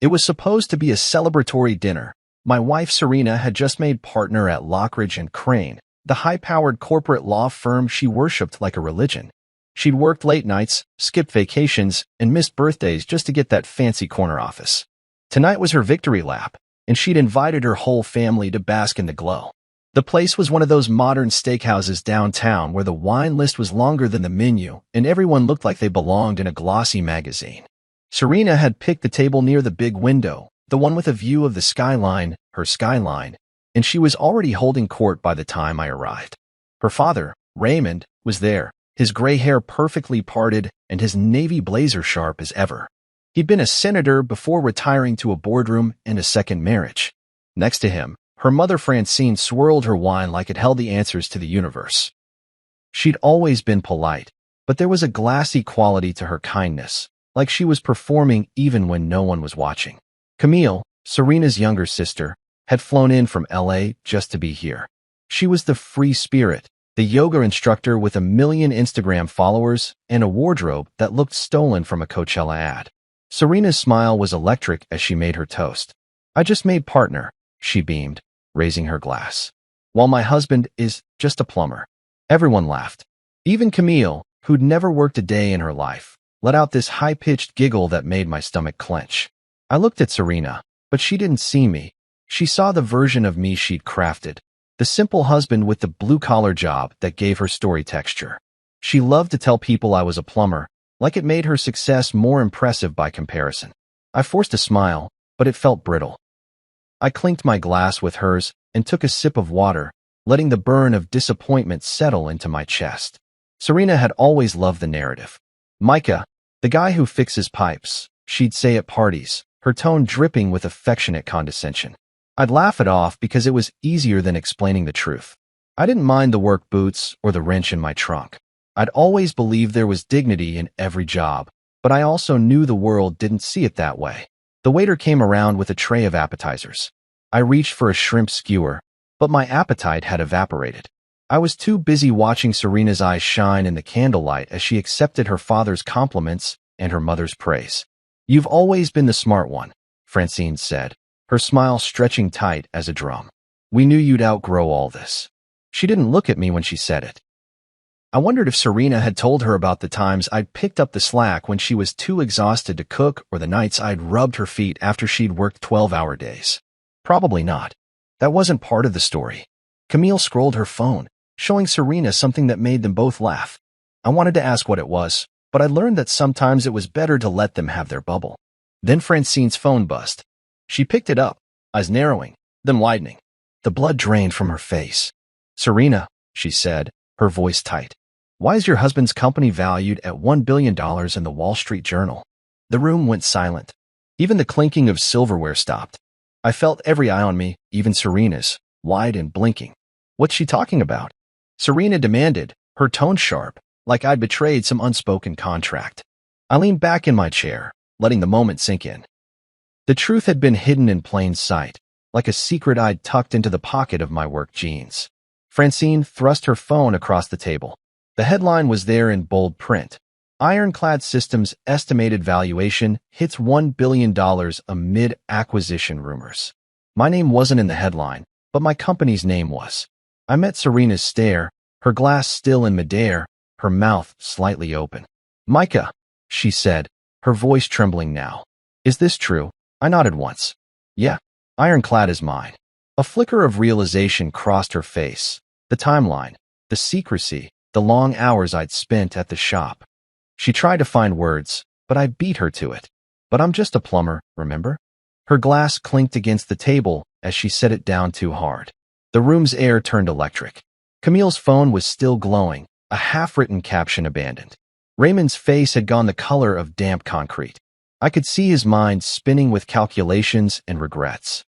It was supposed to be a celebratory dinner. My wife Serena had just made partner at Lockridge and Crane, the high-powered corporate law firm she worshipped like a religion. She'd worked late nights, skipped vacations, and missed birthdays just to get that fancy corner office. Tonight was her victory lap, and she'd invited her whole family to bask in the glow. The place was one of those modern steakhouses downtown where the wine list was longer than the menu, and everyone looked like they belonged in a glossy magazine. Serena had picked the table near the big window, the one with a view of the skyline, her skyline, and she was already holding court by the time I arrived. Her father, Raymond, was there, his gray hair perfectly parted and his navy blazer sharp as ever. He'd been a senator before retiring to a boardroom and a second marriage. Next to him, her mother Francine swirled her wine like it held the answers to the universe. She'd always been polite, but there was a glassy quality to her kindness, like she was performing even when no one was watching. Camille, Serena's younger sister, had flown in from LA just to be here. She was the free spirit, the yoga instructor with 1 million Instagram followers and a wardrobe that looked stolen from a Coachella ad. Serena's smile was electric as she made her toast. "I just made partner," she beamed, raising her glass. "While my husband is just a plumber." Everyone laughed. Even Camille, who'd never worked a day in her life, let out this high-pitched giggle that made my stomach clench. I looked at Serena, but she didn't see me. She saw the version of me she'd crafted, the simple husband with the blue-collar job that gave her story texture. She loved to tell people I was a plumber, like it made her success more impressive by comparison. I forced a smile, but it felt brittle. I clinked my glass with hers and took a sip of water, letting the burn of disappointment settle into my chest. Serena had always loved the narrative. "Micah, the guy who fixes pipes," she'd say at parties, her tone dripping with affectionate condescension. I'd laugh it off because it was easier than explaining the truth. I didn't mind the work boots or the wrench in my trunk. I'd always believed there was dignity in every job, but I also knew the world didn't see it that way. The waiter came around with a tray of appetizers. I reached for a shrimp skewer, but my appetite had evaporated. I was too busy watching Serena's eyes shine in the candlelight as she accepted her father's compliments and her mother's praise. "You've always been the smart one," Francine said, her smile stretching tight as a drum. "We knew you'd outgrow all this." She didn't look at me when she said it. I wondered if Serena had told her about the times I'd picked up the slack when she was too exhausted to cook or the nights I'd rubbed her feet after she'd worked 12-hour days. Probably not. That wasn't part of the story. Camille scrolled her phone, showing Serena something that made them both laugh. I wanted to ask what it was, but I learned that sometimes it was better to let them have their bubble. Then Francine's phone buzzed. She picked it up, eyes narrowing, then widening. The blood drained from her face. "Serena," she said, her voice tight. "Why is your husband's company valued at $1 billion in the Wall Street Journal?" The room went silent. Even the clinking of silverware stopped. I felt every eye on me, even Serena's, wide and blinking. "What's she talking about?" Serena demanded, her tone sharp, like I'd betrayed some unspoken contract. I leaned back in my chair, letting the moment sink in. The truth had been hidden in plain sight, like a secret I'd tucked into the pocket of my work jeans. Francine thrust her phone across the table. The headline was there in bold print. "Ironclad Systems' estimated valuation hits $1 billion amid acquisition rumors." My name wasn't in the headline, but my company's name was. I met Serena's stare, her glass still in midair, her mouth slightly open. "Micah," she said, her voice trembling now. "Is this true?" I nodded once. "Yeah, Ironclad is mine." A flicker of realization crossed her face. The timeline, the secrecy, the long hours I'd spent at the shop. She tried to find words, but I beat her to it. "But I'm just a plumber, remember?" Her glass clinked against the table as she set it down too hard. The room's air turned electric. Camille's phone was still glowing, a half-written caption abandoned. Raymond's face had gone the color of damp concrete. I could see his mind spinning with calculations and regrets.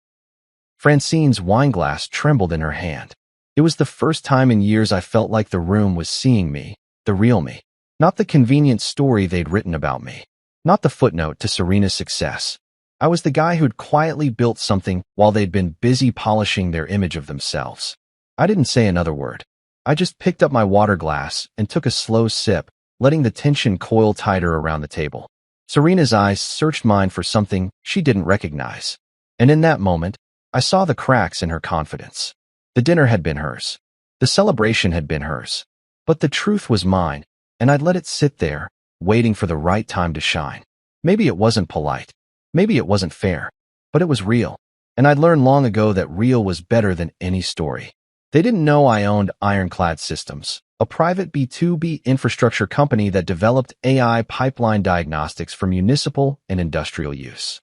Francine's wineglass trembled in her hand. It was the first time in years I felt like the room was seeing me, the real me. Not the convenient story they'd written about me. Not the footnote to Serena's success. I was the guy who'd quietly built something while they'd been busy polishing their image of themselves. I didn't say another word. I just picked up my water glass and took a slow sip, letting the tension coil tighter around the table. Serena's eyes searched mine for something she didn't recognize. And in that moment, I saw the cracks in her confidence. The dinner had been hers. The celebration had been hers. But the truth was mine, and I'd let it sit there, waiting for the right time to shine. Maybe it wasn't polite. Maybe it wasn't fair. But it was real. And I'd learned long ago that real was better than any story. They didn't know I owned Ironclad Systems, a private B2B infrastructure company that developed AI pipeline diagnostics for municipal and industrial use.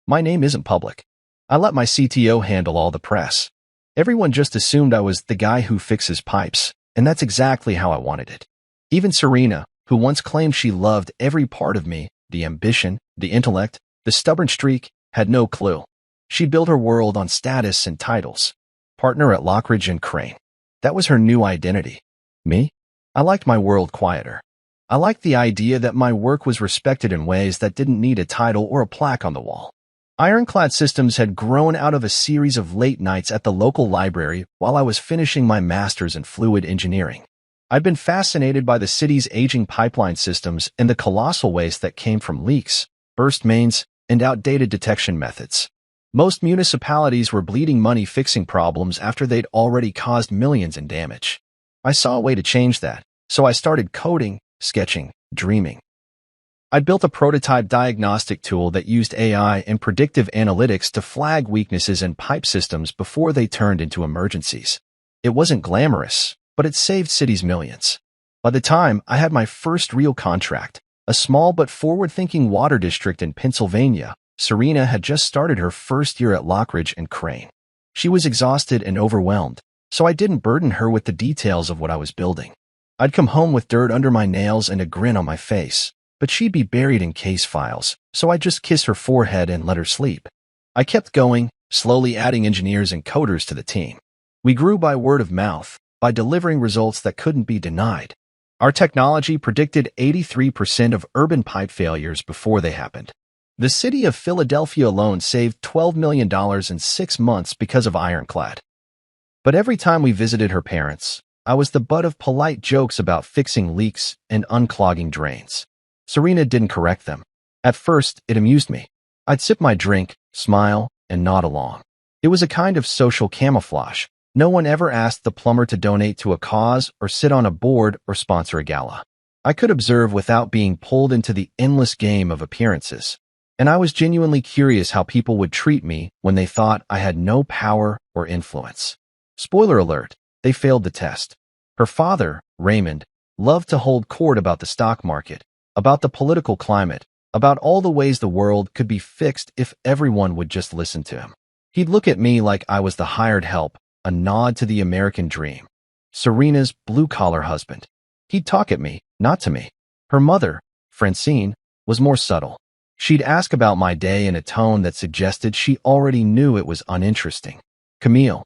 My name isn't public. I let my CTO handle all the press. Everyone just assumed I was the guy who fixes pipes, and that's exactly how I wanted it. Even Serena, who once claimed she loved every part of me, the ambition, the intellect, the stubborn streak, had no clue. She built her world on status and titles. Partner at Lockridge and Crane. That was her new identity. Me? I liked my world quieter. I liked the idea that my work was respected in ways that didn't need a title or a plaque on the wall. Ironclad Systems had grown out of a series of late nights at the local library while I was finishing my master's in fluid engineering. I'd been fascinated by the city's aging pipeline systems and the colossal waste that came from leaks, burst mains, and outdated detection methods. Most municipalities were bleeding money fixing problems after they'd already caused millions in damage. I saw a way to change that, so I started coding, sketching, dreaming. I'd built a prototype diagnostic tool that used AI and predictive analytics to flag weaknesses in pipe systems before they turned into emergencies. It wasn't glamorous, but it saved cities millions. By the time I had my first real contract, a small but forward-thinking water district in Pennsylvania, Serena had just started her first year at Lockridge and Crane. She was exhausted and overwhelmed, so I didn't burden her with the details of what I was building. I'd come home with dirt under my nails and a grin on my face, but she'd be buried in case files, so I'd just kiss her forehead and let her sleep. I kept going, slowly adding engineers and coders to the team. We grew by word of mouth, by delivering results that couldn't be denied. Our technology predicted 83% of urban pipe failures before they happened. The city of Philadelphia alone saved $12 million in 6 months because of Ironclad. But every time we visited her parents, I was the butt of polite jokes about fixing leaks and unclogging drains. Serena didn't correct them. At first, it amused me. I'd sip my drink, smile, and nod along. It was a kind of social camouflage. No one ever asked the plumber to donate to a cause or sit on a board or sponsor a gala. I could observe without being pulled into the endless game of appearances. And I was genuinely curious how people would treat me when they thought I had no power or influence. Spoiler alert, they failed the test. Her father, Raymond, loved to hold court about the stock market, about the political climate, about all the ways the world could be fixed if everyone would just listen to him. He'd look at me like I was the hired help, a nod to the American dream. Serena's blue-collar husband. He'd talk at me, not to me. Her mother, Francine, was more subtle. She'd ask about my day in a tone that suggested she already knew it was uninteresting. Camille.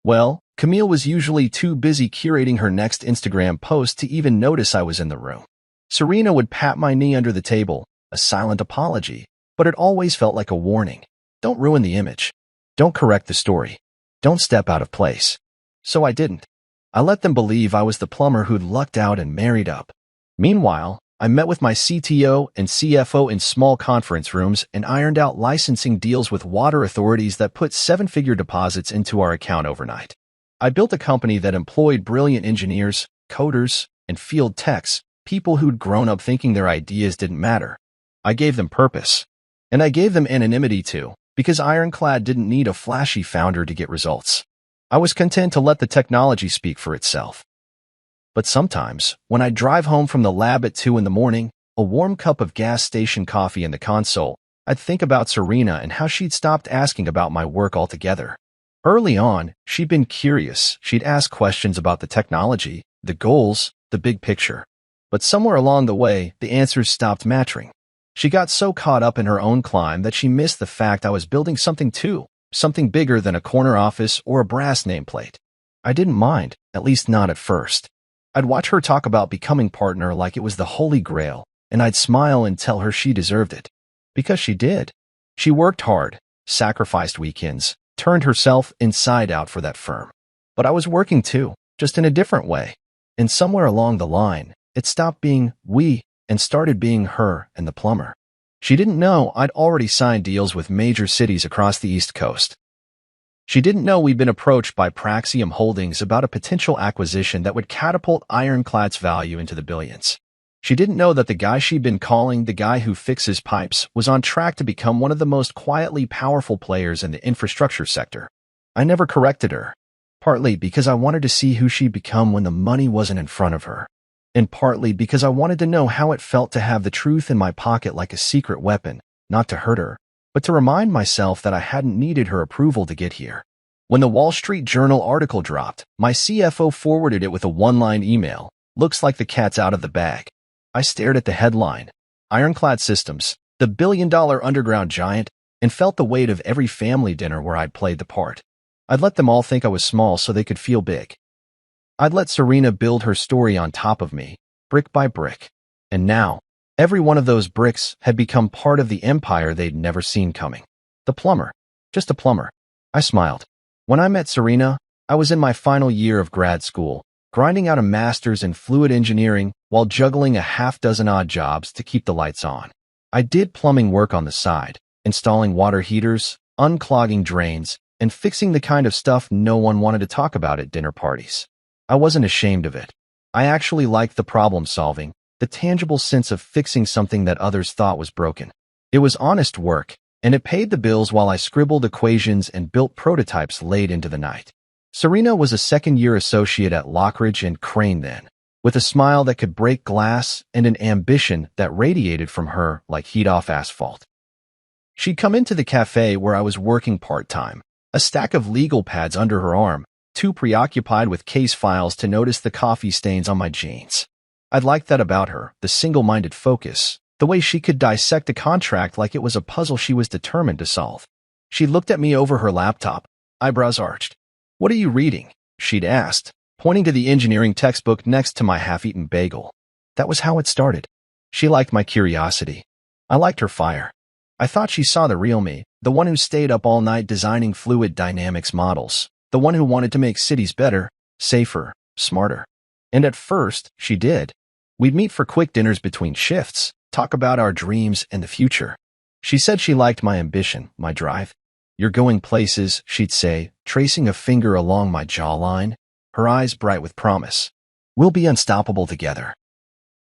Well, Camille was usually too busy curating her next Instagram post to even notice I was in the room. Serena would pat my knee under the table, a silent apology, but it always felt like a warning. Don't ruin the image. Don't correct the story. Don't step out of place. So I didn't. I let them believe I was the plumber who'd lucked out and married up. Meanwhile, I met with my CTO and CFO in small conference rooms and ironed out licensing deals with water authorities that put 7-figure deposits into our account overnight. I built a company that employed brilliant engineers, coders, and field techs, people who'd grown up thinking their ideas didn't matter. I gave them purpose. And I gave them anonymity too, because Ironclad didn't need a flashy founder to get results. I was content to let the technology speak for itself. But sometimes, when I'd drive home from the lab at 2 in the morning, a warm cup of gas station coffee in the console, I'd think about Serena and how she'd stopped asking about my work altogether. Early on, she'd been curious. She'd ask questions about the technology, the goals, the big picture. But somewhere along the way, the answers stopped matching. She got so caught up in her own climb that she missed the fact I was building something too, something bigger than a corner office or a brass nameplate. I didn't mind, at least not at first. I'd watch her talk about becoming partner like it was the holy grail, and I'd smile and tell her she deserved it. Because she did. She worked hard, sacrificed weekends, turned herself inside out for that firm. But I was working too, just in a different way. And somewhere along the line, it stopped being we and started being her and the plumber. She didn't know I'd already signed deals with major cities across the East Coast. She didn't know we'd been approached by Praxium Holdings about a potential acquisition that would catapult Ironclad's value into the billions. She didn't know that the guy she'd been calling the guy who fixes pipes was on track to become one of the most quietly powerful players in the infrastructure sector. I never corrected her, partly because I wanted to see who she'd become when the money wasn't in front of her, and partly because I wanted to know how it felt to have the truth in my pocket like a secret weapon, not to hurt her, but to remind myself that I hadn't needed her approval to get here. When the Wall Street Journal article dropped, my CFO forwarded it with a one-line email. Looks like the cat's out of the bag. I stared at the headline, Ironclad Systems, the billion-dollar underground giant, and felt the weight of every family dinner where I'd played the part. I'd let them all think I was small so they could feel big. I'd let Serena build her story on top of me, brick by brick. And now, every one of those bricks had become part of the empire they'd never seen coming. The plumber. Just a plumber. I smiled. When I met Serena, I was in my final year of grad school, grinding out a master's in fluid engineering while juggling a half-dozen odd jobs to keep the lights on. I did plumbing work on the side, installing water heaters, unclogging drains, and fixing the kind of stuff no one wanted to talk about at dinner parties. I wasn't ashamed of it. I actually liked the problem-solving, the tangible sense of fixing something that others thought was broken. It was honest work, and it paid the bills while I scribbled equations and built prototypes late into the night. Serena was a second-year associate at Lockridge and Crane then, with a smile that could break glass and an ambition that radiated from her like heat off asphalt. She'd come into the cafe where I was working part-time, a stack of legal pads under her arm, too preoccupied with case files to notice the coffee stains on my jeans. I'd liked that about her, the single-minded focus, the way she could dissect a contract like it was a puzzle she was determined to solve. She looked at me over her laptop, eyebrows arched. "What are you reading?" she'd asked, pointing to the engineering textbook next to my half-eaten bagel. That was how it started. She liked my curiosity. I liked her fire. I thought she saw the real me, the one who stayed up all night designing fluid dynamics models, the one who wanted to make cities better, safer, smarter. And at first, she did. We'd meet for quick dinners between shifts, talk about our dreams and the future. She said she liked my ambition, my drive. "You're going places," she'd say, tracing a finger along my jawline, her eyes bright with promise. "We'll be unstoppable together."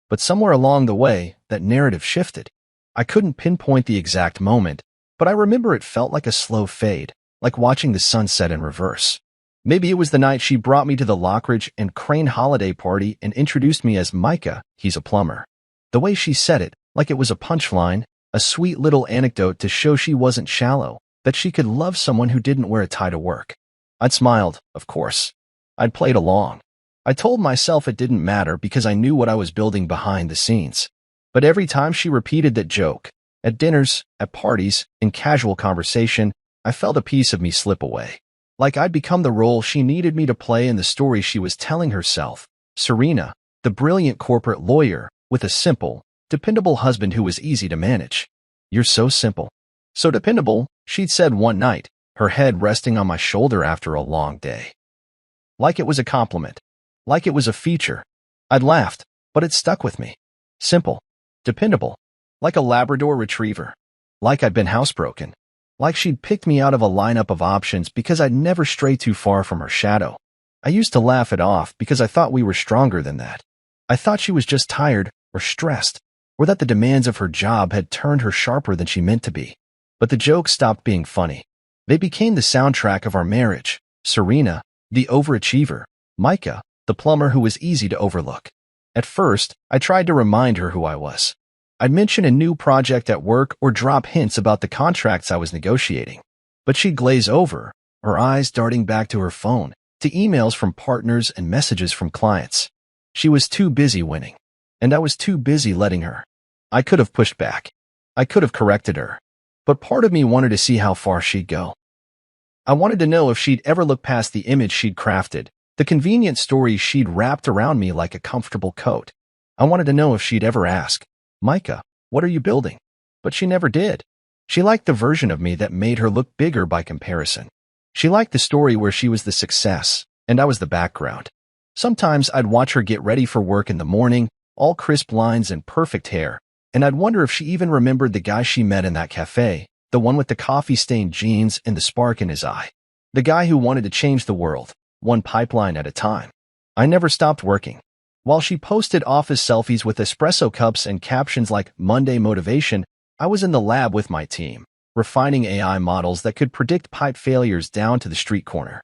But somewhere along the way, that narrative shifted. I couldn't pinpoint the exact moment, but I remember it felt like a slow fade, like watching the sunset in reverse. Maybe it was the night she brought me to the Lockridge and Crane holiday party and introduced me as Micah, he's a plumber. The way she said it, like it was a punchline, a sweet little anecdote to show she wasn't shallow, that she could love someone who didn't wear a tie to work. I'd smiled, of course. I'd played along. I told myself it didn't matter because I knew what I was building behind the scenes. But every time she repeated that joke, at dinners, at parties, in casual conversation, I felt a piece of me slip away. Like I'd become the role she needed me to play in the story she was telling herself. Serena, the brilliant corporate lawyer, with a simple, dependable husband who was easy to manage. "You're so simple. So dependable," she'd said one night, her head resting on my shoulder after a long day. Like it was a compliment. Like it was a feature. I'd laughed, but it stuck with me. Simple. Dependable. Like a Labrador retriever. Like I'd been housebroken. Like she'd picked me out of a lineup of options because I'd never stray too far from her shadow. I used to laugh it off because I thought we were stronger than that. I thought she was just tired or stressed, or that the demands of her job had turned her sharper than she meant to be. But the jokes stopped being funny. They became the soundtrack of our marriage. Serena, the overachiever. Micah, the plumber who was easy to overlook. At first, I tried to remind her who I was. I'd mention a new project at work or drop hints about the contracts I was negotiating. But she'd glaze over, her eyes darting back to her phone, to emails from partners and messages from clients. She was too busy winning, and I was too busy letting her. I could have pushed back. I could have corrected her. But part of me wanted to see how far she'd go. I wanted to know if she'd ever look past the image she'd crafted, the convenient stories she'd wrapped around me like a comfortable coat. I wanted to know if she'd ever ask, "Micah, what are you building?" But she never did. She liked the version of me that made her look bigger by comparison. She liked the story where she was the success, and I was the background. Sometimes I'd watch her get ready for work in the morning, all crisp lines and perfect hair, and I'd wonder if she even remembered the guy she met in that cafe, the one with the coffee-stained jeans and the spark in his eye. The guy who wanted to change the world, one pipeline at a time. I never stopped working. While she posted office selfies with espresso cups and captions like Monday Motivation, I was in the lab with my team, refining AI models that could predict pipe failures down to the street corner.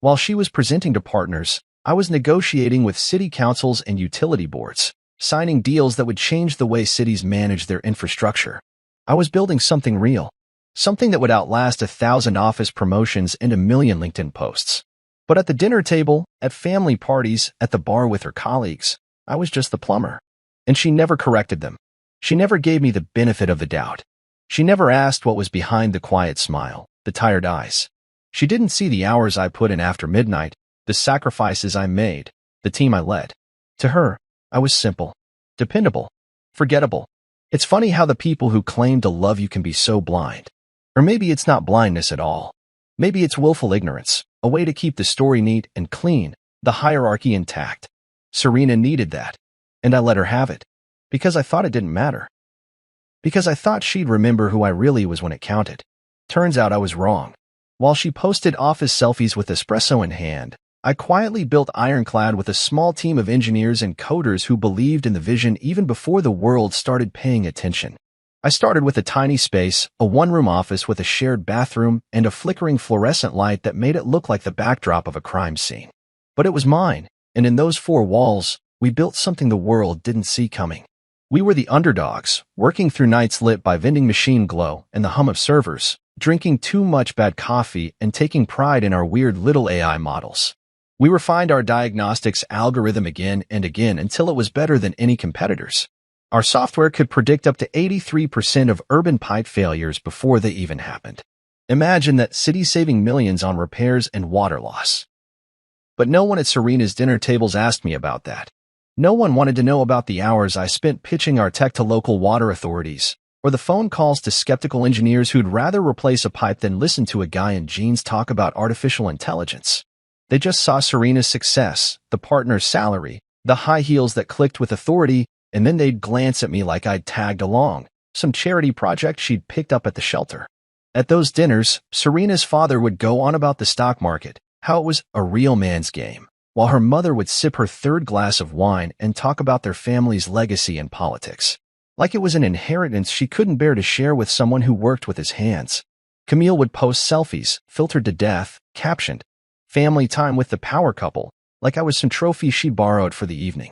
While she was presenting to partners, I was negotiating with city councils and utility boards, signing deals that would change the way cities manage their infrastructure. I was building something real, something that would outlast 1,000 office promotions and 1,000,000 LinkedIn posts. But at the dinner table, at family parties, at the bar with her colleagues, I was just the plumber. And she never corrected them. She never gave me the benefit of the doubt. She never asked what was behind the quiet smile, the tired eyes. She didn't see the hours I put in after midnight, the sacrifices I made, the team I led. To her, I was simple, dependable, forgettable. It's funny how the people who claim to love you can be so blind. Or maybe it's not blindness at all. Maybe it's willful ignorance, a way to keep the story neat and clean, the hierarchy intact. Serena needed that, and I let her have it, because I thought it didn't matter. Because I thought she'd remember who I really was when it counted. Turns out I was wrong. While she posted office selfies with espresso in hand, I quietly built Ironclad with a small team of engineers and coders who believed in the vision even before the world started paying attention. I started with a tiny space, a one-room office with a shared bathroom and a flickering fluorescent light that made it look like the backdrop of a crime scene. But it was mine, and in those four walls, we built something the world didn't see coming. We were the underdogs, working through nights lit by vending machine glow and the hum of servers, drinking too much bad coffee and taking pride in our weird little AI models. We refined our diagnostics algorithm again and again until it was better than any competitors. Our software could predict up to 83% of urban pipe failures before they even happened. Imagine that, cities saving millions on repairs and water loss. But no one at Serena's dinner tables asked me about that. No one wanted to know about the hours I spent pitching our tech to local water authorities, or the phone calls to skeptical engineers who'd rather replace a pipe than listen to a guy in jeans talk about artificial intelligence. They just saw Serena's success, the partner's salary, the high heels that clicked with authority, and then they'd glance at me like I'd tagged along, some charity project she'd picked up at the shelter. At those dinners, Serena's father would go on about the stock market, how it was a real man's game, while her mother would sip her third glass of wine and talk about their family's legacy and politics. Like it was an inheritance she couldn't bear to share with someone who worked with his hands. Camille would post selfies, filtered to death, captioned, "Family time with the power couple," like I was some trophy she borrowed for the evening.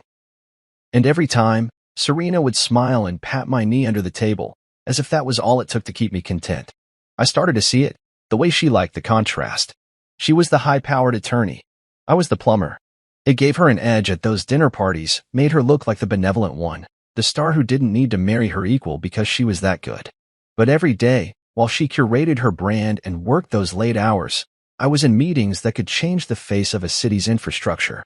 And every time, Serena would smile and pat my knee under the table, as if that was all it took to keep me content. I started to see it, the way she liked the contrast. She was the high-powered attorney. I was the plumber. It gave her an edge at those dinner parties, made her look like the benevolent one, the star who didn't need to marry her equal because she was that good. But every day, while she curated her brand and worked those late hours, I was in meetings that could change the face of a city's infrastructure.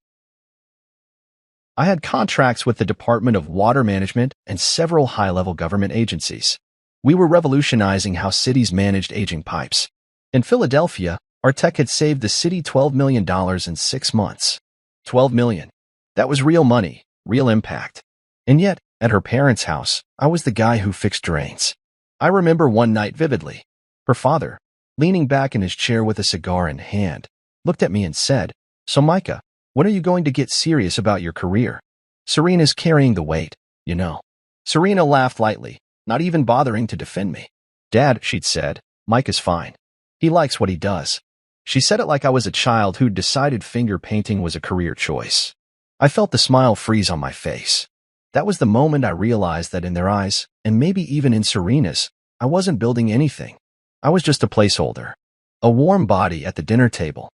I had contracts with the Department of Water Management and several high-level government agencies. We were revolutionizing how cities managed aging pipes. In Philadelphia, our tech had saved the city $12 million in 6 months. $12 million. That was real money, real impact. And yet, at her parents' house, I was the guy who fixed drains. I remember one night vividly. Her father, leaning back in his chair with a cigar in hand, looked at me and said, "So Micah, when are you going to get serious about your career? Serena's carrying the weight, you know." Serena laughed lightly, not even bothering to defend me. "Dad," she'd said, "Micah's fine. He likes what he does." She said it like I was a child who'd decided finger painting was a career choice. I felt the smile freeze on my face. That was the moment I realized that in their eyes, and maybe even in Serena's, I wasn't building anything. I was just a placeholder, a warm body at the dinner table.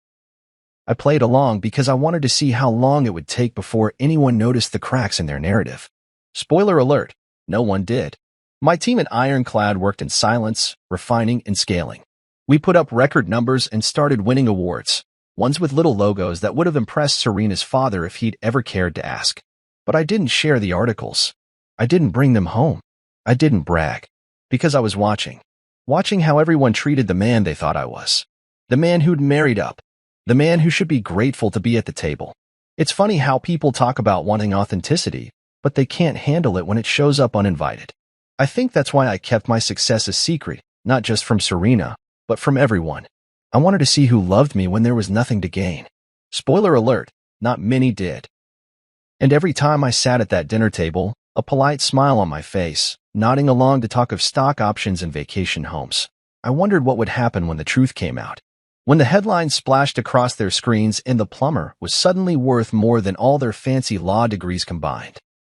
I played along because I wanted to see how long it would take before anyone noticed the cracks in their narrative. Spoiler alert, no one did. My team at Ironclad worked in silence, refining and scaling. We put up record numbers and started winning awards, ones with little logos that would have impressed Serena's father if he'd ever cared to ask. But I didn't share the articles. I didn't bring them home. I didn't brag. Because I was watching how everyone treated the man they thought I was. The man who'd married up. The man who should be grateful to be at the table. It's funny how people talk about wanting authenticity, but they can't handle it when it shows up uninvited. I think that's why I kept my success a secret, not just from Serena, but from everyone. I wanted to see who loved me when there was nothing to gain. Spoiler alert, not many did. And every time I sat at that dinner table, a polite smile on my face, nodding along to talk of stock options and vacation homes, I wondered what would happen when the truth came out. When the headlines splashed across their screens and the plumber was suddenly worth more than all their fancy law degrees combined.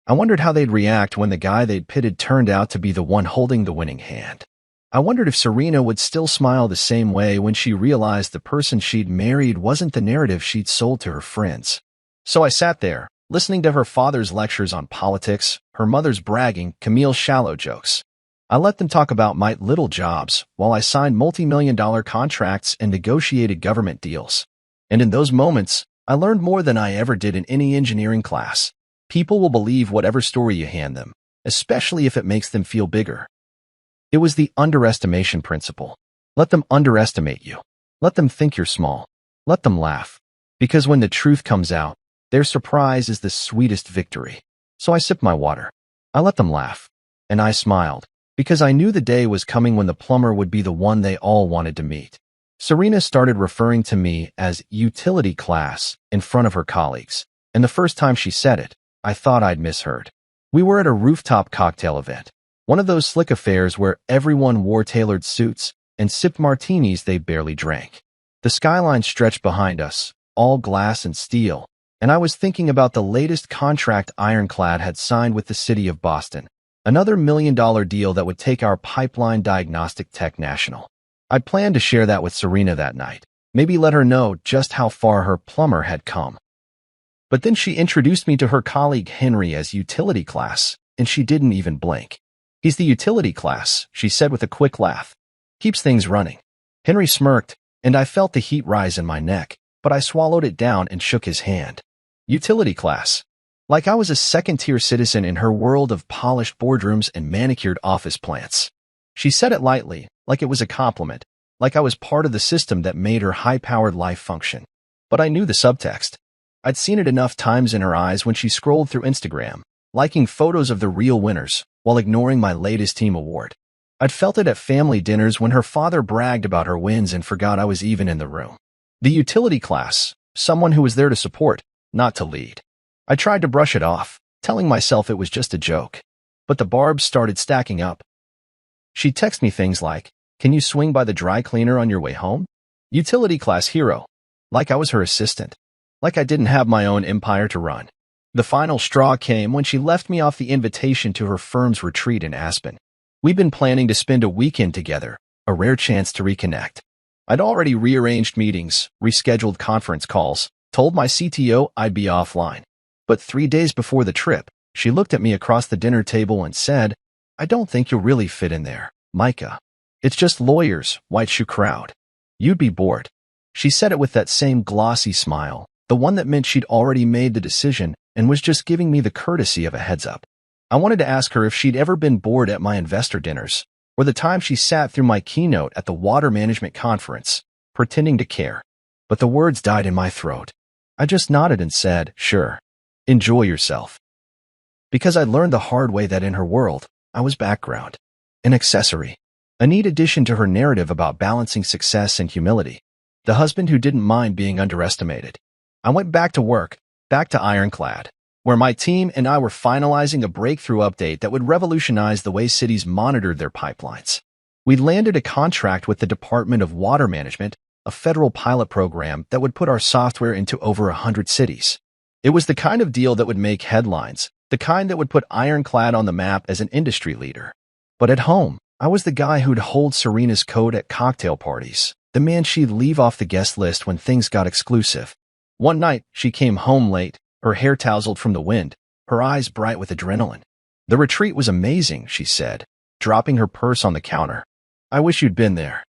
I wondered how they'd react when the guy they'd pitted turned out to be the one holding the winning hand. I wondered if Serena would still smile the same way when she realized the person she'd married wasn't the narrative she'd sold to her friends. So I sat there, listening to her father's lectures on politics, her mother's bragging, Camille's shallow jokes. I let them talk about my little jobs while I signed multi-million-dollar contracts and negotiated government deals. And in those moments, I learned more than I ever did in any engineering class. People will believe whatever story you hand them, especially if it makes them feel bigger. It was the underestimation principle. Let them underestimate you. Let them think you're small. Let them laugh. Because when the truth comes out, their surprise is the sweetest victory. So I sipped my water. I let them laugh. And I smiled, because I knew the day was coming when the plumber would be the one they all wanted to meet. Serena started referring to me as utility class in front of her colleagues, and the first time she said it, I thought I'd misheard. We were at a rooftop cocktail event, one of those slick affairs where everyone wore tailored suits and sipped martinis they barely drank. The skyline stretched behind us, all glass and steel, and I was thinking about the latest contract Ironclad had signed with the city of Boston, another $1 million deal that would take our pipeline diagnostic tech national. I'd planned to share that with Serena that night, maybe let her know just how far her plumber had come. But then she introduced me to her colleague Henry as utility class, and she didn't even blink. He's the utility class, she said with a quick laugh. Keeps things running. Henry smirked, and I felt the heat rise in my neck, but I swallowed it down and shook his hand. Utility class. Like I was a second-tier citizen in her world of polished boardrooms and manicured office plants. She said it lightly, like it was a compliment, like I was part of the system that made her high-powered life function. But I knew the subtext. I'd seen it enough times in her eyes when she scrolled through Instagram, liking photos of the real winners, while ignoring my latest team award. I'd felt it at family dinners when her father bragged about her wins and forgot I was even in the room. The utility class, someone who was there to support, not to lead. I tried to brush it off, telling myself it was just a joke. But the barbs started stacking up. She'd text me things like, "Can you swing by the dry cleaner on your way home?" Utility class hero. Like I was her assistant. Like I didn't have my own empire to run. The final straw came when she left me off the invitation to her firm's retreat in Aspen. We'd been planning to spend a weekend together, a rare chance to reconnect. I'd already rearranged meetings, rescheduled conference calls, told my CTO I'd be offline. But 3 days before the trip, she looked at me across the dinner table and said, "I don't think you'll really fit in there, Micah. It's just lawyers, white shoe crowd. You'd be bored." She said it with that same glossy smile, the one that meant she'd already made the decision and was just giving me the courtesy of a heads-up. I wanted to ask her if she'd ever been bored at my investor dinners, or the time she sat through my keynote at the water management conference, pretending to care. But the words died in my throat. I just nodded and said, "Sure. Enjoy yourself." Because I'd learned the hard way that in her world, I was background, an accessory, a neat addition to her narrative about balancing success and humility, the husband who didn't mind being underestimated. I went back to work, back to Ironclad, where my team and I were finalizing a breakthrough update that would revolutionize the way cities monitored their pipelines. We'd landed a contract with the Department of Water Management, a federal pilot program that would put our software into over 100 cities. It was the kind of deal that would make headlines, the kind that would put Ironclad on the map as an industry leader. But at home, I was the guy who'd hold Serena's coat at cocktail parties, the man she'd leave off the guest list when things got exclusive. One night, she came home late, her hair tousled from the wind, her eyes bright with adrenaline. "The retreat was amazing," she said, dropping her purse on the counter. "I wish you'd been there."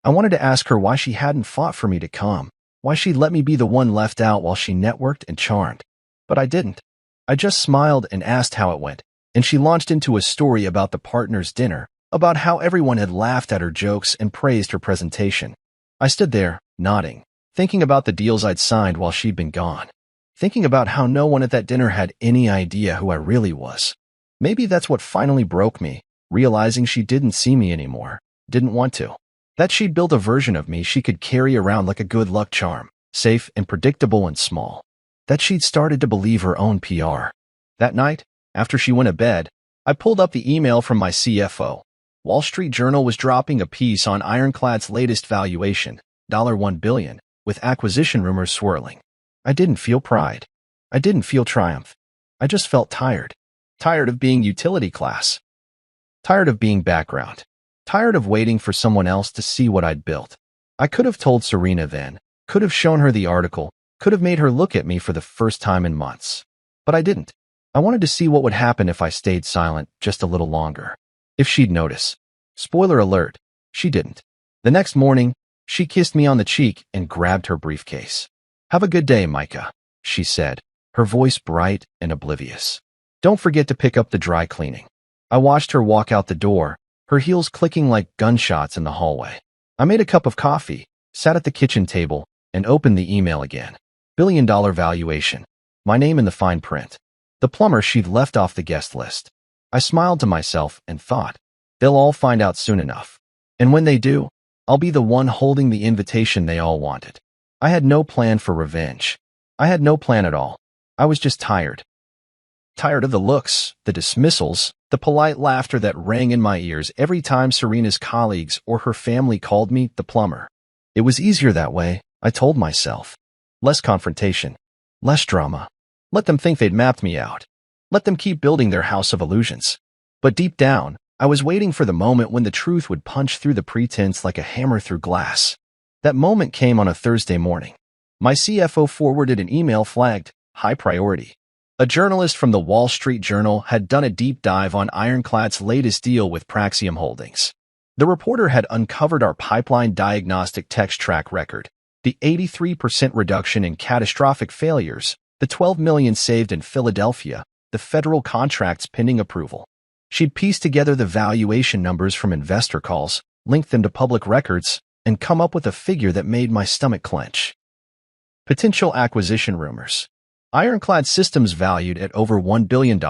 I wanted to ask her why she hadn't fought for me to come, why she'd let me be the one left out while she networked and charmed. But I didn't. I just smiled and asked how it went, and she launched into a story about the partners' dinner, about how everyone had laughed at her jokes and praised her presentation. I stood there, nodding, thinking about the deals I'd signed while she'd been gone, thinking about how no one at that dinner had any idea who I really was. Maybe that's what finally broke me, realizing she didn't see me anymore, didn't want to. That she'd built a version of me she could carry around like a good luck charm, safe and predictable and small. That she'd started to believe her own PR. That night, after she went to bed, I pulled up the email from my CFO. Wall Street Journal was dropping a piece on Ironclad's latest valuation, $1 billion, with acquisition rumors swirling. I didn't feel pride. I didn't feel triumph. I just felt tired. Tired of being utility class. Tired of being background. Tired of waiting for someone else to see what I'd built. I could have told Serena then, could have shown her the article, could have made her look at me for the first time in months. But I didn't. I wanted to see what would happen if I stayed silent just a little longer. If she'd notice. Spoiler alert, she didn't. The next morning, she kissed me on the cheek and grabbed her briefcase. "Have a good day, Micah," she said, her voice bright and oblivious. "Don't forget to pick up the dry cleaning." I watched her walk out the door, her heels clicking like gunshots in the hallway. I made a cup of coffee, sat at the kitchen table, and opened the email again. $1 billion valuation. My name in the fine print. The plumber she'd left off the guest list. I smiled to myself and thought, they'll all find out soon enough. And when they do, I'll be the one holding the invitation they all wanted. I had no plan for revenge. I had no plan at all. I was just tired. Tired of the looks, the dismissals, the polite laughter that rang in my ears every time Serena's colleagues or her family called me the plumber. It was easier that way, I told myself. Less confrontation. Less drama. Let them think they'd mapped me out. Let them keep building their house of illusions. But deep down, I was waiting for the moment when the truth would punch through the pretense like a hammer through glass. That moment came on a Thursday morning. My CFO forwarded an email flagged, high priority. A journalist from the Wall Street Journal had done a deep dive on Ironclad's latest deal with Praxium Holdings. The reporter had uncovered our pipeline diagnostic text track record, the 83% reduction in catastrophic failures, the $12 million saved in Philadelphia, the federal contracts pending approval. She'd pieced together the valuation numbers from investor calls, linked them to public records, and come up with a figure that made my stomach clench. Potential acquisition rumors. Ironclad Systems valued at over $1 billion.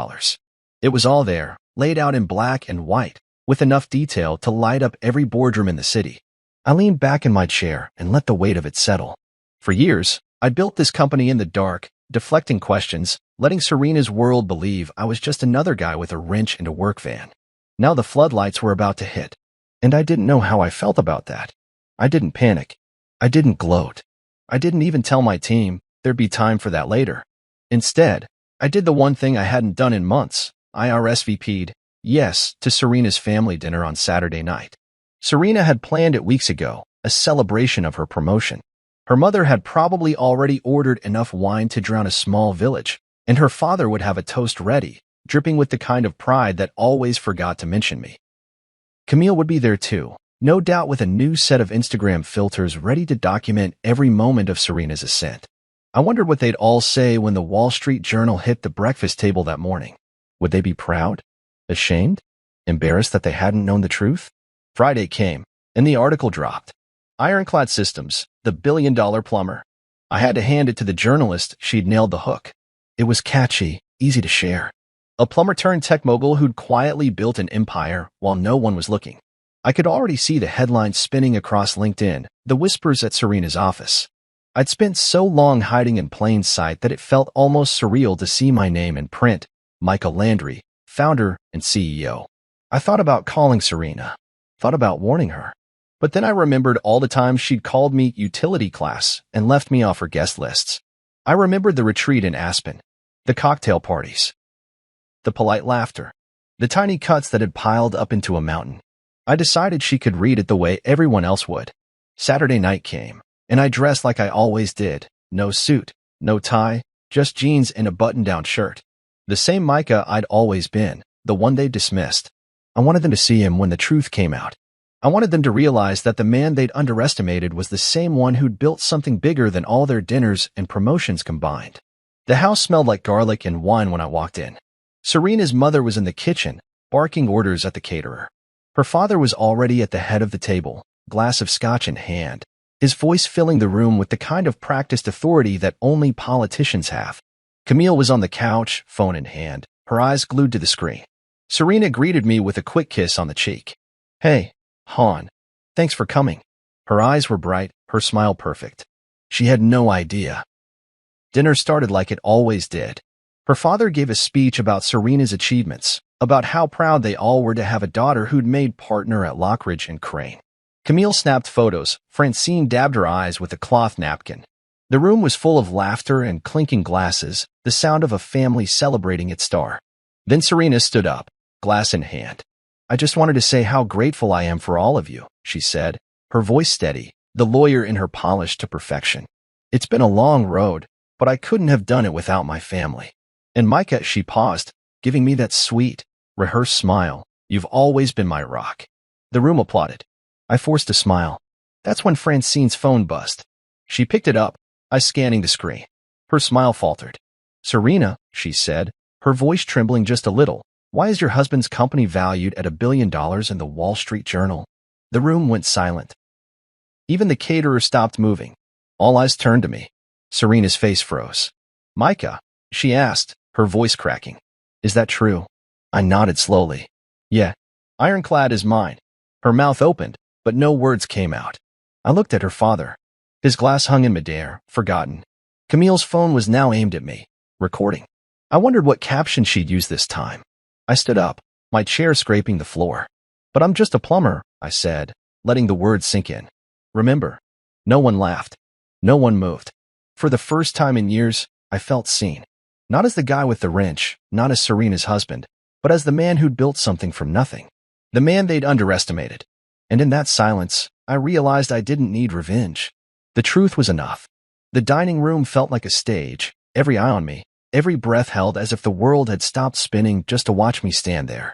It was all there, laid out in black and white, with enough detail to light up every boardroom in the city. I leaned back in my chair and let the weight of it settle. For years, I built this company in the dark, deflecting questions, letting Serena's world believe I was just another guy with a wrench and a work van. Now the floodlights were about to hit, and I didn't know how I felt about that. I didn't panic. I didn't gloat. I didn't even tell my team there'd be time for that later. Instead, I did the one thing I hadn't done in months. I RSVP'd, yes, to Serena's family dinner on Saturday night. Serena had planned it weeks ago, a celebration of her promotion. Her mother had probably already ordered enough wine to drown a small village, and her father would have a toast ready, dripping with the kind of pride that always forgot to mention me. Camille would be there too, no doubt with a new set of Instagram filters ready to document every moment of Serena's ascent. I wondered what they'd all say when the Wall Street Journal hit the breakfast table that morning. Would they be proud? Ashamed? Embarrassed that they hadn't known the truth? Friday came, and the article dropped. Ironclad Systems, the billion-dollar plumber. I had to hand it to the journalist. She'd nailed the hook. It was catchy, easy to share. A plumber-turned-tech mogul who'd quietly built an empire while no one was looking. I could already see the headlines spinning across LinkedIn, the whispers at Serena's office. I'd spent so long hiding in plain sight that it felt almost surreal to see my name in print, Michael Landry, founder and CEO. I thought about calling Serena, thought about warning her. But then I remembered all the times she'd called me utility class and left me off her guest lists. I remembered the retreat in Aspen, the cocktail parties, the polite laughter, the tiny cuts that had piled up into a mountain. I decided she could read it the way everyone else would. Saturday night came, and I dressed like I always did. No suit, no tie, just jeans and a button-down shirt. The same Micah I'd always been, the one they dismissed. I wanted them to see him when the truth came out. I wanted them to realize that the man they'd underestimated was the same one who'd built something bigger than all their dinners and promotions combined. The house smelled like garlic and wine when I walked in. Serena's mother was in the kitchen, barking orders at the caterer. Her father was already at the head of the table, glass of scotch in hand. his voice filling the room with the kind of practiced authority that only politicians have. Camille was on the couch, phone in hand, her eyes glued to the screen. Serena greeted me with a quick kiss on the cheek. "Hey, Han. Thanks for coming." Her eyes were bright, her smile perfect. She had no idea. Dinner started like it always did. Her father gave a speech about Serena's achievements, about how proud they all were to have a daughter who'd made partner at Lockridge and Crane. Camille snapped photos. Francine dabbed her eyes with a cloth napkin. The room was full of laughter and clinking glasses, the sound of a family celebrating its star. Then Serena stood up, glass in hand. "I just wanted to say how grateful I am for all of you," she said, her voice steady, the lawyer in her polished to perfection. "It's been a long road, but I couldn't have done it without my family." And Micah, she paused, giving me that sweet, rehearsed smile. "You've always been my rock." The room applauded. I forced a smile. That's when Francine's phone buzzed. She picked it up, eyes scanning the screen. Her smile faltered. "Serena," she said, her voice trembling just a little, "why is your husband's company valued at $1 billion in the Wall Street Journal?" The room went silent. Even the caterer stopped moving. All eyes turned to me. Serena's face froze. "Micah," she asked, her voice cracking. "Is that true?" I nodded slowly. "Yeah, ironclad is mine." Her mouth opened, but no words came out. I looked at her father. His glass hung in midair, forgotten. Camille's phone was now aimed at me, recording. I wondered what caption she'd use this time. I stood up, my chair scraping the floor. "But I'm just a plumber," I said, letting the words sink in. "Remember?" No one laughed. No one moved. For the first time in years, I felt seen. Not as the guy with the wrench, not as Serena's husband, but as the man who'd built something from nothing. The man they'd underestimated. And in that silence, I realized I didn't need revenge. The truth was enough. The dining room felt like a stage, every eye on me, every breath held as if the world had stopped spinning just to watch me stand there.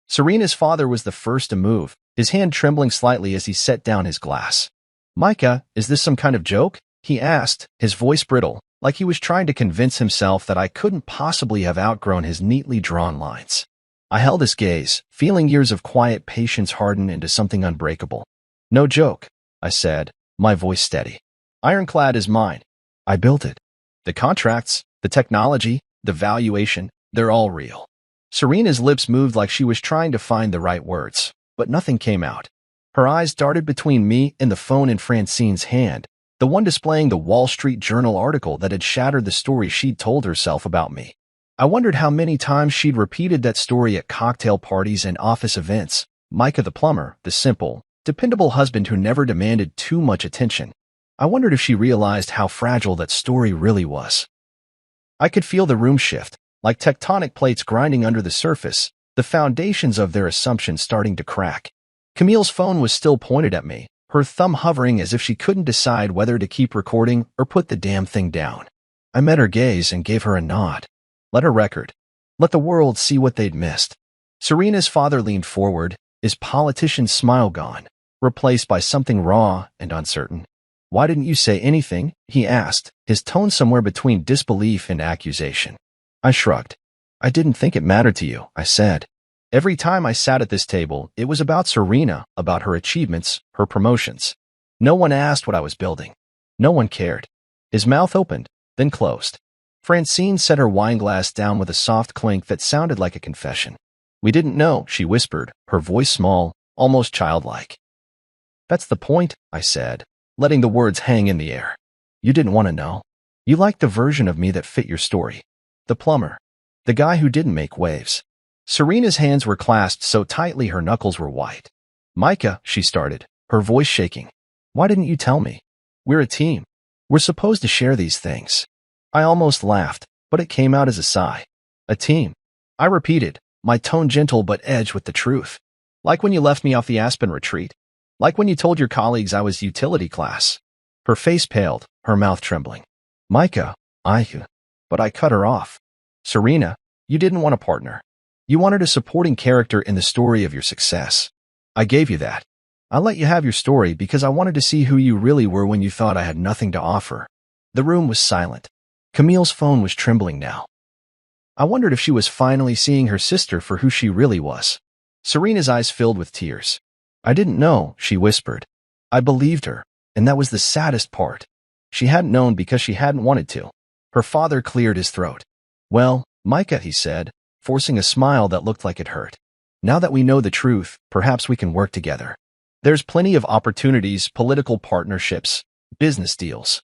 Serena's father was the first to move, his hand trembling slightly as he set down his glass. "Micah, is this some kind of joke?" he asked, his voice brittle, like he was trying to convince himself that I couldn't possibly have outgrown his neatly drawn lines. I held his gaze, feeling years of quiet patience harden into something unbreakable. "No joke," I said, my voice steady. "Ironclad is mine. I built it. The contracts, the technology, the valuation, they're all real." Serena's lips moved like she was trying to find the right words, but nothing came out. Her eyes darted between me and the phone in Francine's hand, the one displaying the Wall Street Journal article that had shattered the story she'd told herself about me. I wondered how many times she'd repeated that story at cocktail parties and office events. Micah the plumber, the simple, dependable husband who never demanded too much attention. I wondered if she realized how fragile that story really was. I could feel the room shift, like tectonic plates grinding under the surface, the foundations of their assumptions starting to crack. Camille's phone was still pointed at me, her thumb hovering as if she couldn't decide whether to keep recording or put the damn thing down. I met her gaze and gave her a nod. Let her record. Let the world see what they'd missed. Serena's father leaned forward, his politician's smile gone, replaced by something raw and uncertain. "Why didn't you say anything?" he asked, his tone somewhere between disbelief and accusation. I shrugged. "I didn't think it mattered to you," I said. Every time I sat at this table, it was about Serena, about her achievements, her promotions. No one asked what I was building. No one cared. His mouth opened, then closed. Francine set her wineglass down with a soft clink that sounded like a confession. "We didn't know," she whispered, her voice small, almost childlike. "That's the point," I said, letting the words hang in the air. "You didn't want to know. You liked the version of me that fit your story. The plumber. The guy who didn't make waves." Serena's hands were clasped so tightly her knuckles were white. "Micah," she started, her voice shaking. "Why didn't you tell me? We're a team. We're supposed to share these things." I almost laughed, but it came out as a sigh. "A team," I repeated, my tone gentle but edged with the truth. "Like when you left me off the Aspen retreat. Like when you told your colleagues I was utility class." Her face paled, her mouth trembling. "Micah, But I cut her off. "Serena, you didn't want a partner. You wanted a supporting character in the story of your success. I gave you that. I let you have your story because I wanted to see who you really were when you thought I had nothing to offer." The room was silent. Camille's phone was trembling now. I wondered if she was finally seeing her sister for who she really was. Serena's eyes filled with tears. "I didn't know," she whispered. I believed her. And that was the saddest part. She hadn't known because she hadn't wanted to. Her father cleared his throat. "Well, Micah," he said, forcing a smile that looked like it hurt. "Now that we know the truth, perhaps we can work together. There's plenty of opportunities, political partnerships, business deals."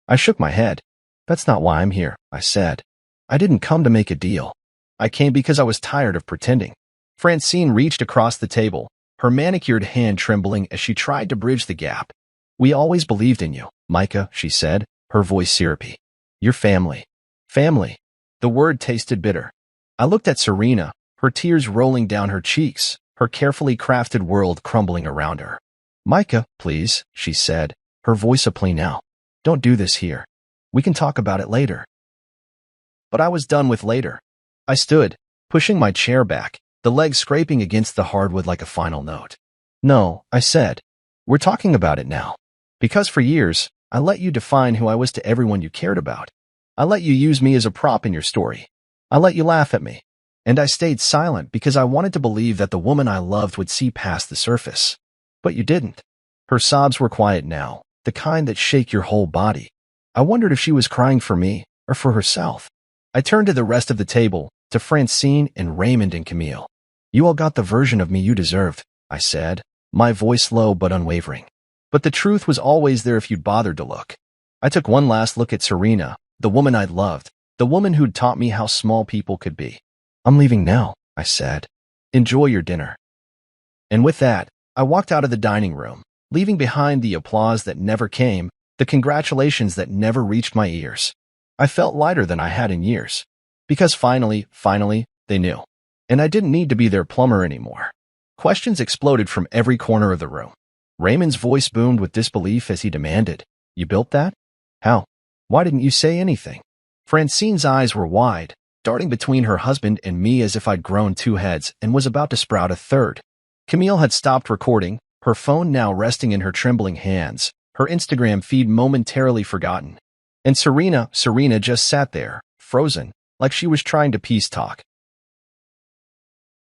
I shook my head. "That's not why I'm here," I said. "I didn't come to make a deal. I came because I was tired of pretending." Francine reached across the table, her manicured hand trembling as she tried to bridge the gap. "We always believed in you, Micah," she said, her voice syrupy. "Your family." Family. The word tasted bitter. I looked at Serena, her tears rolling down her cheeks, her carefully crafted world crumbling around her. "Micah, please," she said, her voice a plea now. "Don't do this here. We can talk about it later." But I was done with later. I stood, pushing my chair back, the legs scraping against the hardwood like a final note. "No," I said. "We're talking about it now. Because for years, I let you define who I was to everyone you cared about. I let you use me as a prop in your story. I let you laugh at me. And I stayed silent because I wanted to believe that the woman I loved would see past the surface. But you didn't." Her sobs were quiet now, the kind that shake your whole body. I wondered if she was crying for me or for herself. I turned to the rest of the table, to Francine and Raymond and Camille. "You all got the version of me you deserved," I said, my voice low but unwavering. "But the truth was always there if you'd bothered to look." I took one last look at Serena, the woman I'd loved, the woman who'd taught me how small people could be. "I'm leaving now," I said. "Enjoy your dinner." And with that, I walked out of the dining room, leaving behind the applause that never came, the congratulations that never reached my ears. I felt lighter than I had in years. Because finally, they knew. And I didn't need to be their plumber anymore. Questions exploded from every corner of the room. Raymond's voice boomed with disbelief as he demanded, "You built that? How? Why didn't you say anything?" Francine's eyes were wide, darting between her husband and me as if I'd grown two heads and was about to sprout a third. Camille had stopped recording, her phone now resting in her trembling hands, her Instagram feed momentarily forgotten. And Serena just sat there, frozen, like she was trying to peace talk.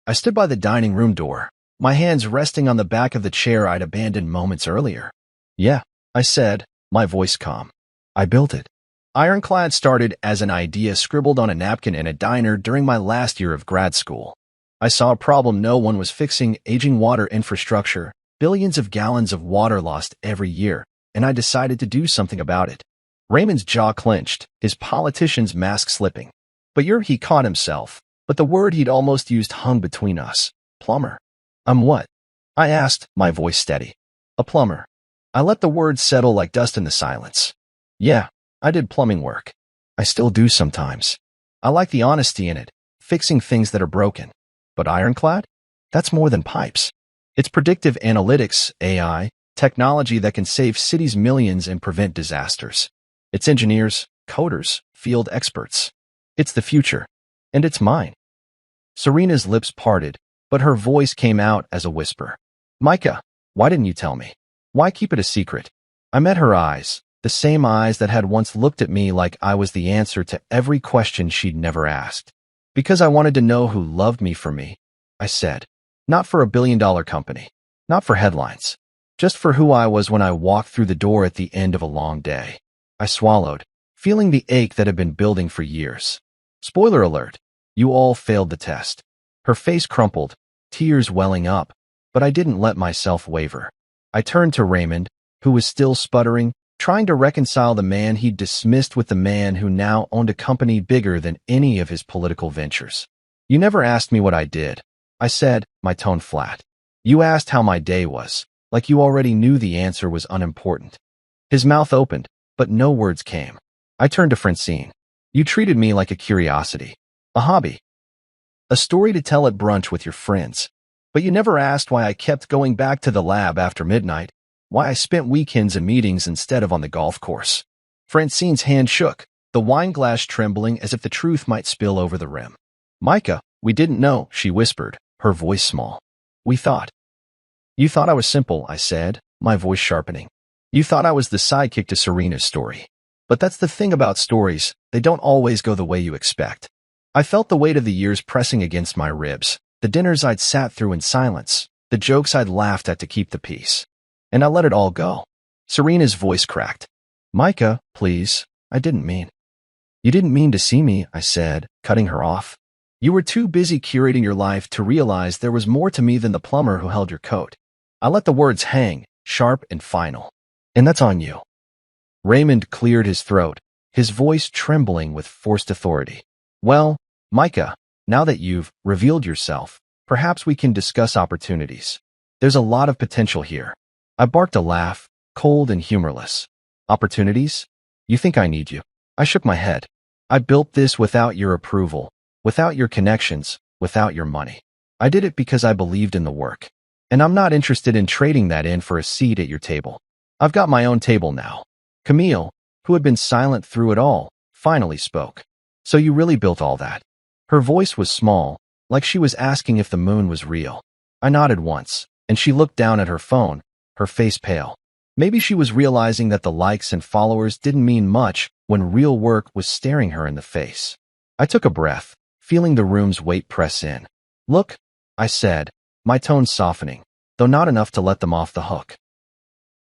I stood by the dining room door, my hands resting on the back of the chair I'd abandoned moments earlier. "Yeah," I said, my voice calm. "I built it." Ironclad started as an idea scribbled on a napkin in a diner during my last year of grad school. I saw a problem no one was fixing: aging water infrastructure, billions of gallons of water lost every year, and I decided to do something about it. Raymond's jaw clenched, his politician's mask slipping. He caught himself, but the word he'd almost used hung between us. "Plumber." "I'm what?" I asked, my voice steady. "A plumber." I let the words settle like dust in the silence. "Yeah, I did plumbing work. I still do sometimes. I like the honesty in it, fixing things that are broken. But Ironclad? That's more than pipes. It's predictive analytics, AI, technology that can save cities millions and prevent disasters. It's engineers, coders, field experts. It's the future. And it's mine." Serena's lips parted, but her voice came out as a whisper. "Micah, why didn't you tell me? Why keep it a secret?" I met her eyes, the same eyes that had once looked at me like I was the answer to every question she'd never asked. "Because I wanted to know who loved me for me," I said. "Not for $1 billion company. Not for headlines. Just for who I was when I walked through the door at the end of a long day." I swallowed, feeling the ache that had been building for years. Spoiler alert, you all failed the test. Her face crumpled, tears welling up, but I didn't let myself waver. I turned to Raymond, who was still sputtering, trying to reconcile the man he'd dismissed with the man who now owned a company bigger than any of his political ventures. "You never asked me what I did," I said, my tone flat. "You asked how my day was, like you already knew the answer was unimportant." His mouth opened, but no words came. I turned to Francine. "You treated me like a curiosity, a hobby, a story to tell at brunch with your friends. But you never asked why I kept going back to the lab after midnight, why I spent weekends in meetings instead of on the golf course." Francine's hand shook, the wine glass trembling as if the truth might spill over the rim. "Micah, we didn't know," she whispered, her voice small. "We thought." "You thought I was simple," I said, my voice sharpening. "You thought I was the sidekick to Serena's story. But that's the thing about stories, they don't always go the way you expect." I felt the weight of the years pressing against my ribs, the dinners I'd sat through in silence, the jokes I'd laughed at to keep the peace. And I let it all go. Serena's voice cracked. Micah, please, I didn't mean. You didn't mean to see me, I said, cutting her off. You were too busy curating your life to realize there was more to me than the plumber who held your coat. I let the words hang, sharp and final. And that's on you. Raymond cleared his throat, his voice trembling with forced authority. Well, Micah, now that you've revealed yourself, perhaps we can discuss opportunities. There's a lot of potential here. I barked a laugh, cold and humorless. Opportunities? You think I need you? I shook my head. I built this without your approval, without your connections, without your money. I did it because I believed in the work. And I'm not interested in trading that in for a seat at your table. I've got my own table now. Camille, who had been silent through it all, finally spoke. So you really built all that? Her voice was small, like she was asking if the moon was real. I nodded once, and she looked down at her phone, her face pale. Maybe she was realizing that the likes and followers didn't mean much when real work was staring her in the face. I took a breath, feeling the room's weight press in. Look, I said, my tone softening, though not enough to let them off the hook.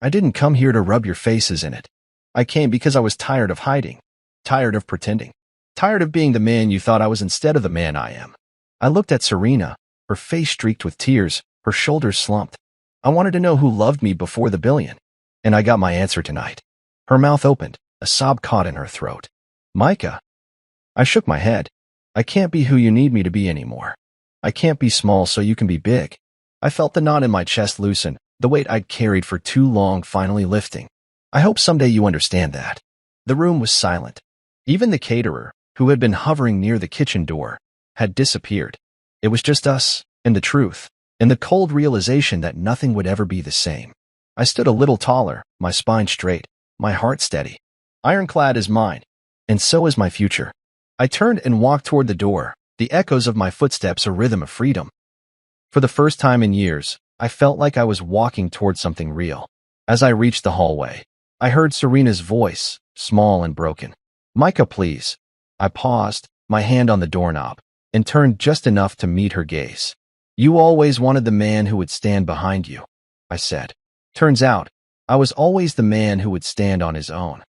I didn't come here to rub your faces in it. I came because I was tired of hiding, tired of pretending, tired of being the man you thought I was instead of the man I am. I looked at Serena, her face streaked with tears, her shoulders slumped. I wanted to know who loved me before the billion. And I got my answer tonight. Her mouth opened, a sob caught in her throat. Micah. I shook my head. I can't be who you need me to be anymore. I can't be small so you can be big. I felt the knot in my chest loosen, the weight I'd carried for too long finally lifting. I hope someday you understand that. The room was silent. Even the caterer, who had been hovering near the kitchen door, had disappeared. It was just us, and the truth, and the cold realization that nothing would ever be the same. I stood a little taller, my spine straight, my heart steady. Ironclad is mine, and so is my future. I turned and walked toward the door, the echoes of my footsteps a rhythm of freedom. For the first time in years, I felt like I was walking toward something real. As I reached the hallway, I heard Serena's voice, small and broken. Micah, please. I paused, my hand on the doorknob, and turned just enough to meet her gaze. You always wanted the man who would stand behind you, I said. Turns out, I was always the man who would stand on his own.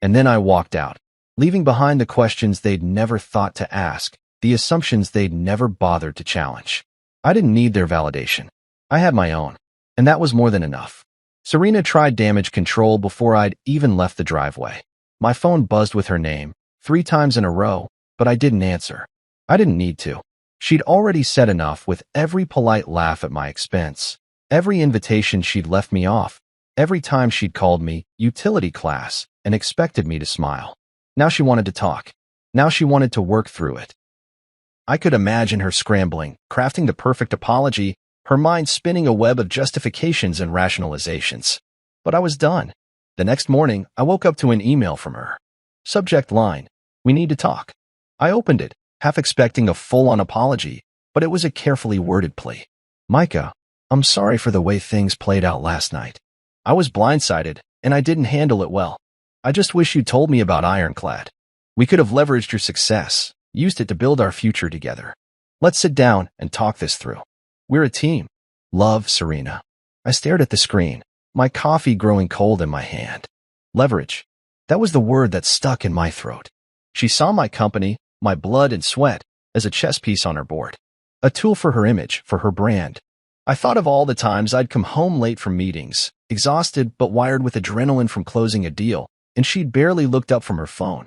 And then I walked out, leaving behind the questions they'd never thought to ask, the assumptions they'd never bothered to challenge. I didn't need their validation. I had my own, and that was more than enough. Serena tried damage control before I'd even left the driveway. My phone buzzed with her name, 3 times in a row, but I didn't answer. I didn't need to. She'd already said enough with every polite laugh at my expense, every invitation she'd left me off, every time she'd called me utility class and expected me to smile. Now she wanted to talk. Now she wanted to work through it. I could imagine her scrambling, crafting the perfect apology, her mind spinning a web of justifications and rationalizations. But I was done. The next morning, I woke up to an email from her. Subject line, we need to talk. I opened it, half expecting a full-on apology, but it was a carefully worded plea. Micah, I'm sorry for the way things played out last night. I was blindsided, and I didn't handle it well. I just wish you told me about Ironclad. We could have leveraged your success, used it to build our future together. Let's sit down and talk this through. We're a team. Love, Serena. I stared at the screen, my coffee growing cold in my hand. Leverage. That was the word that stuck in my throat. She saw my company, my blood and sweat, as a chess piece on her board. A tool for her image, for her brand. I thought of all the times I'd come home late from meetings, exhausted but wired with adrenaline from closing a deal, and she'd barely looked up from her phone.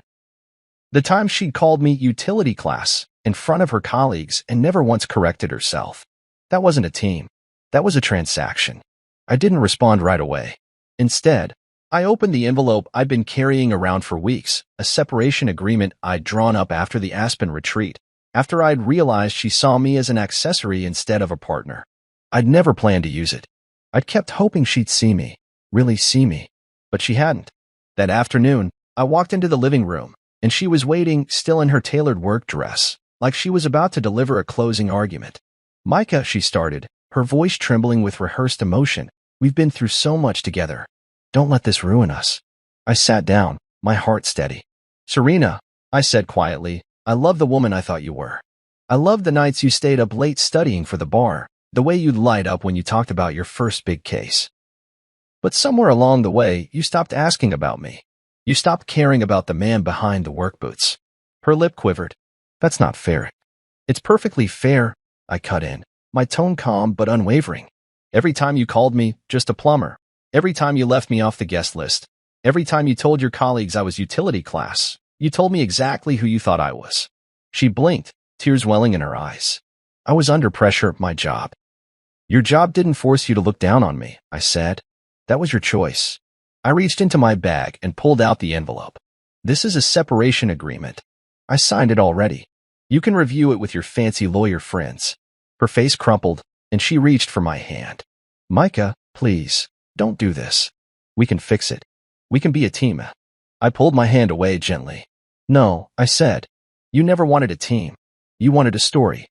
The times she'd called me utility class in front of her colleagues and never once corrected herself. That wasn't a team. That was a transaction. I didn't respond right away. Instead, I opened the envelope I'd been carrying around for weeks, a separation agreement I'd drawn up after the Aspen retreat, after I'd realized she saw me as an accessory instead of a partner. I'd never planned to use it. I'd kept hoping she'd see me, really see me, but she hadn't. That afternoon, I walked into the living room, and she was waiting, still in her tailored work dress, like she was about to deliver a closing argument. Micah, she started, her voice trembling with rehearsed emotion. We've been through so much together. Don't let this ruin us. I sat down, my heart steady. Serena, I said quietly, I love the woman I thought you were. I loved the nights you stayed up late studying for the bar, the way you'd light up when you talked about your first big case. But somewhere along the way, you stopped asking about me. You stopped caring about the man behind the work boots. Her lip quivered. That's not fair. It's perfectly fair, I cut in, my tone calm but unwavering. Every time you called me just a plumber, every time you left me off the guest list, every time you told your colleagues I was utility class, you told me exactly who you thought I was. She blinked, tears welling in her eyes. I was under pressure, my job. Your job didn't force you to look down on me, I said. That was your choice. I reached into my bag and pulled out the envelope. This is a separation agreement. I signed it already. You can review it with your fancy lawyer friends. Her face crumpled, and she reached for my hand. Micah, please, don't do this. We can fix it. We can be a team. I pulled my hand away gently. No, I said. You never wanted a team. You wanted a story.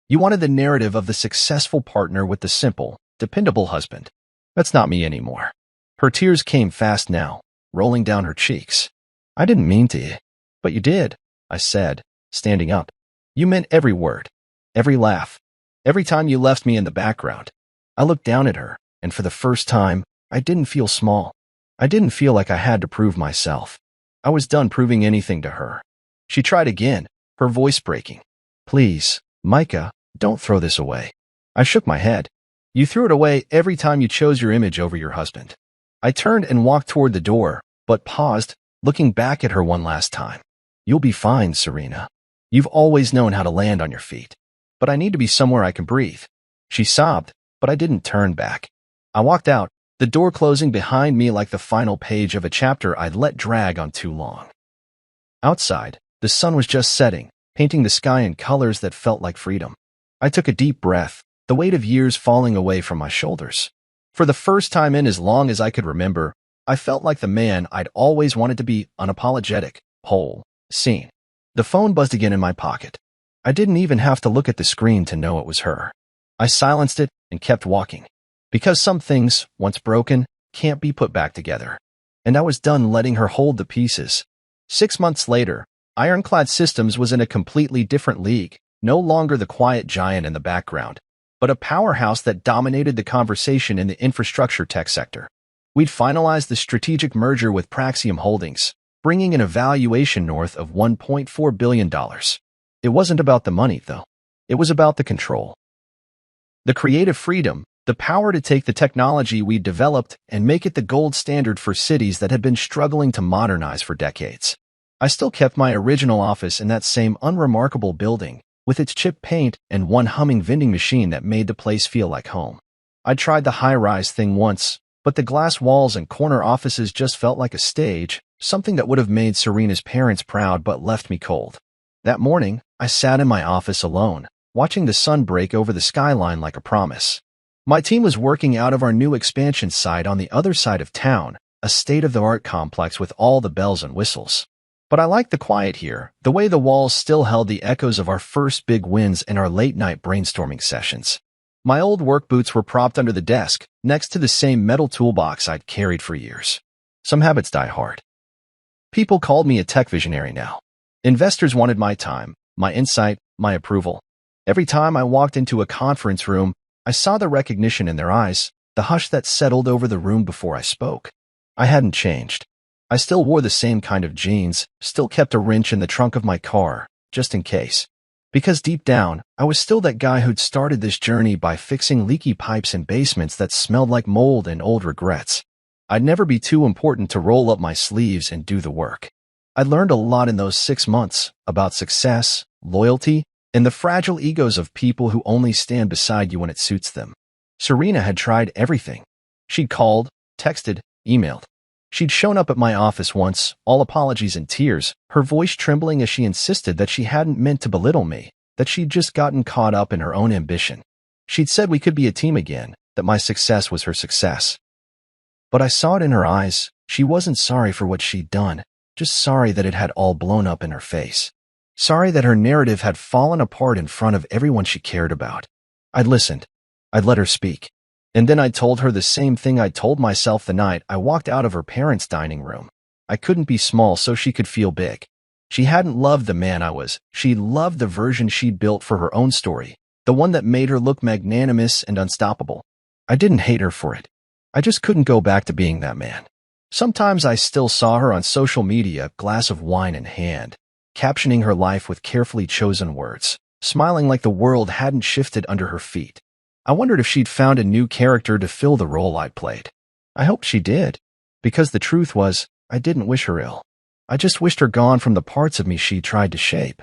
You wanted the narrative of the successful partner with the simple, dependable husband. That's not me anymore. Her tears came fast now, rolling down her cheeks. I didn't mean to, but you did, I said, standing up. You meant every word, every laugh, every time you left me in the background. I looked down at her, and for the first time, I didn't feel small. I didn't feel like I had to prove myself. I was done proving anything to her. She tried again, her voice breaking. Please, Micah, don't throw this away. I shook my head. You threw it away every time you chose your image over your husband. I turned and walked toward the door, but paused, looking back at her one last time. You'll be fine, Serena. You've always known how to land on your feet. But I need to be somewhere I can breathe. She sobbed, but I didn't turn back. I walked out, the door closing behind me like the final page of a chapter I'd let drag on too long. Outside, the sun was just setting, painting the sky in colors that felt like freedom. I took a deep breath, the weight of years falling away from my shoulders. For the first time in as long as I could remember, I felt like the man I'd always wanted to be, unapologetic, whole, seen. The phone buzzed again in my pocket. I didn't even have to look at the screen to know it was her. I silenced it and kept walking. Because some things, once broken, can't be put back together. And I was done letting her hold the pieces. 6 months later, Ironclad Systems was in a completely different league, no longer the quiet giant in the background, but a powerhouse that dominated the conversation in the infrastructure tech sector. We'd finalized the strategic merger with Praxium Holdings, bringing in a valuation north of $1.4 billion. It wasn't about the money, though. It was about the control. The creative freedom, the power to take the technology we'd developed and make it the gold standard for cities that had been struggling to modernize for decades. I still kept my original office in that same unremarkable building, with its chip paint and one humming vending machine that made the place feel like home. I tried the high-rise thing once, but the glass walls and corner offices just felt like a stage, something that would have made Serena's parents proud but left me cold. That morning, I sat in my office alone, watching the sun break over the skyline like a promise. My team was working out of our new expansion site on the other side of town, a state-of-the-art complex with all the bells and whistles. But I liked the quiet here, the way the walls still held the echoes of our first big wins and our late-night brainstorming sessions. My old work boots were propped under the desk, next to the same metal toolbox I'd carried for years. Some habits die hard. People called me a tech visionary now. Investors wanted my time, my insight, my approval. Every time I walked into a conference room, I saw the recognition in their eyes, the hush that settled over the room before I spoke. I hadn't changed. I still wore the same kind of jeans, still kept a wrench in the trunk of my car, just in case. Because deep down, I was still that guy who'd started this journey by fixing leaky pipes in basements that smelled like mold and old regrets. I'd never be too important to roll up my sleeves and do the work. I learned a lot in those 6 months about success, loyalty, and the fragile egos of people who only stand beside you when it suits them. Serena had tried everything. She'd called, texted, emailed. She'd shown up at my office once, all apologies and tears, her voice trembling as she insisted that she hadn't meant to belittle me, that she'd just gotten caught up in her own ambition. She'd said we could be a team again, that my success was her success. But I saw it in her eyes. She wasn't sorry for what she'd done, just sorry that it had all blown up in her face. Sorry that her narrative had fallen apart in front of everyone she cared about. I'd listened. I'd let her speak. And then I told her the same thing I told myself the night I walked out of her parents' dining room. I couldn't be small so she could feel big. She hadn't loved the man I was. She loved the version she'd built for her own story, the one that made her look magnanimous and unstoppable. I didn't hate her for it. I just couldn't go back to being that man. Sometimes I still saw her on social media, glass of wine in hand, captioning her life with carefully chosen words, smiling like the world hadn't shifted under her feet. I wondered if she'd found a new character to fill the role I'd played. I hoped she did, because the truth was, I didn't wish her ill. I just wished her gone from the parts of me she tried to shape.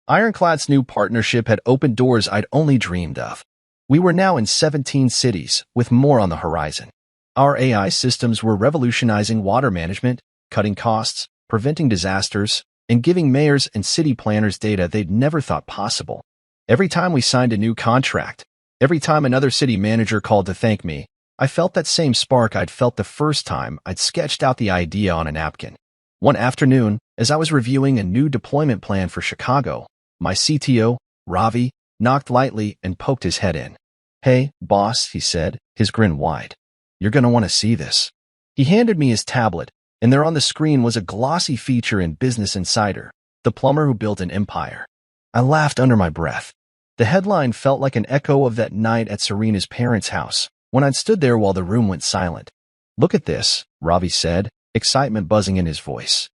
Ironclad's new partnership had opened doors I'd only dreamed of. We were now in 17 cities, with more on the horizon. Our AI systems were revolutionizing water management, cutting costs, preventing disasters, and giving mayors and city planners data they'd never thought possible. Every time we signed a new contract, every time another city manager called to thank me, I felt that same spark I'd felt the first time I'd sketched out the idea on a napkin. One afternoon, as I was reviewing a new deployment plan for Chicago, my CTO, Ravi, knocked lightly and poked his head in. "Hey, boss," he said, his grin wide. "You're gonna want to see this." He handed me his tablet, and there on the screen was a glossy feature in Business Insider, "The Plumber Who Built an Empire." I laughed under my breath. The headline felt like an echo of that night at Serena's parents' house, when I'd stood there while the room went silent. "Look at this," Ravi said, excitement buzzing in his voice.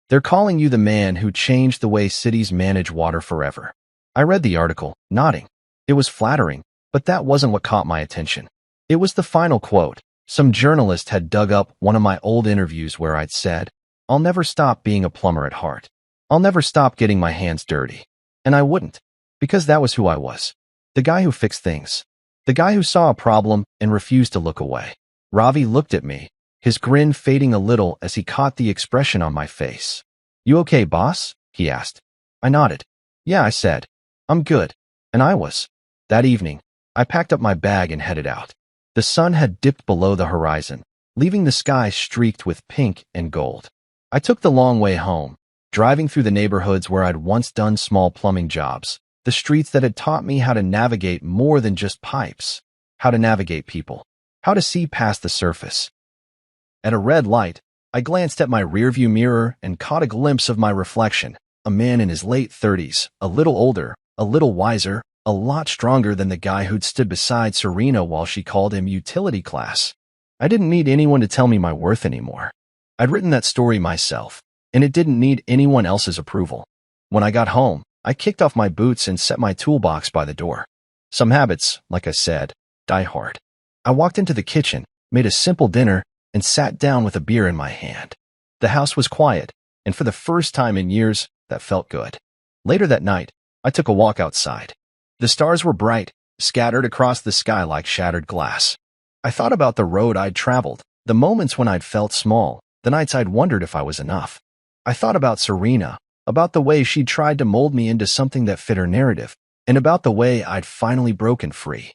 "They're calling you the man who changed the way cities manage water forever." I read the article, nodding. It was flattering, but that wasn't what caught my attention. It was the final quote. Some journalist had dug up one of my old interviews where I'd said, "I'll never stop being a plumber at heart. I'll never stop getting my hands dirty." And I wouldn't, because that was who I was. The guy who fixed things. The guy who saw a problem and refused to look away. Ravi looked at me, his grin fading a little as he caught the expression on my face. "You okay, boss?" he asked. I nodded. "Yeah," I said. "I'm good." And I was. That evening, I packed up my bag and headed out. The sun had dipped below the horizon, leaving the sky streaked with pink and gold. I took the long way home, driving through the neighborhoods where I'd once done small plumbing jobs, the streets that had taught me how to navigate more than just pipes, how to navigate people, how to see past the surface. At a red light, I glanced at my rearview mirror and caught a glimpse of my reflection, a man in his late 30s, a little older, a little wiser, a lot stronger than the guy who'd stood beside Serena while she called him utility class. I didn't need anyone to tell me my worth anymore. I'd written that story myself, and it didn't need anyone else's approval. When I got home, I kicked off my boots and set my toolbox by the door. Some habits, like I said, die hard. I walked into the kitchen, made a simple dinner, and sat down with a beer in my hand. The house was quiet, and for the first time in years, that felt good. Later that night, I took a walk outside. The stars were bright, scattered across the sky like shattered glass. I thought about the road I'd traveled, the moments when I'd felt small, the nights I'd wondered if I was enough. I thought about Serena, about the way she'd tried to mold me into something that fit her narrative, and about the way I'd finally broken free.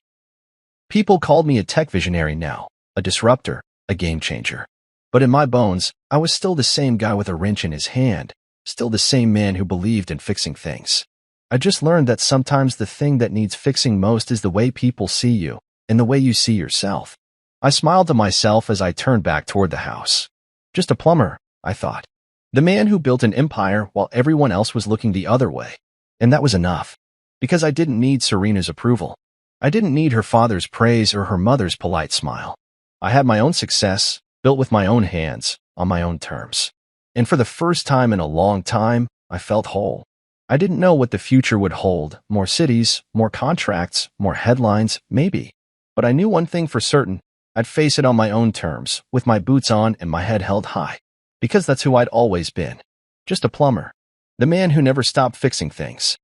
People called me a tech visionary now, a disruptor, a game changer. But in my bones, I was still the same guy with a wrench in his hand, still the same man who believed in fixing things. I just learned that sometimes the thing that needs fixing most is the way people see you, and the way you see yourself. I smiled to myself as I turned back toward the house. Just a plumber, I thought. The man who built an empire while everyone else was looking the other way. And that was enough. Because I didn't need Serena's approval. I didn't need her father's praise or her mother's polite smile. I had my own success, built with my own hands, on my own terms. And for the first time in a long time, I felt whole. I didn't know what the future would hold, more cities, more contracts, more headlines, maybe. But I knew one thing for certain, I'd face it on my own terms, with my boots on and my head held high. Because that's who I'd always been. Just a plumber. The man who never stopped fixing things.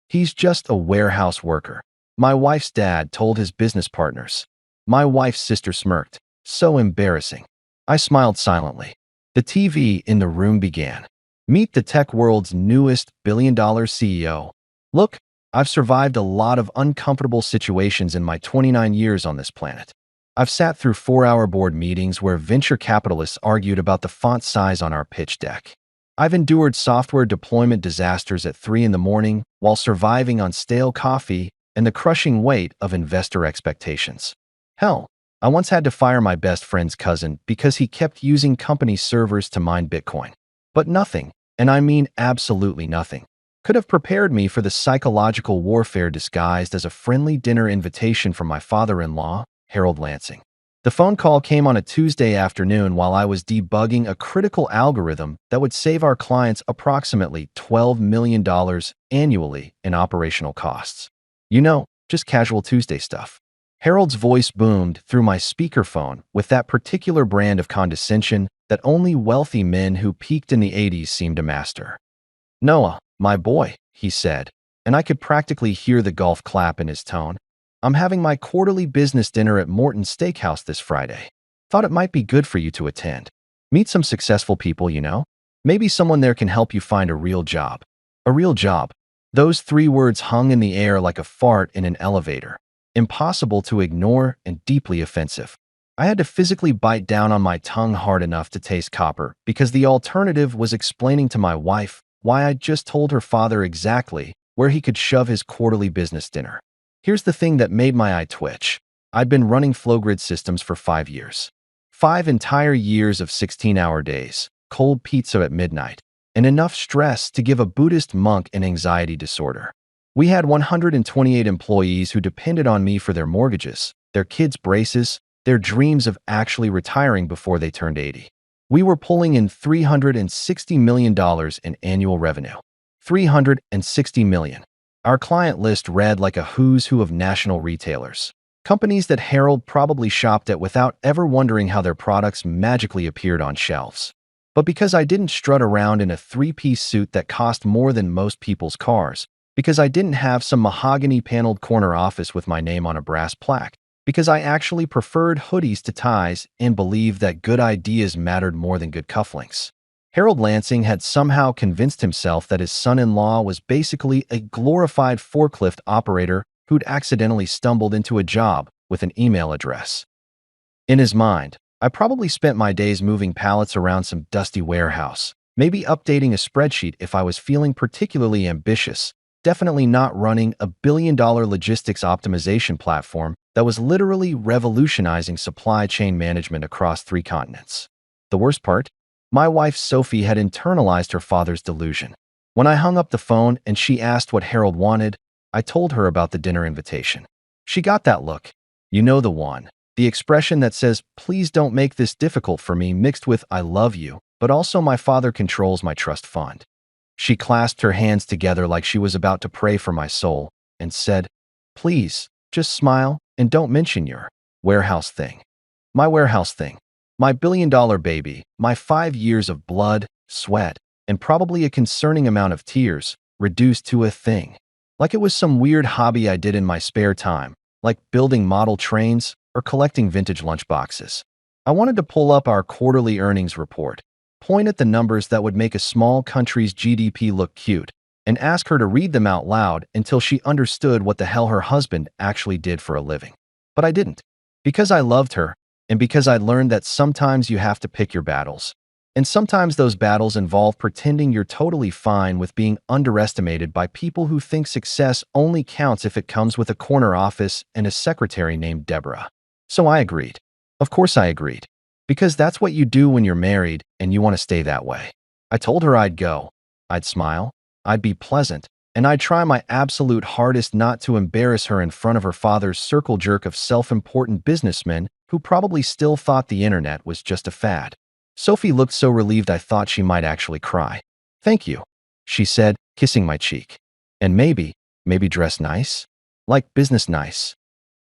"He's just a warehouse worker," my wife's dad told his business partners. My wife's sister smirked. So embarrassing. I smiled silently. The TV in the room began. Meet the tech world's newest billion-dollar CEO. Look, I've survived a lot of uncomfortable situations in my 29 years on this planet. I've sat through 4-hour board meetings where venture capitalists argued about the font size on our pitch deck. I've endured software deployment disasters at 3 in the morning while surviving on stale coffee and the crushing weight of investor expectations. Hell, I once had to fire my best friend's cousin because he kept using company servers to mine Bitcoin. But nothing, and I mean absolutely nothing, could have prepared me for the psychological warfare disguised as a friendly dinner invitation from my father-in-law, Harold Lansing. The phone call came on a Tuesday afternoon while I was debugging a critical algorithm that would save our clients approximately $12 million annually in operational costs. You know, just casual Tuesday stuff. Harold's voice boomed through my speakerphone with that particular brand of condescension that only wealthy men who peaked in the 80s seemed to master. "Noah, my boy," he said, and I could practically hear the golf clap in his tone. "I'm having my quarterly business dinner at Morton's Steakhouse this Friday. Thought it might be good for you to attend. Meet some successful people, you know? Maybe someone there can help you find a real job." A real job. Those three words hung in the air like a fart in an elevator. Impossible to ignore and deeply offensive. I had to physically bite down on my tongue hard enough to taste copper because the alternative was explaining to my wife why I'd just told her father exactly where he could shove his quarterly business dinner. Here's the thing that made my eye twitch. I'd been running Flowgrid systems for 5 years. 5 entire years of 16-hour days, cold pizza at midnight, and enough stress to give a Buddhist monk an anxiety disorder. We had 128 employees who depended on me for their mortgages, their kids' braces, their dreams of actually retiring before they turned 80. We were pulling in $360 million in annual revenue. $360 million. Our client list read like a who's who of national retailers. Companies that Harold probably shopped at without ever wondering how their products magically appeared on shelves. But because I didn't strut around in a three-piece suit that cost more than most people's cars, because I didn't have some mahogany-paneled corner office with my name on a brass plaque, because I actually preferred hoodies to ties and believed that good ideas mattered more than good cufflinks, Harold Lansing had somehow convinced himself that his son-in-law was basically a glorified forklift operator who'd accidentally stumbled into a job with an email address. In his mind, I probably spent my days moving pallets around some dusty warehouse, maybe updating a spreadsheet if I was feeling particularly ambitious, definitely not running a billion-dollar logistics optimization platform that was literally revolutionizing supply chain management across 3 continents. The worst part? My wife Sophie had internalized her father's delusion. When I hung up the phone and she asked what Harold wanted, I told her about the dinner invitation. She got that look. You know the one. The expression that says, "Please don't make this difficult for me," mixed with "I love you, but also my father controls my trust fund." She clasped her hands together like she was about to pray for my soul and said, "Please, just smile and don't mention your warehouse thing." My warehouse thing. My billion-dollar baby, my 5 years of blood, sweat, and probably a concerning amount of tears, reduced to a thing. Like it was some weird hobby I did in my spare time, like building model trains or collecting vintage lunchboxes. I wanted to pull up our quarterly earnings report, point at the numbers that would make a small country's GDP look cute, and ask her to read them out loud until she understood what the hell her husband actually did for a living. But I didn't. Because I loved her, and because I learned that sometimes you have to pick your battles. And sometimes those battles involve pretending you're totally fine with being underestimated by people who think success only counts if it comes with a corner office and a secretary named Deborah. So I agreed. Of course I agreed. Because that's what you do when you're married and you want to stay that way. I told her I'd go. I'd smile. I'd be pleasant. And I'd try my absolute hardest not to embarrass her in front of her father's circle jerk of self-important businessmen who probably still thought the internet was just a fad. Sophie looked so relieved I thought she might actually cry. "Thank you," she said, kissing my cheek. "And maybe dress nice? Like business nice.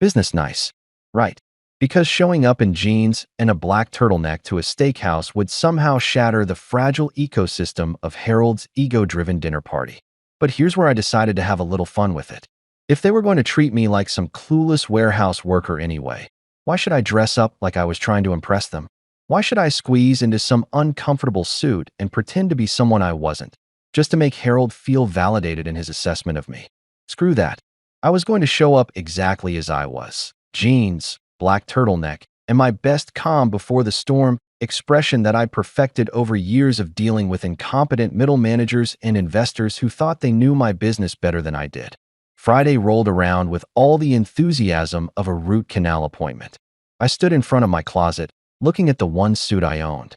Business nice. Right. Because showing up in jeans and a black turtleneck to a steakhouse would somehow shatter the fragile ecosystem of Harold's ego-driven dinner party. But here's where I decided to have a little fun with it. If they were going to treat me like some clueless warehouse worker anyway, why should I dress up like I was trying to impress them? Why should I squeeze into some uncomfortable suit and pretend to be someone I wasn't, just to make Harold feel validated in his assessment of me? Screw that. I was going to show up exactly as I was. Jeans, black turtleneck, and my best calm before the storm expression that I perfected over years of dealing with incompetent middle managers and investors who thought they knew my business better than I did. Friday rolled around with all the enthusiasm of a root canal appointment. I stood in front of my closet, looking at the one suit I owned.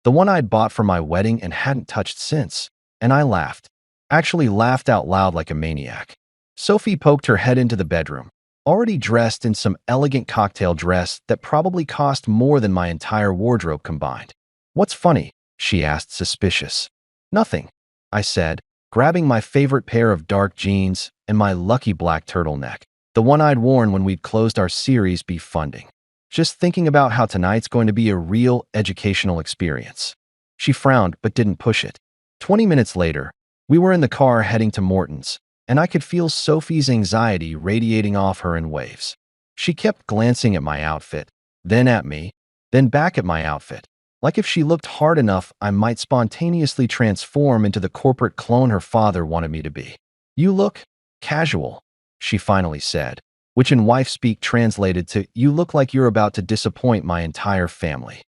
The one I'd bought for my wedding and hadn't touched since, and I laughed. Actually laughed out loud like a maniac. Sophie poked her head into the bedroom. already dressed in some elegant cocktail dress that probably cost more than my entire wardrobe combined. "What's funny?" she asked, suspicious. "Nothing," I said, grabbing my favorite pair of dark jeans and my lucky black turtleneck, the one I'd worn when we'd closed our Series B funding. "Just thinking about how tonight's going to be a real educational experience." She frowned but didn't push it. 20 minutes later, we were in the car heading to Morton's, and I could feel Sophie's anxiety radiating off her in waves. She kept glancing at my outfit, then at me, then back at my outfit, like if she looked hard enough I might spontaneously transform into the corporate clone her father wanted me to be. "You look casual," she finally said, which in wife speak translated to, "You look like you're about to disappoint my entire family."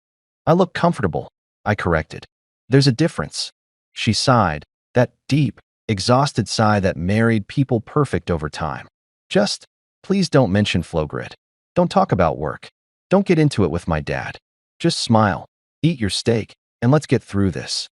"I look comfortable," I corrected. "There's a difference." She sighed, that deep, exhausted sigh that married people perfect over time. "Just, please don't mention Flowgrid. Don't talk about work. Don't get into it with my dad. Just smile, eat your steak, and let's get through this.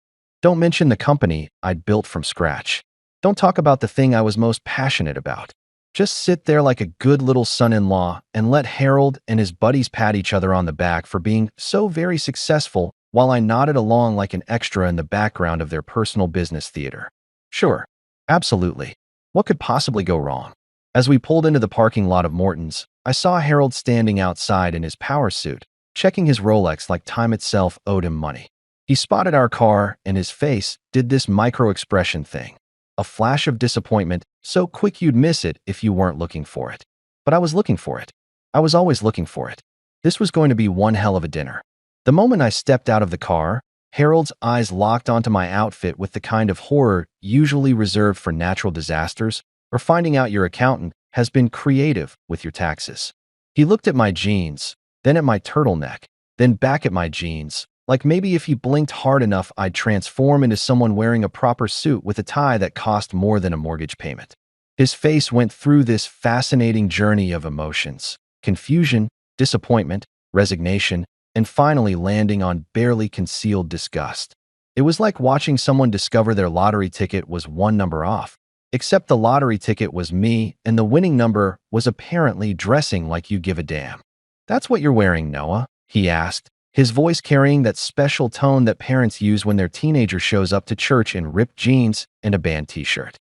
Don't mention the company I'd built from scratch. Don't talk about the thing I was most passionate about. Just sit there like a good little son-in-law and let Harold and his buddies pat each other on the back for being so very successful while I nodded along like an extra in the background of their personal business theater. Sure, absolutely. What could possibly go wrong?" As we pulled into the parking lot of Morton's, I saw Harold standing outside in his power suit, checking his Rolex like time itself owed him money. He spotted our car, and his face did this micro-expression thing. A flash of disappointment, so quick you'd miss it if you weren't looking for it. But I was looking for it. I was always looking for it. This was going to be one hell of a dinner. The moment I stepped out of the car, Harold's eyes locked onto my outfit with the kind of horror usually reserved for natural disasters or finding out your accountant has been creative with your taxes. He looked at my jeans, then at my turtleneck, then back at my jeans, like maybe if he blinked hard enough I'd transform into someone wearing a proper suit with a tie that cost more than a mortgage payment. His face went through this fascinating journey of emotions: confusion, disappointment, resignation, and finally landing on barely concealed disgust. It was like watching someone discover their lottery ticket was one number off, except the lottery ticket was me and the winning number was apparently dressing like you give a damn. "That's what you're wearing, Noah?" he asked, his voice carrying that special tone that parents use when their teenager shows up to church in ripped jeans and a band t-shirt.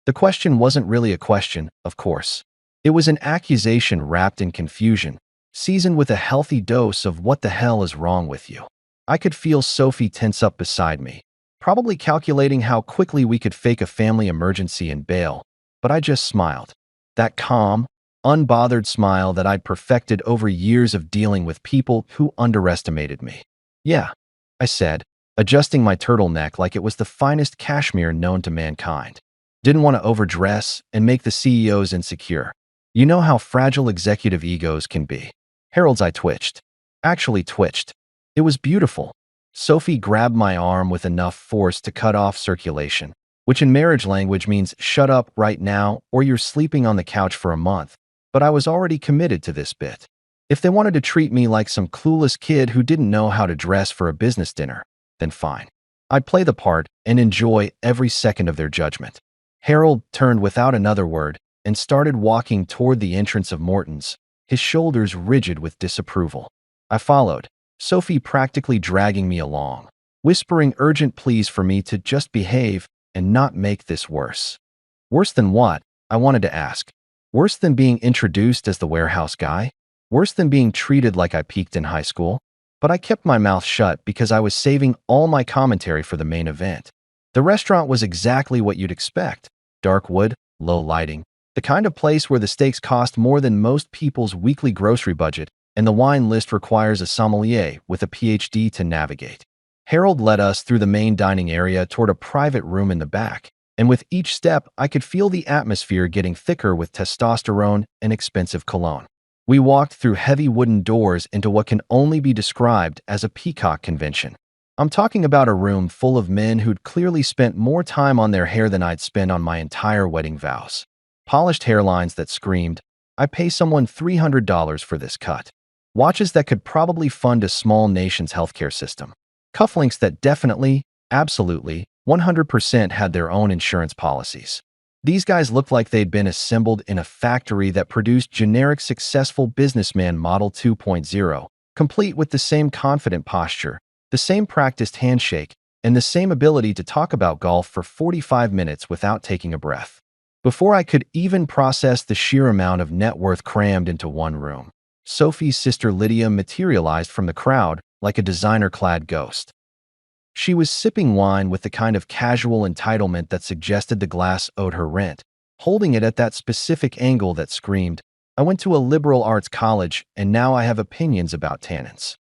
The question wasn't really a question, of course. It was an accusation wrapped in confusion, seasoned with a healthy dose of "what the hell is wrong with you?" I could feel Sophie tense up beside me, probably calculating how quickly we could fake a family emergency and bail, but I just smiled. That calm, unbothered smile that I'd perfected over years of dealing with people who underestimated me. "Yeah," I said, adjusting my turtleneck like it was the finest cashmere known to mankind. Didn't want to overdress and make the CEOs insecure. You know how fragile executive egos can be. Harold's eye twitched. Actually twitched. It was beautiful. Sophie grabbed my arm with enough force to cut off circulation, which in marriage language means shut up right now or you're sleeping on the couch for a month. But I was already committed to this bit. If they wanted to treat me like some clueless kid who didn't know how to dress for a business dinner, then fine. I'd play the part and enjoy every second of their judgment. Harold turned without another word and started walking toward the entrance of Morton's, his shoulders rigid with disapproval. I followed, Sophie practically dragging me along, whispering urgent pleas for me to just behave and not make this worse. Worse than what? I wanted to ask. Worse than being introduced as the warehouse guy? Worse than being treated like I peaked in high school? But I kept my mouth shut because I was saving all my commentary for the main event. The restaurant was exactly what you'd expect. Dark wood, low lighting, the kind of place where the steaks cost more than most people's weekly grocery budget, and the wine list requires a sommelier with a PhD to navigate. Harold led us through the main dining area toward a private room in the back, and with each step I could feel the atmosphere getting thicker with testosterone and expensive cologne. We walked through heavy wooden doors into what can only be described as a peacock convention. I'm talking about a room full of men who'd clearly spent more time on their hair than I'd spent on my entire wedding vows. Polished hairlines that screamed, "I pay someone $300 for this cut." Watches that could probably fund a small nation's healthcare system. Cufflinks that definitely, absolutely, 100% had their own insurance policies. These guys looked like they'd been assembled in a factory that produced generic successful businessman Model 2.0, complete with the same confident posture, the same practiced handshake, and the same ability to talk about golf for 45 minutes without taking a breath. Before I could even process the sheer amount of net worth crammed into one room, Sophie's sister Lydia materialized from the crowd like a designer-clad ghost. She was sipping wine with the kind of casual entitlement that suggested the glass owed her rent, holding it at that specific angle that screamed, "I went to a liberal arts college and now I have opinions about tannins."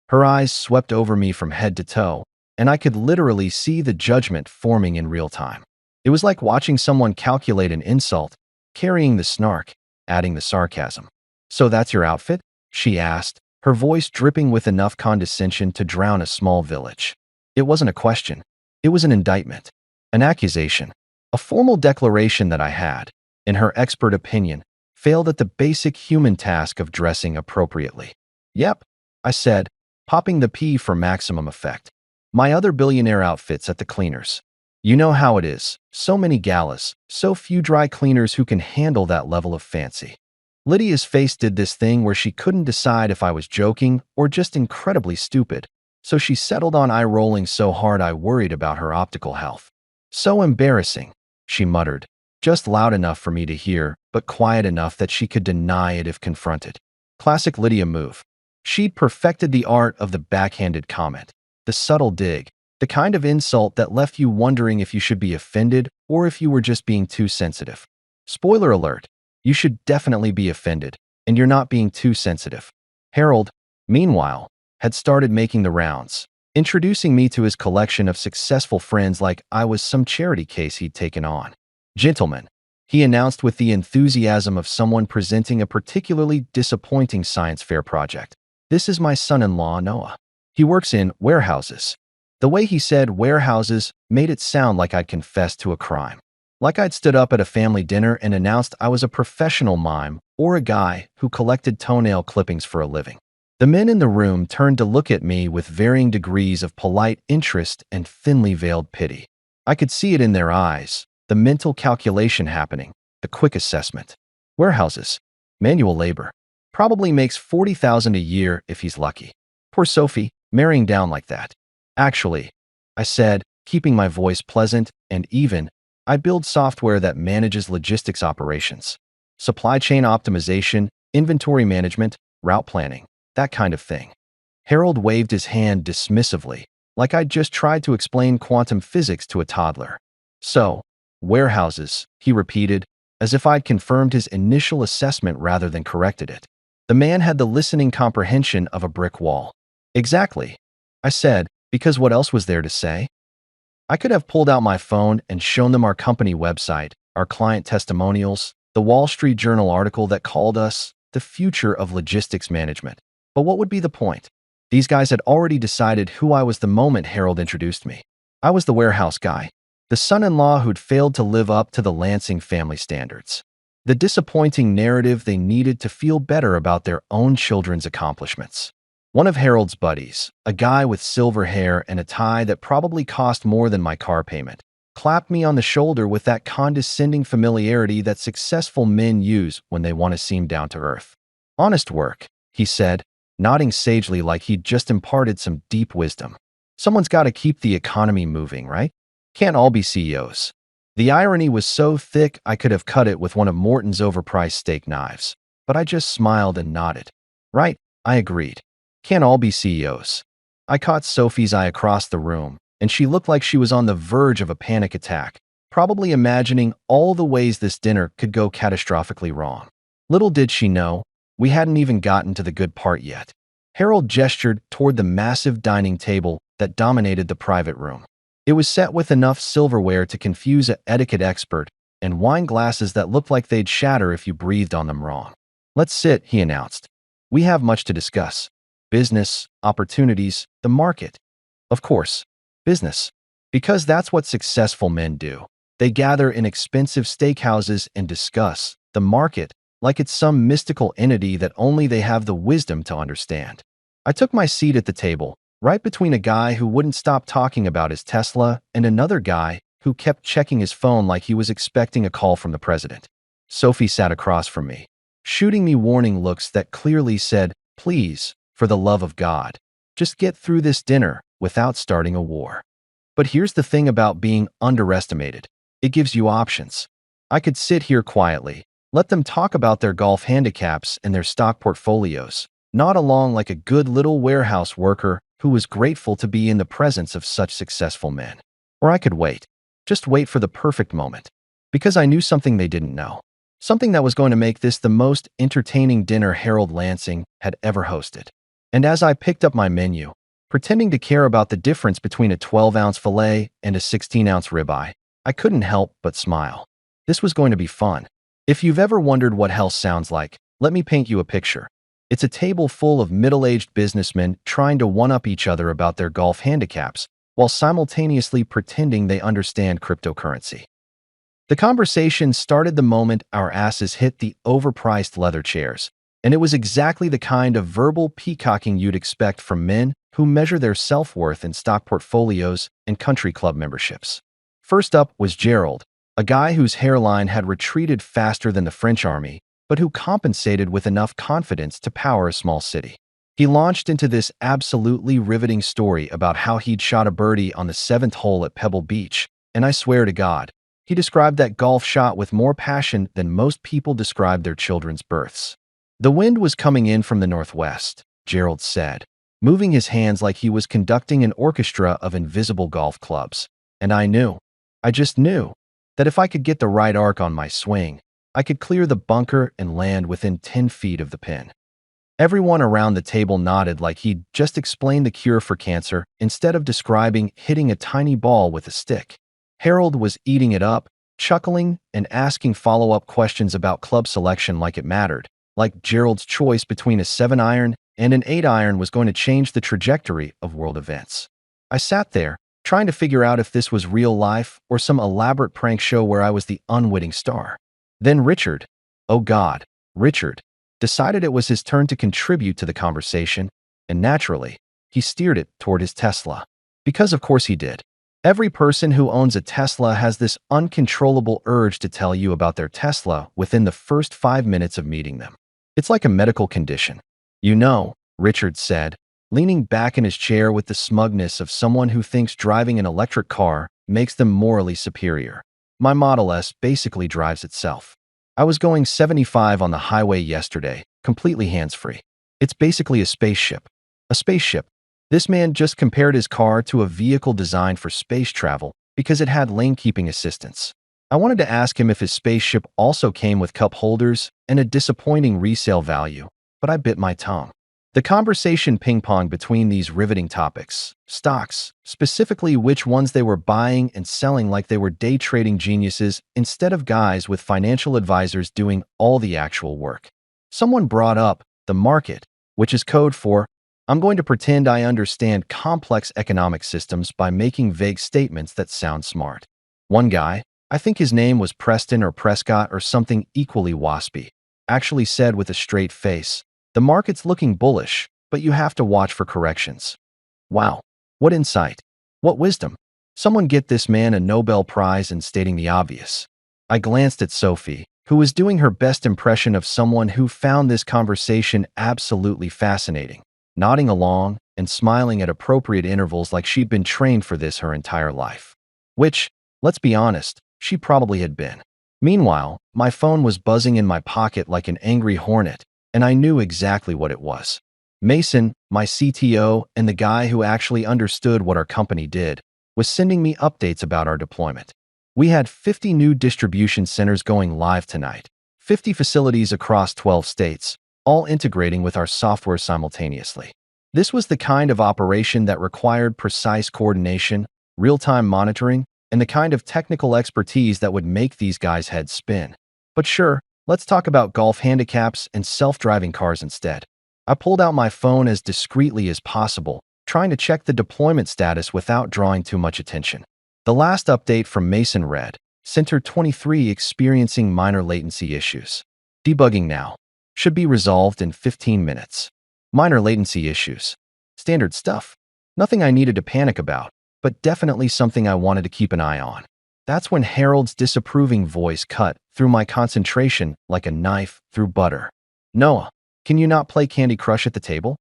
Her eyes swept over me from head to toe, and I could literally see the judgment forming in real time. It was like watching someone calculate an insult, carrying the snark, adding the sarcasm. "So that's your outfit?" she asked, her voice dripping with enough condescension to drown a small village. It wasn't a question. It was an indictment, an accusation, a formal declaration that I had, in her expert opinion, failed at the basic human task of dressing appropriately. "Yep," I said, popping the P for maximum effect. "My other billionaire outfit's at the cleaners. You know how it is. So many galas, so few dry cleaners who can handle that level of fancy." Lydia's face did this thing where she couldn't decide if I was joking or just incredibly stupid, so she settled on eye-rolling so hard I worried about her optical health. "So embarrassing," she muttered, just loud enough for me to hear, but quiet enough that she could deny it if confronted. Classic Lydia move. She'd perfected the art of the backhanded comment, the subtle dig, the kind of insult that left you wondering if you should be offended or if you were just being too sensitive. Spoiler alert, you should definitely be offended, and you're not being too sensitive. Harold, meanwhile, had started making the rounds, introducing me to his collection of successful friends like I was some charity case he'd taken on. "Gentlemen," he announced with the enthusiasm of someone presenting a particularly disappointing science fair project, "this is my son-in-law, Noah. He works in warehouses." The way he said warehouses made it sound like I'd confessed to a crime. Like I'd stood up at a family dinner and announced I was a professional mime or a guy who collected toenail clippings for a living. The men in the room turned to look at me with varying degrees of polite interest and thinly veiled pity. I could see it in their eyes, the mental calculation happening, the quick assessment. Warehouses, manual labor, probably makes $40,000 a year if he's lucky. Poor Sophie, marrying down like that. "Actually," I said, keeping my voice pleasant and even, "I build software that manages logistics operations. Supply chain optimization, inventory management, route planning, that kind of thing." Harold waved his hand dismissively, like I'd just tried to explain quantum physics to a toddler. "So, warehouses," he repeated, as if I'd confirmed his initial assessment rather than corrected it. The man had the listening comprehension of a brick wall. "Exactly," I said, because what else was there to say? I could have pulled out my phone and shown them our company website, our client testimonials, the Wall Street Journal article that called us the future of logistics management. But what would be the point? These guys had already decided who I was the moment Harold introduced me. I was the warehouse guy, the son-in-law who'd failed to live up to the Lansing family standards. The disappointing narrative they needed to feel better about their own children's accomplishments. One of Harold's buddies, a guy with silver hair and a tie that probably cost more than my car payment, clapped me on the shoulder with that condescending familiarity that successful men use when they want to seem down to earth. "Honest work," he said, nodding sagely like he'd just imparted some deep wisdom. "Someone's got to keep the economy moving, right? Can't all be CEOs." The irony was so thick I could have cut it with one of Morton's overpriced steak knives, but I just smiled and nodded. "Right," I agreed. "Can't all be CEOs." I caught Sophie's eye across the room, and she looked like she was on the verge of a panic attack, probably imagining all the ways this dinner could go catastrophically wrong. Little did she know, we hadn't even gotten to the good part yet. Harold gestured toward the massive dining table that dominated the private room. It was set with enough silverware to confuse an etiquette expert and wine glasses that looked like they'd shatter if you breathed on them wrong. "Let's sit," he announced. "We have much to discuss. Business, opportunities, the market. Of course, business. Because that's what successful men do. They gather in expensive steakhouses and discuss the market like it's some mystical entity that only they have the wisdom to understand." I took my seat at the table, right between a guy who wouldn't stop talking about his Tesla and another guy who kept checking his phone like he was expecting a call from the president. Sophie sat across from me, shooting me warning looks that clearly said, "Please, for the love of God, just get through this dinner without starting a war." But here's the thing about being underestimated. It gives you options. I could sit here quietly, let them talk about their golf handicaps and their stock portfolios, nod along like a good little warehouse worker who was grateful to be in the presence of such successful men. Or I could wait, just wait for the perfect moment, because I knew something they didn't know. Something that was going to make this the most entertaining dinner Harold Lansing had ever hosted. And as I picked up my menu, pretending to care about the difference between a 12-ounce filet and a 16-ounce ribeye, I couldn't help but smile. This was going to be fun. If you've ever wondered what hell sounds like, let me paint you a picture. It's a table full of middle-aged businessmen trying to one-up each other about their golf handicaps, while simultaneously pretending they understand cryptocurrency. The conversation started the moment our asses hit the overpriced leather chairs, and it was exactly the kind of verbal peacocking you'd expect from men who measure their self-worth in stock portfolios and country club memberships. First up was Gerald, a guy whose hairline had retreated faster than the French army, but who compensated with enough confidence to power a small city. He launched into this absolutely riveting story about how he'd shot a birdie on the 7th hole at Pebble Beach, and I swear to God, he described that golf shot with more passion than most people describe their children's births. The wind was coming in from the northwest, Gerald said, moving his hands like he was conducting an orchestra of invisible golf clubs. And I just knew, that if I could get the right arc on my swing, I could clear the bunker and land within 10 feet of the pin. Everyone around the table nodded like he'd just explained the cure for cancer instead of describing hitting a tiny ball with a stick. Harold was eating it up, chuckling and asking follow-up questions about club selection like it mattered, like Gerald's choice between a 7-iron and an 8-iron was going to change the trajectory of world events. I sat there, trying to figure out if this was real life or some elaborate prank show where I was the unwitting star. Then Richard, oh God, Richard, decided it was his turn to contribute to the conversation, and naturally, he steered it toward his Tesla. Because of course he did. Every person who owns a Tesla has this uncontrollable urge to tell you about their Tesla within the first 5 minutes of meeting them. It's like a medical condition. You know, Richard said, leaning back in his chair with the smugness of someone who thinks driving an electric car makes them morally superior. My Model S basically drives itself. I was going 75 on the highway yesterday, completely hands-free. It's basically a spaceship. A spaceship. This man just compared his car to a vehicle designed for space travel because it had lane-keeping assistance. I wanted to ask him if his spaceship also came with cup holders and a disappointing resale value, but I bit my tongue. The conversation ping-ponged between these riveting topics, stocks, specifically which ones they were buying and selling like they were day trading geniuses instead of guys with financial advisors doing all the actual work. Someone brought up the market, which is code for, I'm going to pretend I understand complex economic systems by making vague statements that sound smart. One guy, I think his name was Preston or Prescott or something equally waspy, actually said with a straight face, the market's looking bullish, but you have to watch for corrections. Wow, what insight, what wisdom. Someone get this man a Nobel Prize in stating the obvious. I glanced at Sophie, who was doing her best impression of someone who found this conversation absolutely fascinating, nodding along and smiling at appropriate intervals like she'd been trained for this her entire life. Which, let's be honest, she probably had been. Meanwhile, my phone was buzzing in my pocket like an angry hornet, and I knew exactly what it was. Mason, my CTO, and the guy who actually understood what our company did, was sending me updates about our deployment. We had 50 new distribution centers going live tonight, 50 facilities across 12 states, all integrating with our software simultaneously. This was the kind of operation that required precise coordination, real-time monitoring, and the kind of technical expertise that would make these guys' heads spin. But sure, let's talk about golf handicaps and self-driving cars instead. I pulled out my phone as discreetly as possible, trying to check the deployment status without drawing too much attention. The last update from Mason read, Center 23 experiencing minor latency issues. Debugging now. Should be resolved in 15 minutes. Minor latency issues. Standard stuff. Nothing I needed to panic about, but definitely something I wanted to keep an eye on. That's when Harold's disapproving voice cut through my concentration like a knife through butter. Noah, can you not play Candy Crush at the table?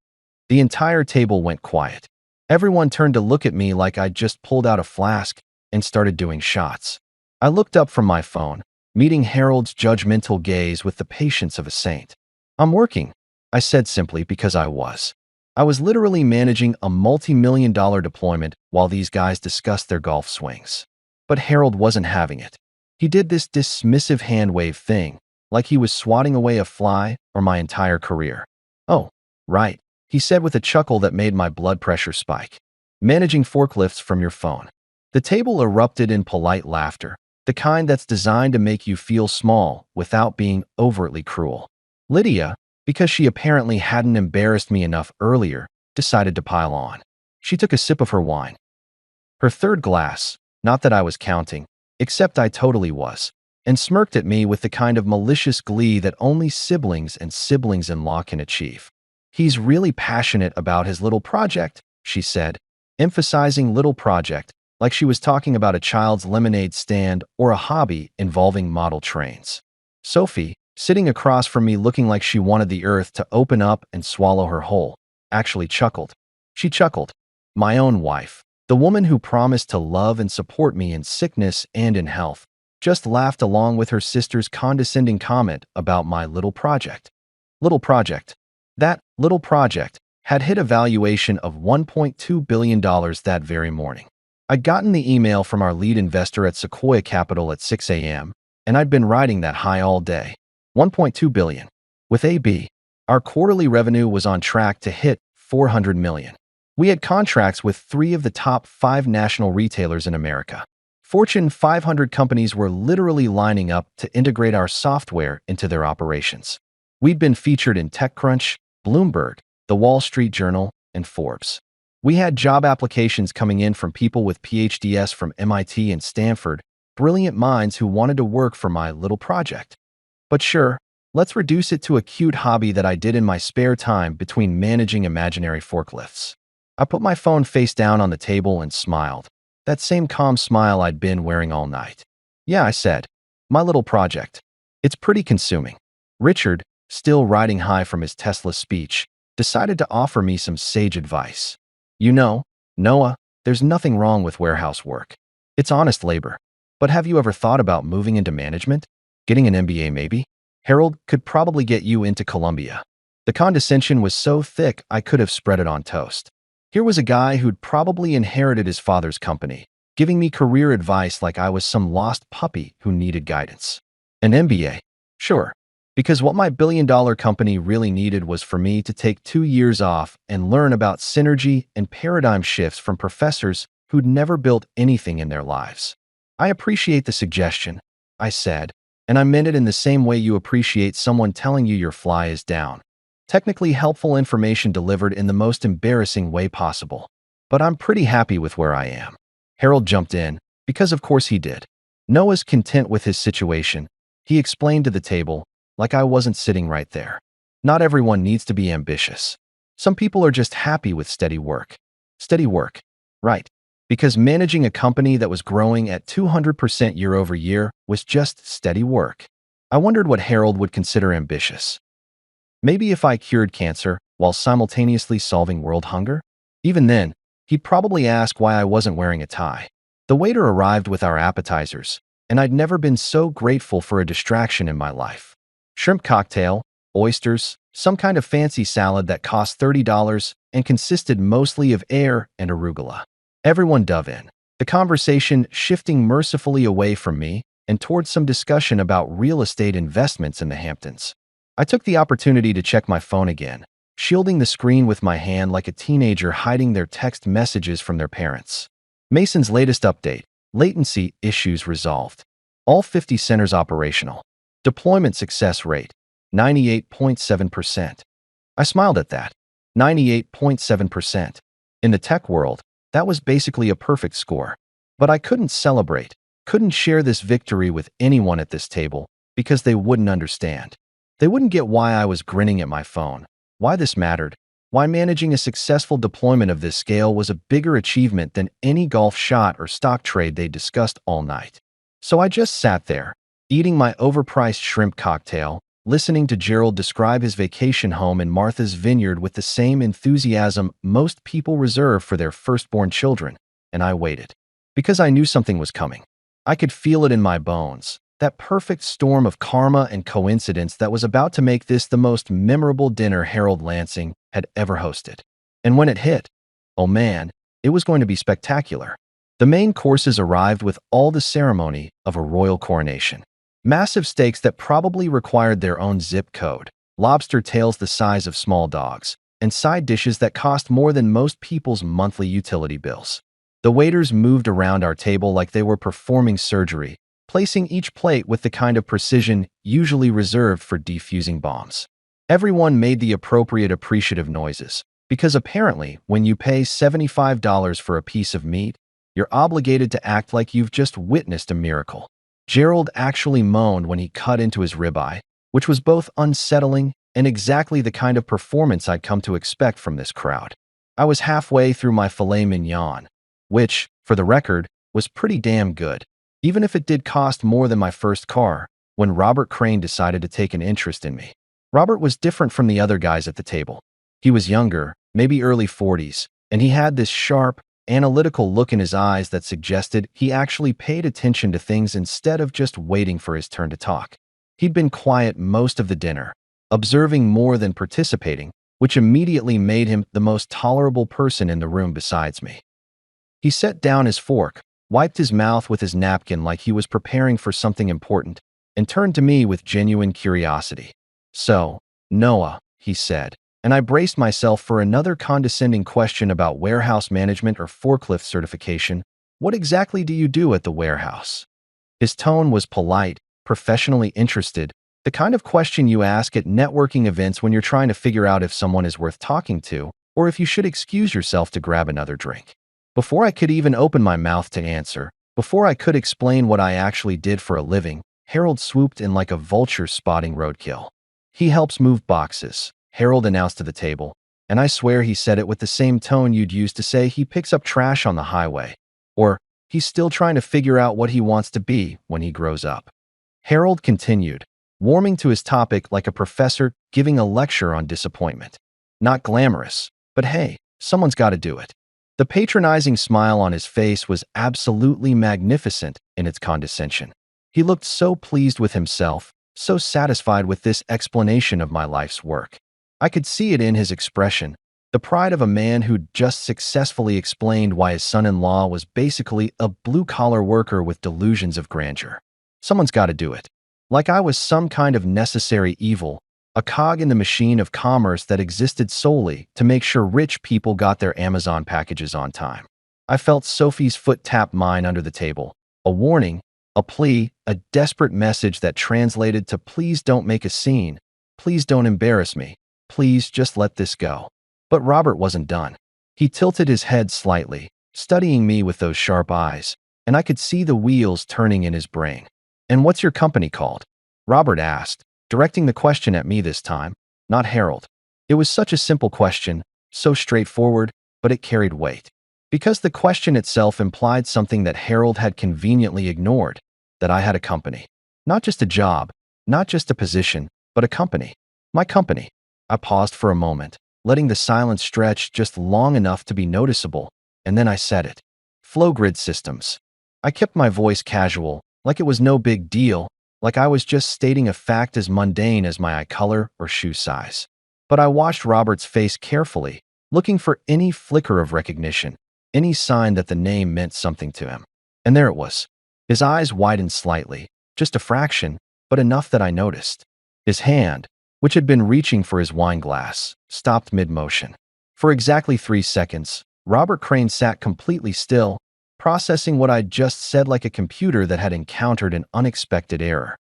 The entire table went quiet. Everyone turned to look at me like I'd just pulled out a flask and started doing shots. I looked up from my phone, meeting Harold's judgmental gaze with the patience of a saint. I'm working, I said simply because I was. I was literally managing a multi-million-dollar deployment while these guys discussed their golf swings. But Harold wasn't having it. He did this dismissive hand-wave thing, like he was swatting away a fly or my entire career. Oh, right, he said with a chuckle that made my blood pressure spike. Managing forklifts from your phone. The table erupted in polite laughter, the kind that's designed to make you feel small without being overtly cruel. Lydia, because she apparently hadn't embarrassed me enough earlier, decided to pile on. She took a sip of her wine. Her third glass, not that I was counting, except I totally was, and smirked at me with the kind of malicious glee that only siblings and siblings-in-law can achieve. He's really passionate about his little project, she said, emphasizing little project, like she was talking about a child's lemonade stand or a hobby involving model trains. Sophie, sitting across from me looking like she wanted the earth to open up and swallow her whole, actually chuckled. She chuckled. My own wife, the woman who promised to love and support me in sickness and in health, just laughed along with her sister's condescending comment about my little project. Little project. That little project had hit a valuation of $1.2 billion that very morning. I'd gotten the email from our lead investor at Sequoia Capital at 6 a.m., and I'd been riding that high all day. $1.2 billion. With AB, our quarterly revenue was on track to hit $400 million. We had contracts with 3 of the top 5 national retailers in America. Fortune 500 companies were literally lining up to integrate our software into their operations. We'd been featured in TechCrunch, Bloomberg, The Wall Street Journal, and Forbes. We had job applications coming in from people with PhDs from MIT and Stanford, brilliant minds who wanted to work for my little project. But sure, let's reduce it to a cute hobby that I did in my spare time between managing imaginary forklifts. I put my phone face down on the table and smiled, that same calm smile I'd been wearing all night. Yeah, I said, my little project. It's pretty consuming. Richard, still riding high from his Tesla speech, decided to offer me some sage advice. You know, Noah, there's nothing wrong with warehouse work. It's honest labor. But have you ever thought about moving into management? Getting an MBA maybe? Harold could probably get you into Columbia. The condescension was so thick I could have spread it on toast. Here was a guy who'd probably inherited his father's company, giving me career advice like I was some lost puppy who needed guidance. An MBA? Sure. Because what my billion-dollar company really needed was for me to take 2 years off and learn about synergy and paradigm shifts from professors who'd never built anything in their lives. I appreciate the suggestion, I said, and I meant it in the same way you appreciate someone telling you your fly is down. Technically helpful information delivered in the most embarrassing way possible. But I'm pretty happy with where I am. Harold jumped in, because of course he did. Noah's content with his situation, he explained to the table, like I wasn't sitting right there. Not everyone needs to be ambitious. Some people are just happy with steady work. Steady work. Right. Because managing a company that was growing at 200% year over year was just steady work. I wondered what Harold would consider ambitious. Maybe if I cured cancer while simultaneously solving world hunger? Even then, he'd probably ask why I wasn't wearing a tie. The waiter arrived with our appetizers, and I'd never been so grateful for a distraction in my life. Shrimp cocktail, oysters, some kind of fancy salad that cost $30 and consisted mostly of air and arugula. Everyone dove in, the conversation shifting mercifully away from me and towards some discussion about real estate investments in the Hamptons. I took the opportunity to check my phone again, shielding the screen with my hand like a teenager hiding their text messages from their parents. Mason's latest update, latency issues resolved. All 50 centers operational. Deployment success rate, 98.7%. I smiled at that. 98.7%. In the tech world, that was basically a perfect score. But I couldn't celebrate, couldn't share this victory with anyone at this table because they wouldn't understand. They wouldn't get why I was grinning at my phone, why this mattered, why managing a successful deployment of this scale was a bigger achievement than any golf shot or stock trade they discussed all night. So I just sat there, eating my overpriced shrimp cocktail, listening to Gerald describe his vacation home in Martha's Vineyard with the same enthusiasm most people reserve for their firstborn children, and I waited. Because I knew something was coming. I could feel it in my bones, that perfect storm of karma and coincidence that was about to make this the most memorable dinner Harold Lansing had ever hosted. And when it hit, oh man, it was going to be spectacular. The main courses arrived with all the ceremony of a royal coronation. Massive steaks that probably required their own zip code, lobster tails the size of small dogs, and side dishes that cost more than most people's monthly utility bills. The waiters moved around our table like they were performing surgery, placing each plate with the kind of precision usually reserved for defusing bombs. Everyone made the appropriate appreciative noises, because apparently when you pay $75 for a piece of meat, you're obligated to act like you've just witnessed a miracle. Gerald actually moaned when he cut into his ribeye, which was both unsettling and exactly the kind of performance I'd come to expect from this crowd. I was halfway through my filet mignon, which, for the record, was pretty damn good, even if it did cost more than my first car, when Robert Crane decided to take an interest in me. Robert was different from the other guys at the table. He was younger, maybe early 40s, and he had this sharp, analytical look in his eyes that suggested he actually paid attention to things instead of just waiting for his turn to talk. He'd been quiet most of the dinner, observing more than participating, which immediately made him the most tolerable person in the room besides me. He set down his fork, wiped his mouth with his napkin like he was preparing for something important, and turned to me with genuine curiosity. "So, Noah," he said, and I braced myself for another condescending question about warehouse management or forklift certification. "What exactly do you do at the warehouse?" His tone was polite, professionally interested, the kind of question you ask at networking events when you're trying to figure out if someone is worth talking to, or if you should excuse yourself to grab another drink. Before I could even open my mouth to answer, before I could explain what I actually did for a living, Harold swooped in like a vulture spotting roadkill. "He helps move boxes," Harold announced to the table, and I swear he said it with the same tone you'd use to say he picks up trash on the highway, or he's still trying to figure out what he wants to be when he grows up. Harold continued, warming to his topic like a professor giving a lecture on disappointment. "Not glamorous, but hey, someone's got to do it." The patronizing smile on his face was absolutely magnificent in its condescension. He looked so pleased with himself, so satisfied with this explanation of my life's work. I could see it in his expression, the pride of a man who'd just successfully explained why his son-in-law was basically a blue-collar worker with delusions of grandeur. Someone's got to do it. Like I was some kind of necessary evil, a cog in the machine of commerce that existed solely to make sure rich people got their Amazon packages on time. I felt Sophie's foot tap mine under the table, a warning, a plea, a desperate message that translated to "Please don't make a scene, please don't embarrass me, please just let this go." But Robert wasn't done. He tilted his head slightly, studying me with those sharp eyes, and I could see the wheels turning in his brain. "And what's your company called?" Robert asked, directing the question at me this time, not Harold. It was such a simple question, so straightforward, but it carried weight. Because the question itself implied something that Harold had conveniently ignored, that I had a company. Not just a job, not just a position, but a company. My company. I paused for a moment, letting the silence stretch just long enough to be noticeable, and then I said it. Flow Grid Systems. I kept my voice casual, like it was no big deal, like I was just stating a fact as mundane as my eye color or shoe size. But I watched Robert's face carefully, looking for any flicker of recognition, any sign that the name meant something to him. And there it was. His eyes widened slightly, just a fraction, but enough that I noticed. His hand, which had been reaching for his wine glass, stopped mid-motion. For exactly 3 seconds, Robert Crane sat completely still, processing what I'd just said like a computer that had encountered an unexpected error.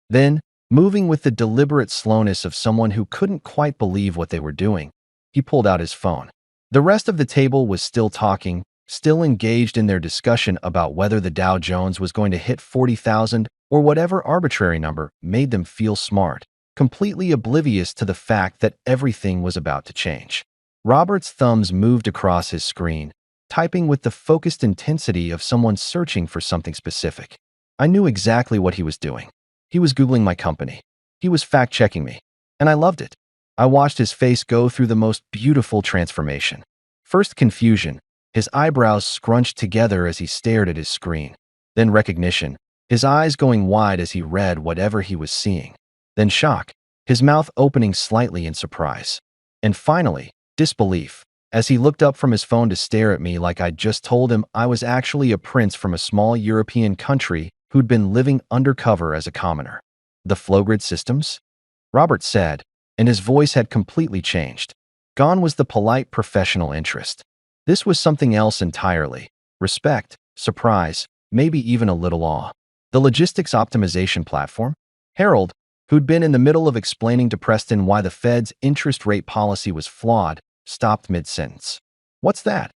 Then, moving with the deliberate slowness of someone who couldn't quite believe what they were doing, he pulled out his phone. The rest of the table was still talking, still engaged in their discussion about whether the Dow Jones was going to hit 40,000 or whatever arbitrary number made them feel smart, completely oblivious to the fact that everything was about to change. Robert's thumbs moved across his screen, typing with the focused intensity of someone searching for something specific. I knew exactly what he was doing. He was Googling my company. He was fact-checking me. And I loved it. I watched his face go through the most beautiful transformation. First confusion, his eyebrows scrunched together as he stared at his screen. Then recognition, his eyes going wide as he read whatever he was seeing. Then shock, his mouth opening slightly in surprise. And finally, disbelief, as he looked up from his phone to stare at me like I'd just told him I was actually a prince from a small European country who'd been living undercover as a commoner. The Flowgrid systems? Robert said, and his voice had completely changed. Gone was the polite professional interest. This was something else entirely. Respect, surprise, maybe even a little awe. The logistics optimization platform? Harold, who'd been in the middle of explaining to Preston why the Fed's interest rate policy was flawed, stopped mid-sentence. "What's that?"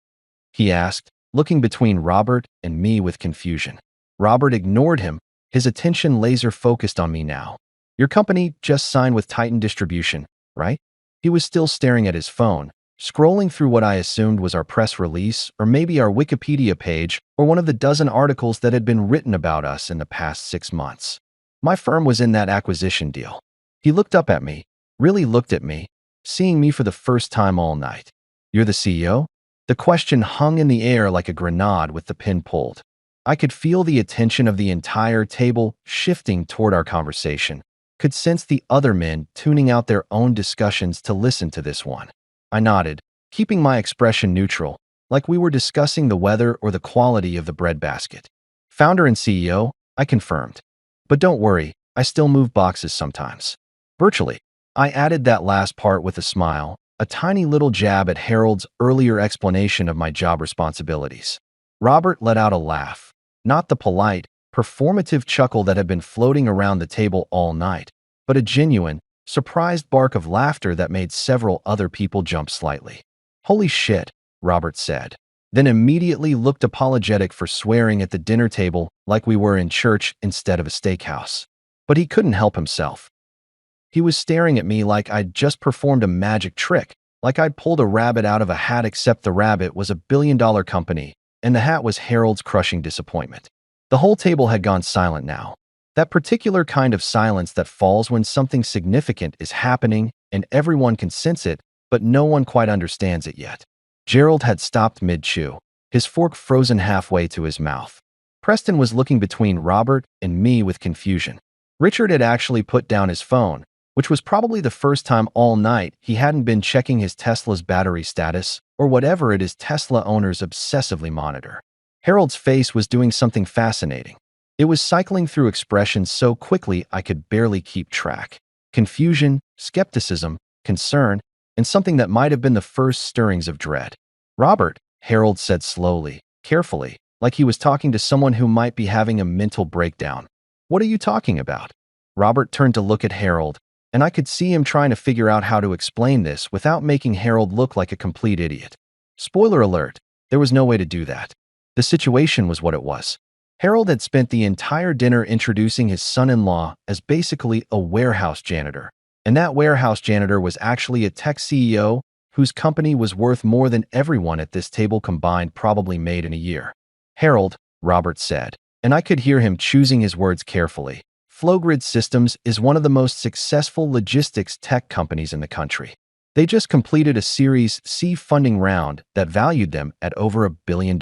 he asked, looking between Robert and me with confusion. Robert ignored him, his attention laser-focused on me now. "Your company just signed with Titan Distribution, right?" He was still staring at his phone, scrolling through what I assumed was our press release, or maybe our Wikipedia page, or one of the dozen articles that had been written about us in the past 6 months. My firm was in that acquisition deal. He looked up at me, really looked at me, seeing me for the first time all night. "You're the CEO?" The question hung in the air like a grenade with the pin pulled. I could feel the attention of the entire table shifting toward our conversation, could sense the other men tuning out their own discussions to listen to this one. I nodded, keeping my expression neutral, like we were discussing the weather or the quality of the breadbasket. "Founder and CEO," I confirmed. "But don't worry, I still move boxes sometimes." Virtually. I added that last part with a smile, a tiny little jab at Harold's earlier explanation of my job responsibilities. Robert let out a laugh, not the polite, performative chuckle that had been floating around the table all night, but a genuine, surprised bark of laughter that made several other people jump slightly. "Holy shit," Robert said, then immediately looked apologetic for swearing at the dinner table like we were in church instead of a steakhouse. But he couldn't help himself. He was staring at me like I'd just performed a magic trick, like I'd pulled a rabbit out of a hat, except the rabbit was a billion-dollar company, and the hat was Harold's crushing disappointment. The whole table had gone silent now. That particular kind of silence that falls when something significant is happening and everyone can sense it, but no one quite understands it yet. Gerald had stopped mid-chew, his fork frozen halfway to his mouth. Preston was looking between Robert and me with confusion. Richard had actually put down his phone, which was probably the first time all night he hadn't been checking his Tesla's battery status, or whatever it is Tesla owners obsessively monitor. Harold's face was doing something fascinating. It was cycling through expressions so quickly I could barely keep track. Confusion, skepticism, concern, and something that might have been the first stirrings of dread. "Robert," Harold said slowly, carefully, like he was talking to someone who might be having a mental breakdown. "What are you talking about?" Robert turned to look at Harold, and I could see him trying to figure out how to explain this without making Harold look like a complete idiot. Spoiler alert, there was no way to do that. The situation was what it was. Harold had spent the entire dinner introducing his son-in-law as basically a warehouse janitor, and that warehouse janitor was actually a tech CEO whose company was worth more than everyone at this table combined probably made in a year. "Harold," Robert said, and I could hear him choosing his words carefully. "Flowgrid Systems is one of the most successful logistics tech companies in the country. They just completed a Series C funding round that valued them at over $1 billion.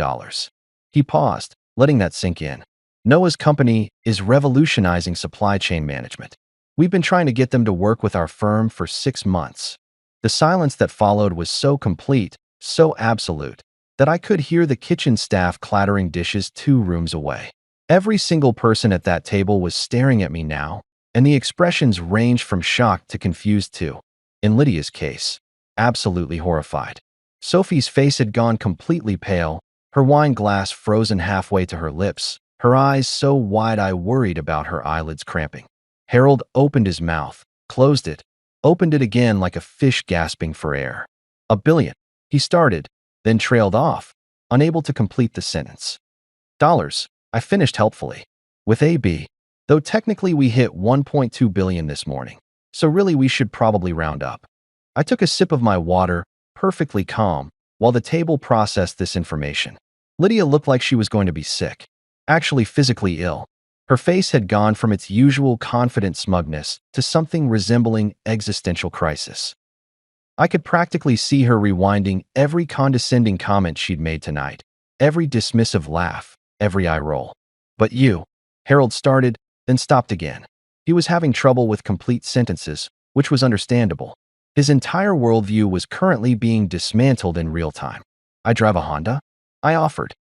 He paused, letting that sink in. "Noah's company is revolutionizing supply chain management. We've been trying to get them to work with our firm for 6 months. The silence that followed was so complete, so absolute, that I could hear the kitchen staff clattering dishes 2 rooms away. Every single person at that table was staring at me now, and the expressions ranged from shocked to confused too. In Lydia's case, absolutely horrified. Sophie's face had gone completely pale, her wine glass frozen halfway to her lips, her eyes so wide I worried about her eyelids cramping. Harold opened his mouth, closed it, opened it again like a fish gasping for air. "$1 billion, he started, then trailed off, unable to complete the sentence. "Dollars, I finished helpfully. "With AB. Though technically we hit $1.2 billion this morning, so really we should probably round up." I took a sip of my water, perfectly calm, while the table processed this information. Lydia looked like she was going to be sick. Actually physically ill. Her face had gone from its usual confident smugness to something resembling existential crisis. I could practically see her rewinding every condescending comment she'd made tonight, every dismissive laugh, every eye roll. "But you," Harold started, then stopped again. He was having trouble with complete sentences, which was understandable. His entire worldview was currently being dismantled in real time. "I drive a Honda?" I offered.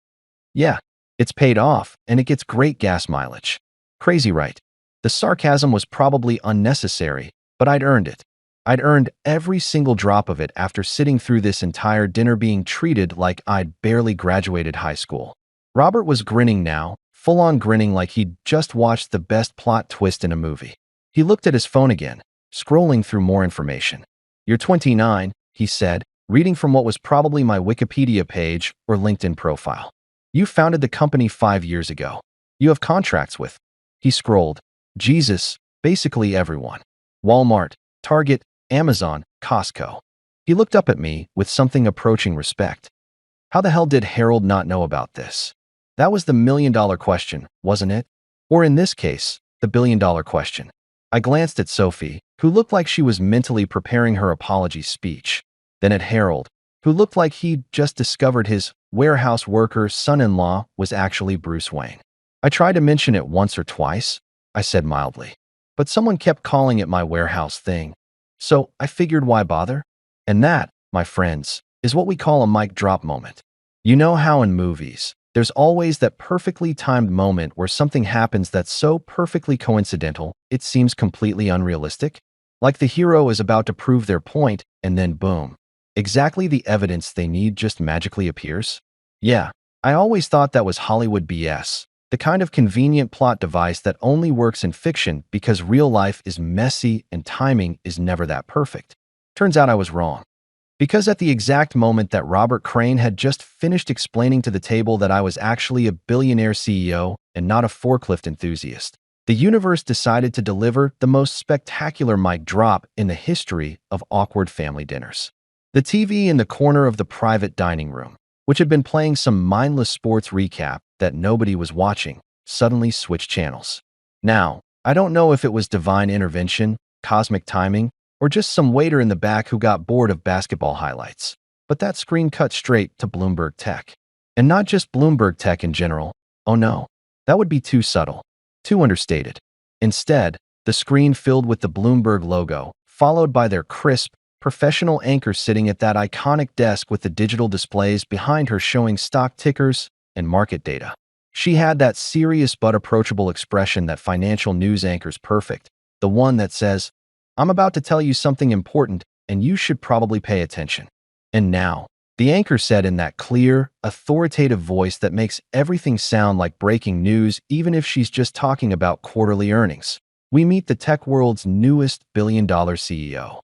"Yeah, it's paid off, and it gets great gas mileage." Crazy, right? The sarcasm was probably unnecessary, but I'd earned it. I'd earned every single drop of it after sitting through this entire dinner being treated like I'd barely graduated high school. Robert was grinning now, full-on grinning like he'd just watched the best plot twist in a movie. He looked at his phone again, scrolling through more information. "You're 29, he said, reading from what was probably my Wikipedia page or LinkedIn profile. "You founded the company 5 years ago. You have contracts with—" He scrolled. "Jesus, basically everyone. Walmart, Target, Amazon, Costco." He looked up at me with something approaching respect. How the hell did Harold not know about this? That was the million-dollar question, wasn't it? Or in this case, the billion-dollar question. I glanced at Sophie, who looked like she was mentally preparing her apology speech, then at Harold, who looked like he'd just discovered his warehouse worker son-in-law was actually Bruce Wayne. "I tried to mention it once or twice," I said mildly, "but someone kept calling it my warehouse thing. So I figured, why bother?" And that, my friends, is what we call a mic drop moment. You know how in movies, there's always that perfectly timed moment where something happens that's so perfectly coincidental, it seems completely unrealistic? Like the hero is about to prove their point, and then boom. Exactly the evidence they need just magically appears? Yeah, I always thought that was Hollywood BS. The kind of convenient plot device that only works in fiction because real life is messy and timing is never that perfect. Turns out I was wrong. Because at the exact moment that Robert Crane had just finished explaining to the table that I was actually a billionaire CEO and not a forklift enthusiast, the universe decided to deliver the most spectacular mic drop in the history of awkward family dinners. The TV in the corner of the private dining room, which had been playing some mindless sports recap that nobody was watching, suddenly switched channels. Now, I don't know if it was divine intervention, cosmic timing, or just some waiter in the back who got bored of basketball highlights, but that screen cut straight to Bloomberg Tech. And not just Bloomberg Tech in general. Oh no, that would be too subtle, too understated. Instead, the screen filled with the Bloomberg logo, followed by their crisp, professional anchor sitting at that iconic desk with the digital displays behind her showing stock tickers and market data. She had that serious but approachable expression that financial news anchors perfect, the one that says, "I'm about to tell you something important, and you should probably pay attention." And now, the anchor said in that clear, authoritative voice that makes everything sound like breaking news even if she's just talking about quarterly earnings, "We meet the tech world's newest billion-dollar CEO."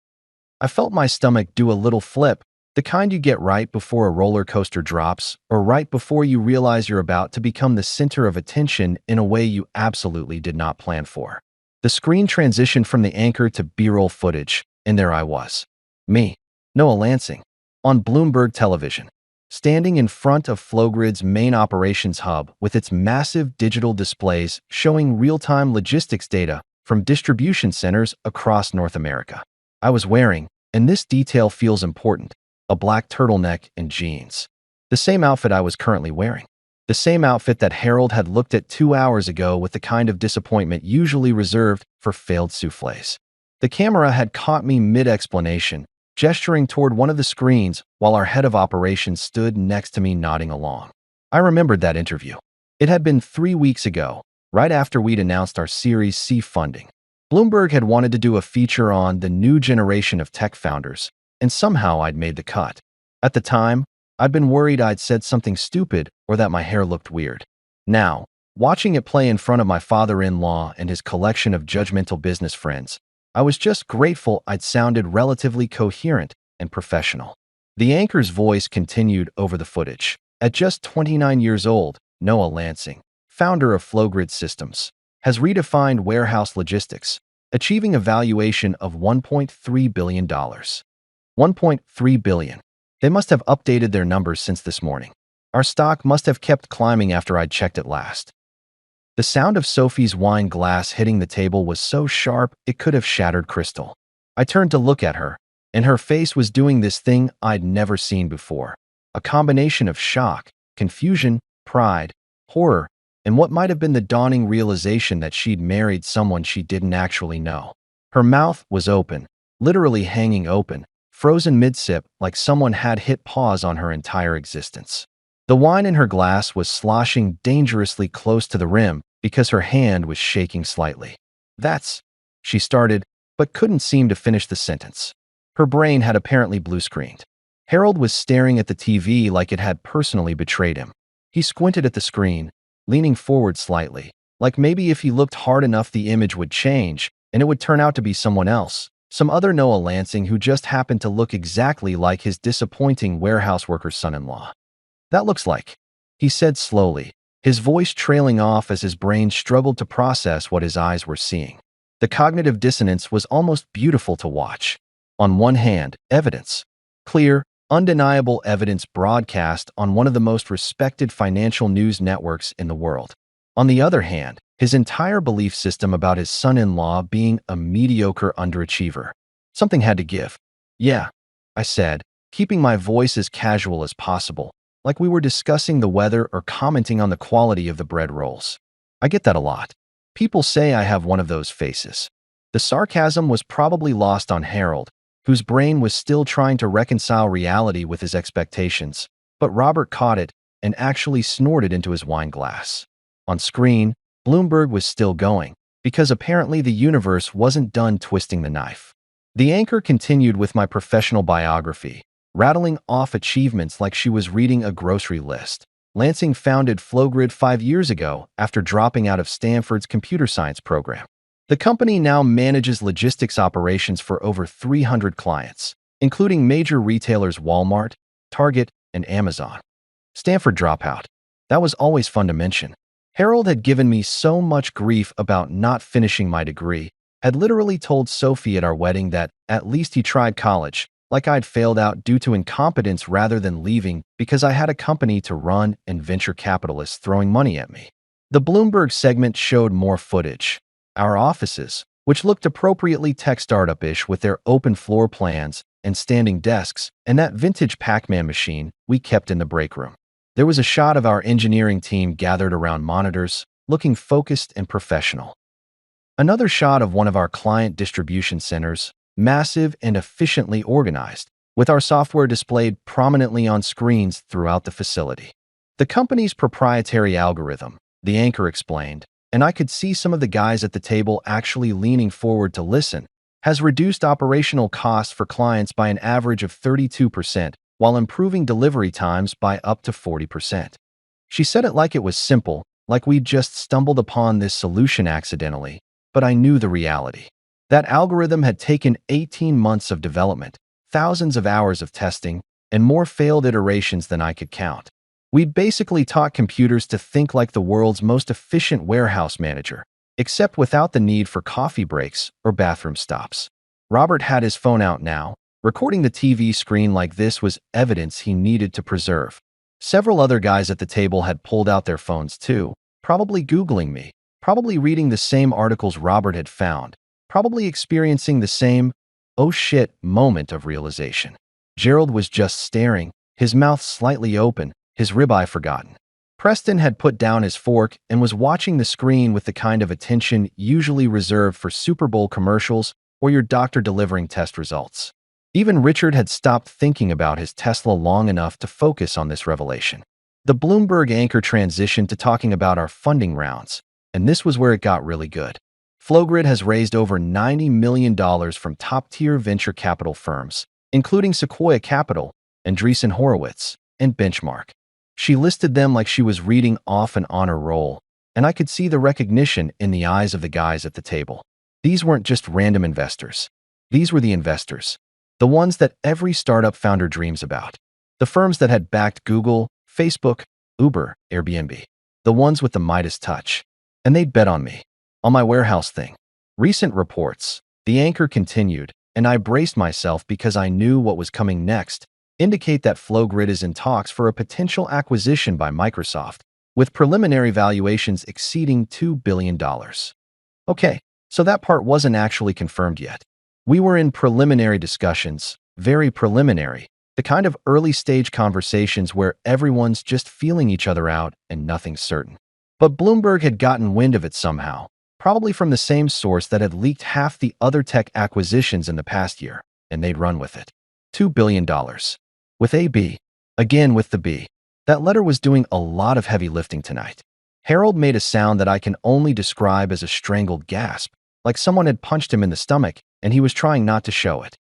I felt my stomach do a little flip, the kind you get right before a roller coaster drops, or right before you realize you're about to become the center of attention in a way you absolutely did not plan for. The screen transitioned from the anchor to B-roll footage, and there I was. Me, Noah Lansing, on Bloomberg television, standing in front of Flowgrid's main operations hub with its massive digital displays showing real-time logistics data from distribution centers across North America. I was wearing, and this detail feels important, a black turtleneck and jeans. The same outfit I was currently wearing. The same outfit that Harold had looked at 2 hours ago with the kind of disappointment usually reserved for failed soufflés. The camera had caught me mid-explanation, gesturing toward one of the screens while our head of operations stood next to me nodding along. I remembered that interview. It had been 3 weeks ago, right after we'd announced our Series C funding. Bloomberg had wanted to do a feature on the new generation of tech founders, and somehow I'd made the cut. At the time, I'd been worried I'd said something stupid or that my hair looked weird. Now, watching it play in front of my father-in-law and his collection of judgmental business friends, I was just grateful I'd sounded relatively coherent and professional. The anchor's voice continued over the footage. At just 29 years old, Noah Lansing, founder of Flowgrid Systems, has redefined warehouse logistics, achieving a valuation of $1.3 billion. $1.3 billion. They must have updated their numbers since this morning. Our stock must have kept climbing after I'd checked it last. The sound of Sophie's wine glass hitting the table was so sharp it could have shattered crystal. I turned to look at her, and her face was doing this thing I'd never seen before. A combination of shock, confusion, pride, horror, and what might have been the dawning realization that she'd married someone she didn't actually know. Her mouth was open, literally hanging open, frozen mid-sip like someone had hit pause on her entire existence. The wine in her glass was sloshing dangerously close to the rim because her hand was shaking slightly. "That's," she started, but couldn't seem to finish the sentence. Her brain had apparently blue-screened. Harold was staring at the TV like it had personally betrayed him. He squinted at the screen, leaning forward slightly, like maybe if he looked hard enough the image would change, and it would turn out to be someone else, some other Noah Lansing who just happened to look exactly like his disappointing warehouse worker's son-in-law. "That looks like," he said slowly, his voice trailing off as his brain struggled to process what his eyes were seeing. The cognitive dissonance was almost beautiful to watch. On one hand, evidence. Clear, undeniable evidence broadcast on one of the most respected financial news networks in the world. On the other hand, his entire belief system about his son-in-law being a mediocre underachiever. Something had to give. "Yeah," I said, keeping my voice as casual as possible, like we were discussing the weather or commenting on the quality of the bread rolls. "I get that a lot. People say I have one of those faces." The sarcasm was probably lost on Harold, whose brain was still trying to reconcile reality with his expectations, but Robert caught it and actually snorted into his wine glass. On screen, Bloomberg was still going, because apparently the universe wasn't done twisting the knife. The anchor continued with my professional biography, rattling off achievements like she was reading a grocery list. Lansing founded Flowgrid 5 years ago after dropping out of Stanford's computer science program. The company now manages logistics operations for over 300 clients, including major retailers Walmart, Target, and Amazon. Stanford dropout. That was always fun to mention. Harold had given me so much grief about not finishing my degree, had literally told Sophie at our wedding that at least he tried college, like I'd failed out due to incompetence rather than leaving because I had a company to run and venture capitalists throwing money at me. The Bloomberg segment showed more footage. Our offices, which looked appropriately tech startup-ish with their open floor plans and standing desks, and that vintage Pac-Man machine we kept in the break room. There was a shot of our engineering team gathered around monitors, looking focused and professional. Another shot of one of our client distribution centers, massive and efficiently organized, with our software displayed prominently on screens throughout the facility. The company's proprietary algorithm, the anchor explained, and I could see some of the guys at the table actually leaning forward to listen, has reduced operational costs for clients by an average of 32%, while improving delivery times by up to 40%. She said it like it was simple, like we'd just stumbled upon this solution accidentally, but I knew the reality. That algorithm had taken 18 months of development, thousands of hours of testing, and more failed iterations than I could count. We'd basically taught computers to think like the world's most efficient warehouse manager, except without the need for coffee breaks or bathroom stops. Robert had his phone out now. Recording the TV screen like this was evidence he needed to preserve. Several other guys at the table had pulled out their phones too, probably Googling me, probably reading the same articles Robert had found, probably experiencing the same, "oh shit" moment of realization. Gerald was just staring, his mouth slightly open, his ribeye forgotten. Preston had put down his fork and was watching the screen with the kind of attention usually reserved for Super Bowl commercials or your doctor delivering test results. Even Richard had stopped thinking about his Tesla long enough to focus on this revelation. The Bloomberg anchor transitioned to talking about our funding rounds, and this was where it got really good. Flowgrid has raised over $90 million from top-tier venture capital firms, including Sequoia Capital, Andreessen Horowitz, and Benchmark. She listed them like she was reading off an honor roll, and I could see the recognition in the eyes of the guys at the table. These weren't just random investors. These were the investors. The ones that every startup founder dreams about. The firms that had backed Google, Facebook, Uber, Airbnb. The ones with the Midas touch. And they'd bet on me. On my warehouse thing. Recent reports, the anchor continued, and I braced myself because I knew what was coming next, indicate that Flowgrid is in talks for a potential acquisition by Microsoft, with preliminary valuations exceeding $2 billion. Okay, so that part wasn't actually confirmed yet. We were in preliminary discussions, very preliminary, the kind of early-stage conversations where everyone's just feeling each other out and nothing's certain. But Bloomberg had gotten wind of it somehow, probably from the same source that had leaked half the other tech acquisitions in the past year, and they'd run with it. $2 billion. With a B. Again with the B. That letter was doing a lot of heavy lifting tonight. Harold made a sound that I can only describe as a strangled gasp, like someone had punched him in the stomach, and he was trying not to show it.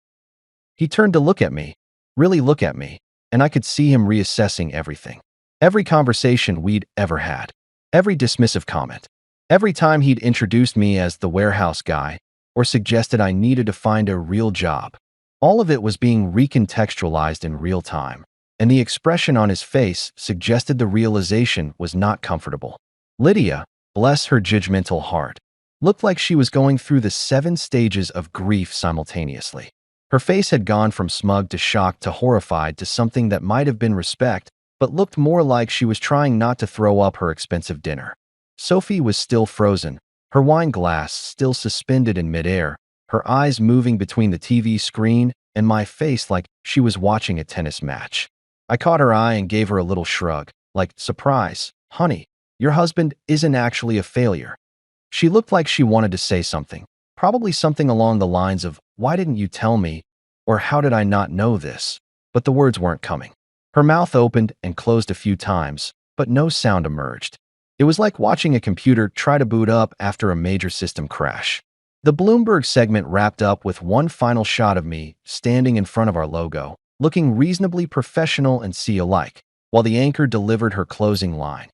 He turned to look at me, really look at me, and I could see him reassessing everything. Every conversation we'd ever had. Every dismissive comment. Every time he'd introduced me as the warehouse guy or suggested I needed to find a real job. All of it was being recontextualized in real time, and the expression on his face suggested the realization was not comfortable. Lydia, bless her judgmental heart, looked like she was going through the 7 stages of grief simultaneously. Her face had gone from smug to shocked to horrified to something that might have been respect, but looked more like she was trying not to throw up her expensive dinner. Sophie was still frozen, her wine glass still suspended in midair, her eyes moving between the TV screen and my face like she was watching a tennis match. I caught her eye and gave her a little shrug, like, surprise, honey, your husband isn't actually a failure. She looked like she wanted to say something, probably something along the lines of, why didn't you tell me, or how did I not know this? But the words weren't coming. Her mouth opened and closed a few times, but no sound emerged. It was like watching a computer try to boot up after a major system crash. The Bloomberg segment wrapped up with one final shot of me standing in front of our logo, looking reasonably professional and sea-alike, while the anchor delivered her closing line.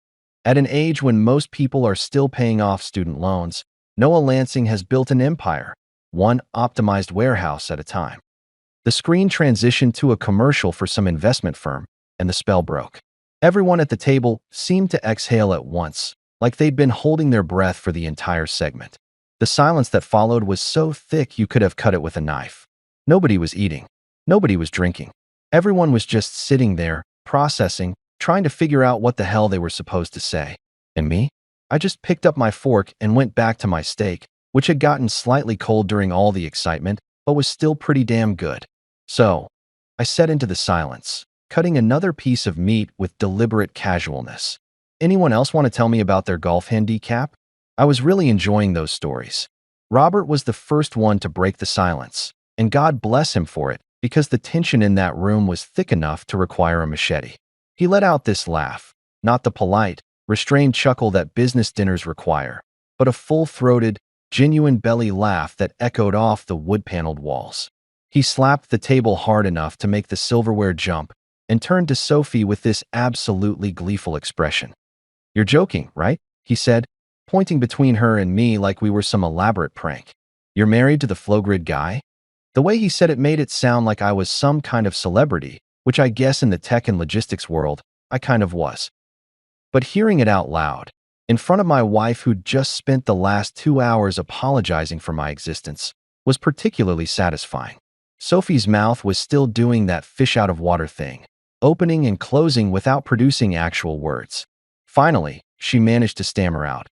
At an age when most people are still paying off student loans, Noah Lansing has built an empire, one optimized warehouse at a time. The screen transitioned to a commercial for some investment firm, and the spell broke. Everyone at the table seemed to exhale at once, like they'd been holding their breath for the entire segment. The silence that followed was so thick you could have cut it with a knife. Nobody was eating. Nobody was drinking. Everyone was just sitting there, processing, trying to figure out what the hell they were supposed to say. And me? I just picked up my fork and went back to my steak, which had gotten slightly cold during all the excitement, but was still pretty damn good. So, I set into the silence, cutting another piece of meat with deliberate casualness. Anyone else want to tell me about their golf handicap? I was really enjoying those stories. Robert was the first one to break the silence, and God bless him for it, because the tension in that room was thick enough to require a machete. He let out this laugh, not the polite, restrained chuckle that business dinners require, but a full-throated, genuine belly laugh that echoed off the wood-paneled walls. He slapped the table hard enough to make the silverware jump and turned to Sophie with this absolutely gleeful expression. "You're joking, right?" he said, pointing between her and me like we were some elaborate prank. "You're married to the Flowgrid guy?" The way he said it made it sound like I was some kind of celebrity, which I guess in the tech and logistics world, I kind of was. But hearing it out loud, in front of my wife who'd just spent the last 2 hours apologizing for my existence, was particularly satisfying. Sophie's mouth was still doing that fish-out-of-water thing, opening and closing without producing actual words. Finally, she managed to stammer out,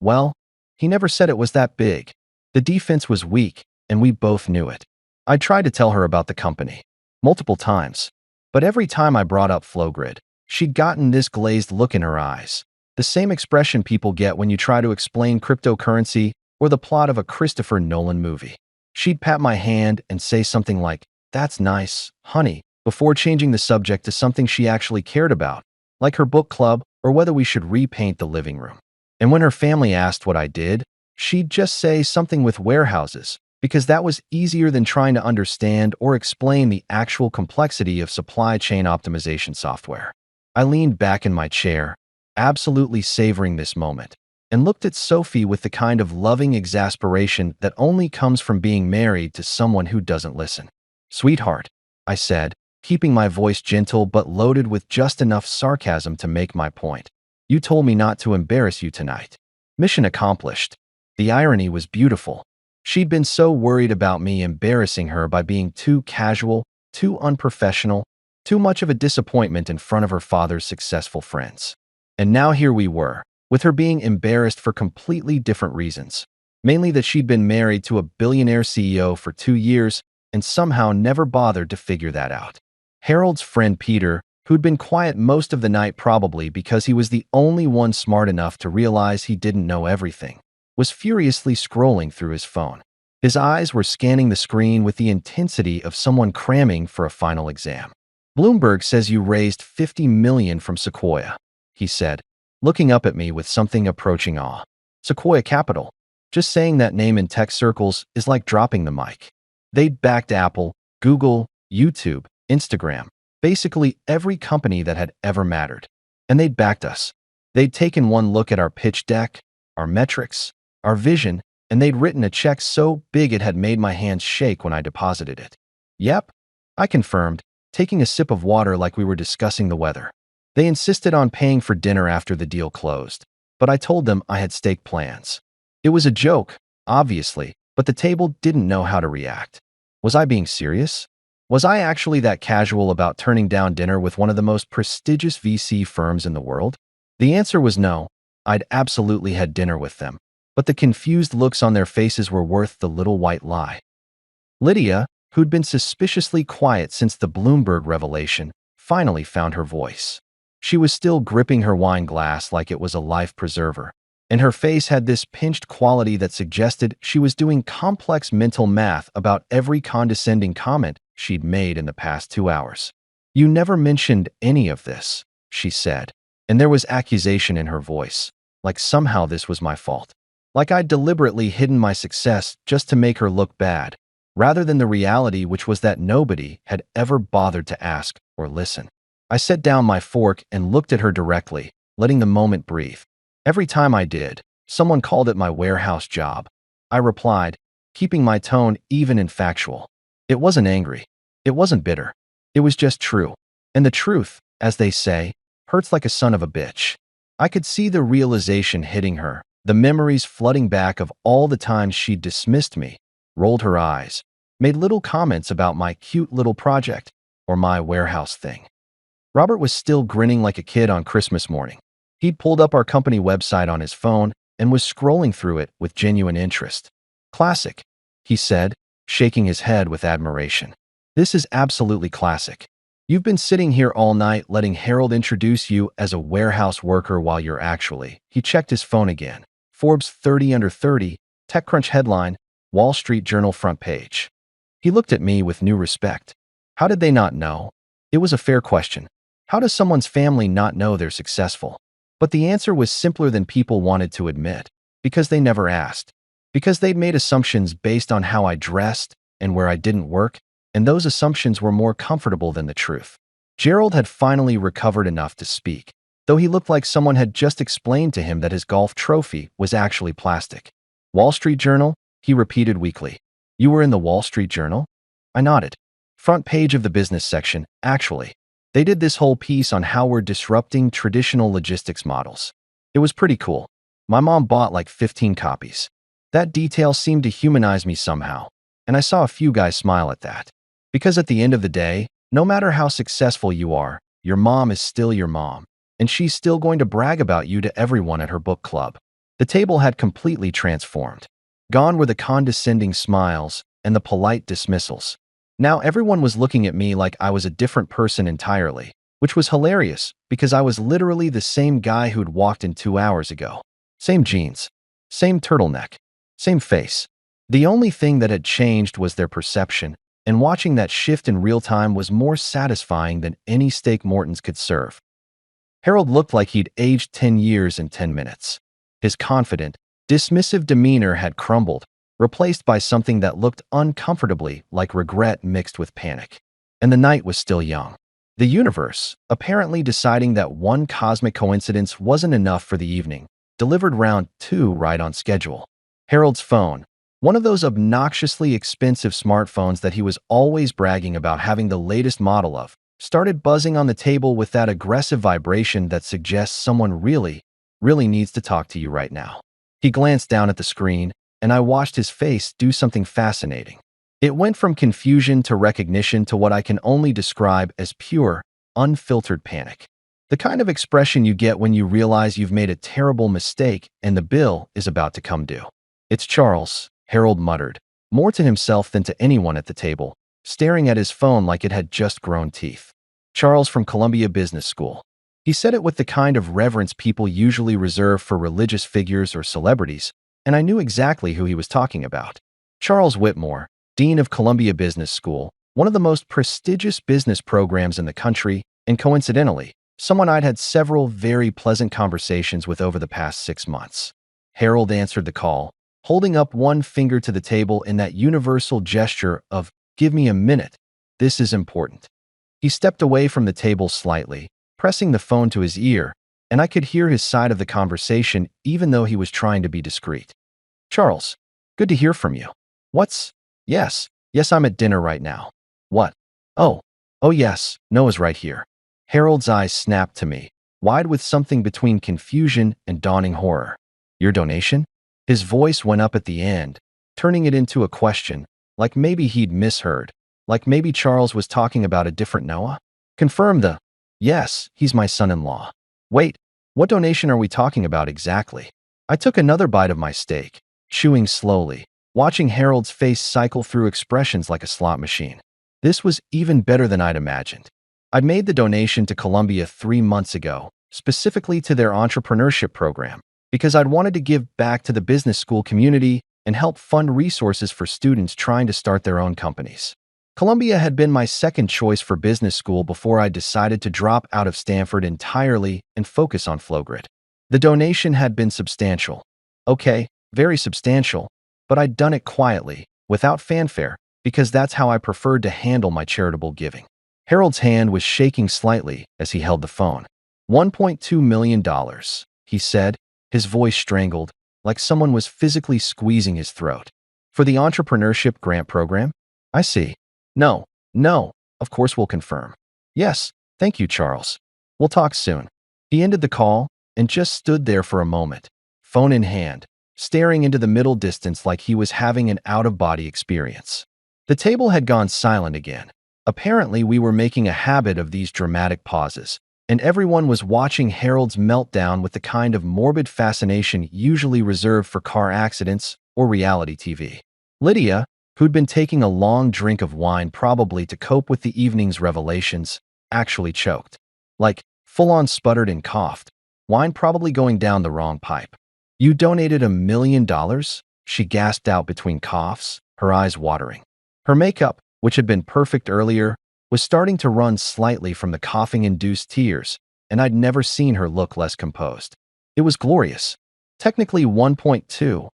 well, he never said it was that big. The defense was weak, and we both knew it. I tried to tell her about the company, multiple times, but every time I brought up Flowgrid, she'd gotten this glazed look in her eyes, the same expression people get when you try to explain cryptocurrency or the plot of a Christopher Nolan movie. She'd pat my hand and say something like, "That's nice, honey," before changing the subject to something she actually cared about, like her book club or whether we should repaint the living room. And when her family asked what I did, she'd just say something with warehouses, because that was easier than trying to understand or explain the actual complexity of supply chain optimization software. I leaned back in my chair, absolutely savoring this moment, and looked at Sophie with the kind of loving exasperation that only comes from being married to someone who doesn't listen. "Sweetheart," I said, keeping my voice gentle but loaded with just enough sarcasm to make my point. "You told me not to embarrass you tonight." Mission accomplished. The irony was beautiful. She'd been so worried about me embarrassing her by being too casual, too unprofessional, Too much of a disappointment in front of her father's successful friends. And now here we were, with her being embarrassed for completely different reasons. Mainly that she'd been married to a billionaire CEO for 2 years and somehow never bothered to figure that out. Harold's friend Peter, who'd been quiet most of the night probably because he was the only one smart enough to realize he didn't know everything, was furiously scrolling through his phone. His eyes were scanning the screen with the intensity of someone cramming for a final exam. Bloomberg says you raised $50 million from Sequoia, he said, looking up at me with something approaching awe. Sequoia Capital. Just saying that name in tech circles is like dropping the mic. They'd backed Apple, Google, YouTube, Instagram, basically every company that had ever mattered. And they'd backed us. They'd taken one look at our pitch deck, our metrics, our vision, and they'd written a check so big it had made my hands shake when I deposited it. Yep, I confirmed, taking a sip of water like we were discussing the weather. They insisted on paying for dinner after the deal closed, but I told them I had stake plans. It was a joke, obviously, but the table didn't know how to react. Was I being serious? Was I actually that casual about turning down dinner with one of the most prestigious VC firms in the world? The answer was no. I'd absolutely had dinner with them, but the confused looks on their faces were worth the little white lie. Lydia, who'd been suspiciously quiet since the Bloomberg revelation, finally found her voice. She was still gripping her wine glass like it was a life preserver, and her face had this pinched quality that suggested she was doing complex mental math about every condescending comment she'd made in the past 2 hours. "You never mentioned any of this," she said, and there was accusation in her voice, like somehow this was my fault. Like I'd deliberately hidden my success just to make her look bad, rather than the reality which was that nobody had ever bothered to ask or listen. I set down my fork and looked at her directly, letting the moment breathe. Every time I did, someone called it my warehouse job. I replied, keeping my tone even and factual. It wasn't angry. It wasn't bitter. It was just true. And the truth, as they say, hurts like a son of a bitch. I could see the realization hitting her, the memories flooding back of all the times she'd dismissed me, rolled her eyes, made little comments about my cute little project or my warehouse thing. Robert was still grinning like a kid on Christmas morning. He'd pulled up our company website on his phone and was scrolling through it with genuine interest. "Classic," he said, shaking his head with admiration. "This is absolutely classic. You've been sitting here all night letting Harold introduce you as a warehouse worker while you're actually—" He checked his phone again. Forbes 30 under 30, TechCrunch headline, Wall Street Journal front page. He looked at me with new respect. How did they not know? It was a fair question. How does someone's family not know they're successful? But the answer was simpler than people wanted to admit, because they never asked. Because they'd made assumptions based on how I dressed and where I didn't work, and those assumptions were more comfortable than the truth. Gerald had finally recovered enough to speak, though he looked like someone had just explained to him that his golf trophy was actually plastic. "Wall Street Journal?" he repeated weakly. "You were in the Wall Street Journal?" I nodded. "Front page of the business section, actually. They did this whole piece on how we're disrupting traditional logistics models. It was pretty cool. My mom bought like 15 copies. That detail seemed to humanize me somehow, and I saw a few guys smile at that. Because at the end of the day, no matter how successful you are, your mom is still your mom, and she's still going to brag about you to everyone at her book club." The table had completely transformed. Gone were the condescending smiles and the polite dismissals. Now everyone was looking at me like I was a different person entirely, which was hilarious because I was literally the same guy who'd walked in 2 hours ago. Same jeans, same turtleneck, same face. The only thing that had changed was their perception, and watching that shift in real time was more satisfying than any steak Morton's could serve. Harold looked like he'd aged 10 years in 10 minutes. His confident, dismissive demeanor had crumbled, replaced by something that looked uncomfortably like regret mixed with panic. And the night was still young. The universe, apparently deciding that one cosmic coincidence wasn't enough for the evening, delivered round 2 right on schedule. Harold's phone, one of those obnoxiously expensive smartphones that he was always bragging about having the latest model of, started buzzing on the table with that aggressive vibration that suggests someone really needs to talk to you right now. He glanced down at the screen, and I watched his face do something fascinating. It went from confusion to recognition to what I can only describe as pure, unfiltered panic. The kind of expression you get when you realize you've made a terrible mistake and the bill is about to come due. "It's Charles," Harold muttered, more to himself than to anyone at the table, staring at his phone like it had just grown teeth. "Charles from Columbia Business School." He said it with the kind of reverence people usually reserve for religious figures or celebrities, and I knew exactly who he was talking about. Charles Whitmore, Dean of Columbia Business School, one of the most prestigious business programs in the country, and coincidentally, someone I'd had several very pleasant conversations with over the past 6 months. Harold answered the call, holding up one finger to the table in that universal gesture of, "Give me a minute. This is important." He stepped away from the table slightly, pressing the phone to his ear, and I could hear his side of the conversation even though he was trying to be discreet. "Charles, good to hear from you. What's— Yes, I'm at dinner right now. What? Oh yes, Noah's right here." Harold's eyes snapped to me, wide with something between confusion and dawning horror. "Your donation?" His voice went up at the end, turning it into a question, like maybe he'd misheard, like maybe Charles was talking about a different Noah. "Confirm the— Yes, he's my son-in-law." "Wait, what donation are we talking about exactly?" I took another bite of my steak, chewing slowly, watching Harold's face cycle through expressions like a slot machine. This was even better than I'd imagined. I'd made the donation to Columbia 3 months ago, specifically to their entrepreneurship program, because I'd wanted to give back to the business school community and help fund resources for students trying to start their own companies. Columbia had been my second choice for business school before I decided to drop out of Stanford entirely and focus on Flowgrid. The donation had been substantial. Okay, very substantial, but I'd done it quietly, without fanfare, because that's how I preferred to handle my charitable giving. Harold's hand was shaking slightly as he held the phone. $1.2 million, he said, his voice strangled, like someone was physically squeezing his throat. "For the entrepreneurship grant program?" "I see. No, of course we'll confirm." "Yes, thank you, Charles. We'll talk soon." He ended the call and just stood there for a moment, phone in hand, staring into the middle distance like he was having an out-of-body experience. The table had gone silent again. Apparently, we were making a habit of these dramatic pauses, and everyone was watching Harold's meltdown with the kind of morbid fascination usually reserved for car accidents or reality TV. Lydia, who'd been taking a long drink of wine probably to cope with the evening's revelations, actually choked. Like, full-on sputtered and coughed, wine probably going down the wrong pipe. "You donated $1 million?" she gasped out between coughs, her eyes watering. Her makeup, which had been perfect earlier, was starting to run slightly from the coughing-induced tears, and I'd never seen her look less composed. "It was glorious. Technically 1.2.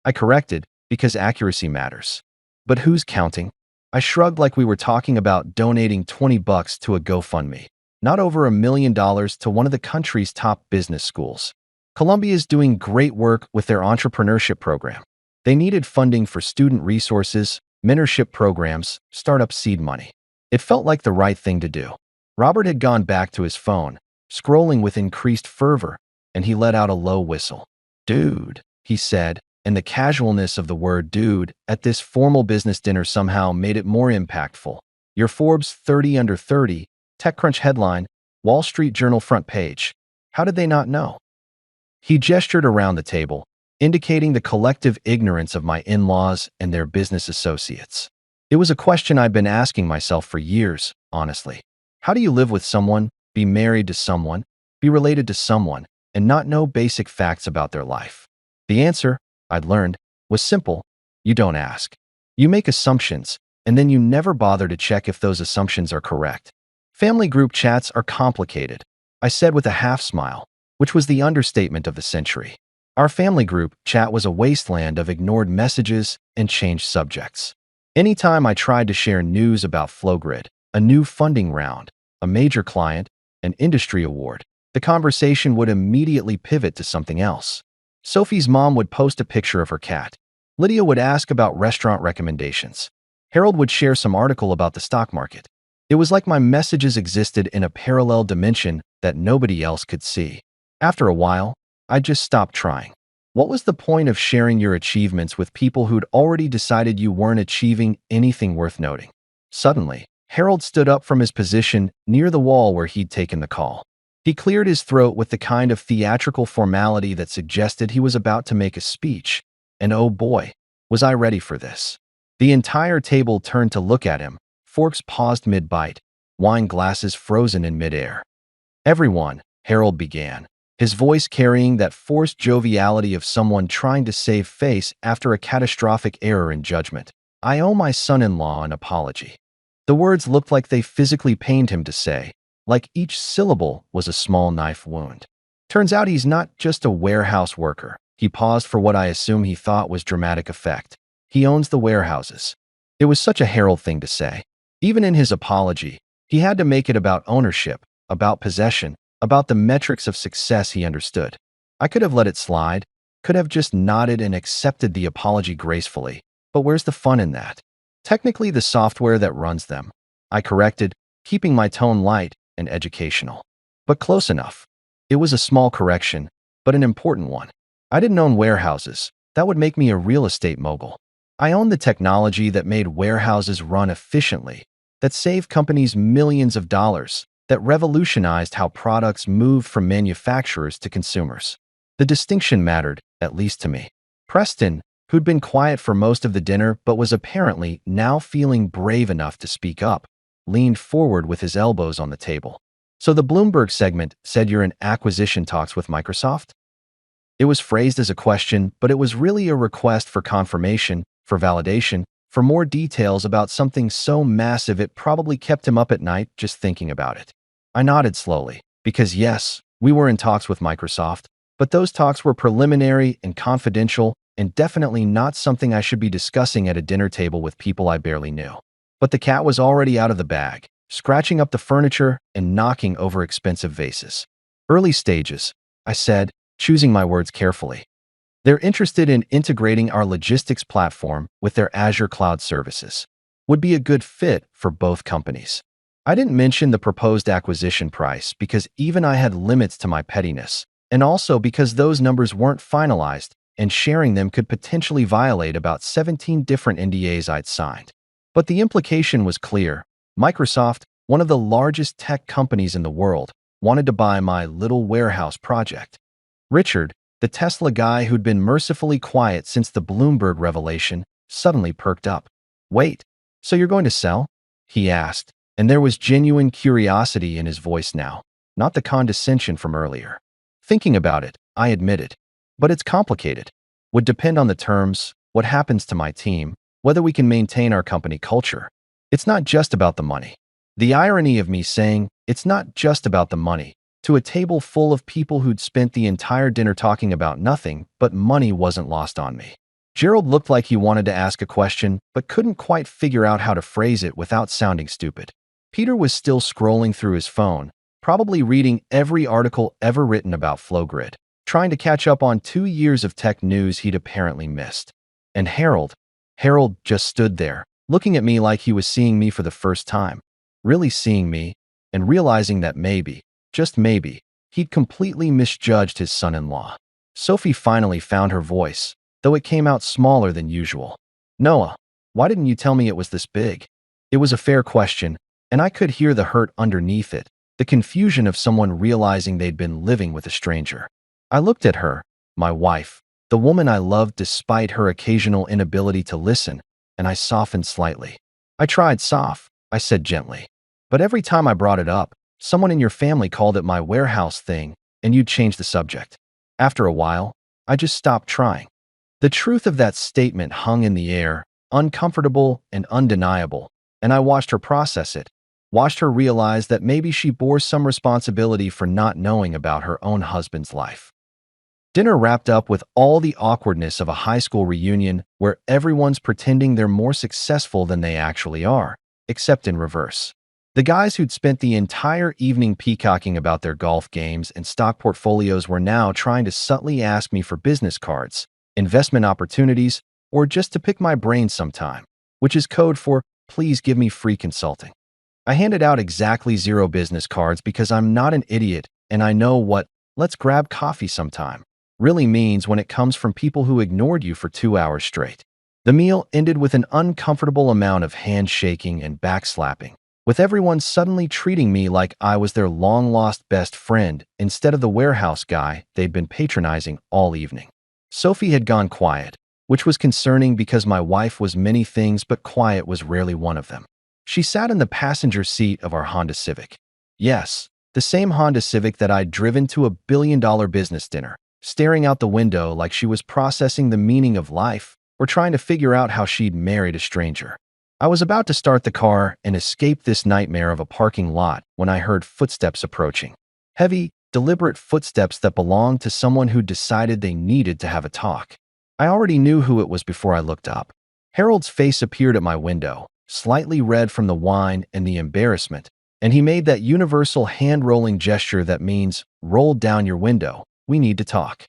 I corrected, because accuracy matters. "But who's counting?" I shrugged like we were talking about donating $20 to a GoFundMe, not over $1 million to one of the country's top business schools. Columbia is doing great work with their entrepreneurship program. They needed funding for student resources, mentorship programs, startup seed money. It felt like the right thing to do. Robert had gone back to his phone, scrolling with increased fervor, and he let out a low whistle. "Dude," he said, and the casualness of the word dude at this formal business dinner somehow made it more impactful. "Your Forbes 30 under 30, TechCrunch headline, Wall Street Journal front page. How did they not know?" He gestured around the table, indicating the collective ignorance of my in-laws and their business associates. It was a question I'd been asking myself for years, honestly. How do you live with someone, be married to someone, be related to someone, and not know basic facts about their life? The answer, I'd learned, was simple. You don't ask. You make assumptions, and then you never bother to check if those assumptions are correct. Family group chats are complicated, I said with a half smile, which was the understatement of the century. Our family group chat was a wasteland of ignored messages and changed subjects. Anytime I tried to share news about Flowgrid, a new funding round, a major client, an industry award, the conversation would immediately pivot to something else. Sophie's mom would post a picture of her cat. Lydia would ask about restaurant recommendations. Harold would share some article about the stock market. It was like my messages existed in a parallel dimension that nobody else could see. After a while, I just stopped trying. What was the point of sharing your achievements with people who'd already decided you weren't achieving anything worth noting? Suddenly, Harold stood up from his position near the wall where he'd taken the call. He cleared his throat with the kind of theatrical formality that suggested he was about to make a speech. And oh boy, was I ready for this. The entire table turned to look at him, forks paused mid-bite, wine glasses frozen in midair. Everyone, Harold began, his voice carrying that forced joviality of someone trying to save face after a catastrophic error in judgment. I owe my son-in-law an apology. The words looked like they physically pained him to say, like each syllable was a small knife wound. Turns out he's not just a warehouse worker. He paused for what I assume he thought was dramatic effect. He owns the warehouses. It was such a Harold thing to say. Even in his apology, he had to make it about ownership, about possession, about the metrics of success he understood. I could have let it slide, could have just nodded and accepted the apology gracefully, but where's the fun in that? Technically the software that runs them. I corrected, keeping my tone light and educational. But close enough. It was a small correction, but an important one. I didn't own warehouses. That would make me a real estate mogul. I owned the technology that made warehouses run efficiently, that saved companies millions of dollars, that revolutionized how products moved from manufacturers to consumers. The distinction mattered, at least to me. Preston, who'd been quiet for most of the dinner but was apparently now feeling brave enough to speak up, leaned forward with his elbows on the table. So the Bloomberg segment said you're in acquisition talks with Microsoft? It was phrased as a question, but it was really a request for confirmation, for validation, for more details about something so massive it probably kept him up at night just thinking about it. I nodded slowly, because yes, we were in talks with Microsoft, but those talks were preliminary and confidential and definitely not something I should be discussing at a dinner table with people I barely knew. But the cat was already out of the bag, scratching up the furniture and knocking over expensive vases. Early stages, I said, choosing my words carefully. They're interested in integrating our logistics platform with their Azure cloud services. Would be a good fit for both companies. I didn't mention the proposed acquisition price because even I had limits to my pettiness, and also because those numbers weren't finalized and sharing them could potentially violate about 17 different NDAs I'd signed. But the implication was clear. Microsoft, one of the largest tech companies in the world, wanted to buy my little warehouse project. Richard, the Tesla guy who'd been mercifully quiet since the Bloomberg revelation, suddenly perked up. Wait, so you're going to sell? He asked, and there was genuine curiosity in his voice now, not the condescension from earlier. Thinking about it, I admitted. But it's complicated. Would depend on the terms, what happens to my team, whether we can maintain our company culture. It's not just about the money. The irony of me saying, it's not just about the money, to a table full of people who'd spent the entire dinner talking about nothing, but money wasn't lost on me. Gerald looked like he wanted to ask a question, but couldn't quite figure out how to phrase it without sounding stupid. Peter was still scrolling through his phone, probably reading every article ever written about FlowGrid, trying to catch up on 2 years of tech news he'd apparently missed. And Harold just stood there, looking at me like he was seeing me for the first time, really seeing me, and realizing that maybe, just maybe, he'd completely misjudged his son-in-law. Sophie finally found her voice, though it came out smaller than usual. Noah, why didn't you tell me it was this big? It was a fair question, and I could hear the hurt underneath it, the confusion of someone realizing they'd been living with a stranger. I looked at her, my wife, the woman I loved despite her occasional inability to listen, and I softened slightly. I tried soft, I said gently. But every time I brought it up, someone in your family called it my warehouse thing, and you'd change the subject. After a while, I just stopped trying. The truth of that statement hung in the air, uncomfortable and undeniable, and I watched her process it, watched her realize that maybe she bore some responsibility for not knowing about her own husband's life. Dinner wrapped up with all the awkwardness of a high school reunion where everyone's pretending they're more successful than they actually are, except in reverse. The guys who'd spent the entire evening peacocking about their golf games and stock portfolios were now trying to subtly ask me for business cards, investment opportunities, or just to pick my brain sometime, which is code for, please give me free consulting. I handed out exactly 0 business cards because I'm not an idiot and I know what, let's grab coffee sometime. really means when it comes from people who ignored you for 2 hours straight. The meal ended with an uncomfortable amount of handshaking and backslapping, with everyone suddenly treating me like I was their long-lost best friend instead of the warehouse guy they'd been patronizing all evening. Sophie had gone quiet, which was concerning because my wife was many things but quiet was rarely one of them. She sat in the passenger seat of our Honda Civic. Yes, the same Honda Civic that I'd driven to a billion-dollar business dinner, staring out the window like she was processing the meaning of life or trying to figure out how she'd married a stranger. I was about to start the car and escape this nightmare of a parking lot when I heard footsteps approaching. Heavy, deliberate footsteps that belonged to someone who decided they needed to have a talk. I already knew who it was before I looked up. Harold's face appeared at my window, slightly red from the wine and the embarrassment, and he made that universal hand-rolling gesture that means, roll down your window, we need to talk.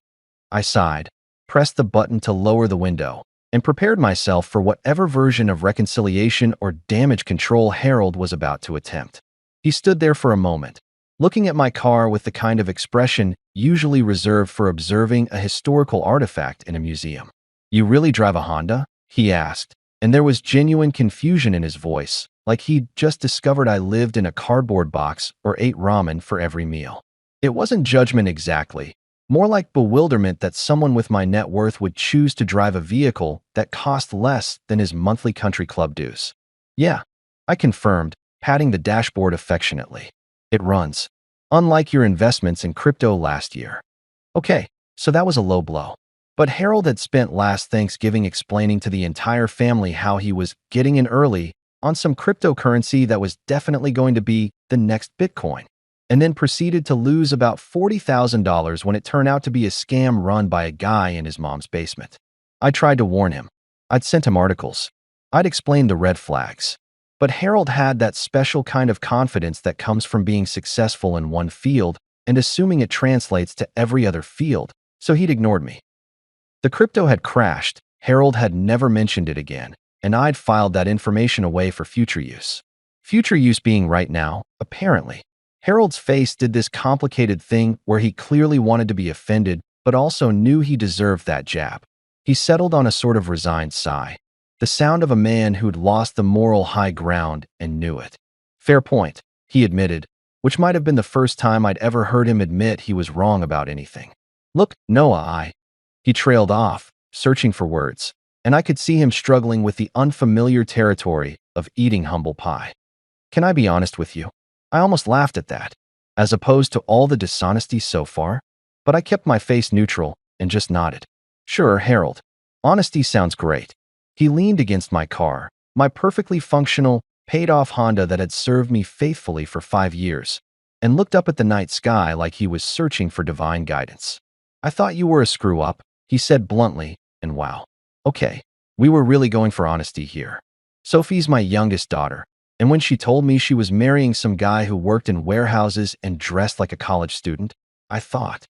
I sighed, pressed the button to lower the window, and prepared myself for whatever version of reconciliation or damage control Harold was about to attempt. He stood there for a moment, looking at my car with the kind of expression usually reserved for observing a historical artifact in a museum. "You really drive a Honda?" he asked, and there was genuine confusion in his voice, like he'd just discovered I lived in a cardboard box or ate ramen for every meal. It wasn't judgment exactly, more like bewilderment that someone with my net worth would choose to drive a vehicle that cost less than his monthly country club dues. "Yeah," I confirmed, patting the dashboard affectionately. "It runs. Unlike your investments in crypto last year." Okay, so that was a low blow. But Harold had spent last Thanksgiving explaining to the entire family how he was getting in early on some cryptocurrency that was definitely going to be the next Bitcoin, and then proceeded to lose about $40,000 when it turned out to be a scam run by a guy in his mom's basement. I tried to warn him. I'd sent him articles. I'd explained the red flags. But Harold had that special kind of confidence that comes from being successful in one field and assuming it translates to every other field, so he'd ignored me. The crypto had crashed, Harold had never mentioned it again, and I'd filed that information away for future use. Future use being right now, apparently. Harold's face did this complicated thing where he clearly wanted to be offended, but also knew he deserved that jab. He settled on a sort of resigned sigh, the sound of a man who'd lost the moral high ground and knew it. "Fair point," he admitted, which might have been the first time I'd ever heard him admit he was wrong about anything. "Look, Noah, He trailed off, searching for words, and I could see him struggling with the unfamiliar territory of eating humble pie. "Can I be honest with you?" I almost laughed at that, as opposed to all the dishonesty so far, but I kept my face neutral and just nodded. "Sure, Harold. Honesty sounds great." He leaned against my car, my perfectly functional, paid-off Honda that had served me faithfully for 5 years, and looked up at the night sky like he was searching for divine guidance. "I thought you were a screw-up," he said bluntly, and wow. Okay, we were really going for honesty here. Sophie's my youngest daughter, and when she told me she was marrying some guy who worked in warehouses and dressed like a college student, I thought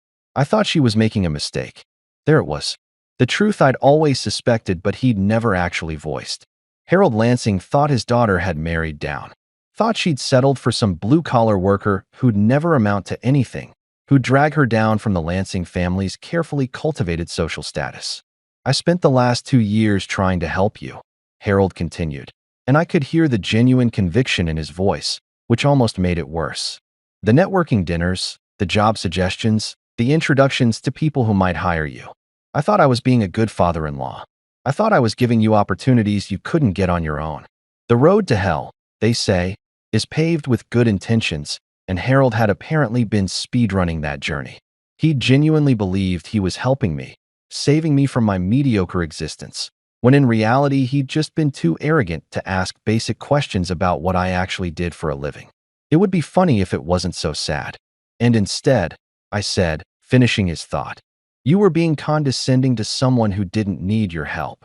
she was making a mistake. There it was. The truth I'd always suspected but he'd never actually voiced. Harold Lansing thought his daughter had married down. Thought she'd settled for some blue-collar worker who'd never amount to anything, who'd drag her down from the Lansing family's carefully cultivated social status. "I spent the last 2 years trying to help you," Harold continued, and I could hear the genuine conviction in his voice, which almost made it worse. "The networking dinners, the job suggestions, the introductions to people who might hire you. I thought I was being a good father-in-law. I thought I was giving you opportunities you couldn't get on your own. The road to hell, they say, is paved with good intentions, and Harold had apparently been speedrunning that journey. He genuinely believed he was helping me, saving me from my mediocre existence, when in reality he'd just been too arrogant to ask basic questions about what I actually did for a living. It would be funny if it wasn't so sad. And instead, I said, finishing his thought, you were being condescending to someone who didn't need your help.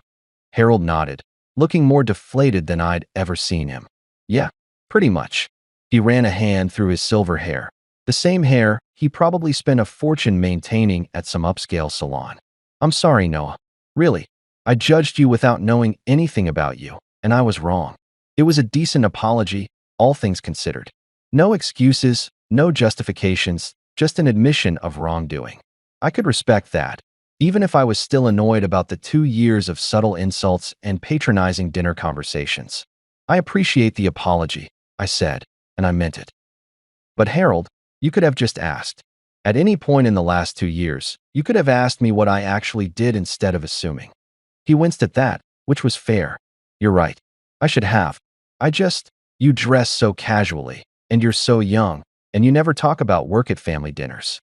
Harold nodded, looking more deflated than I'd ever seen him. Yeah, pretty much. He ran a hand through his silver hair, the same hair he probably spent a fortune maintaining at some upscale salon. I'm sorry, Noah. Really, I judged you without knowing anything about you, and I was wrong. It was a decent apology, all things considered. No excuses, no justifications, just an admission of wrongdoing. I could respect that, even if I was still annoyed about the 2 years of subtle insults and patronizing dinner conversations. I appreciate the apology, I said, and I meant it. But Harold, you could have just asked. At any point in the last 2 years, you could have asked me what I actually did instead of assuming. He winced at that, which was fair. You're right. I should have. You dress so casually, and you're so young, and you never talk about work at family dinners.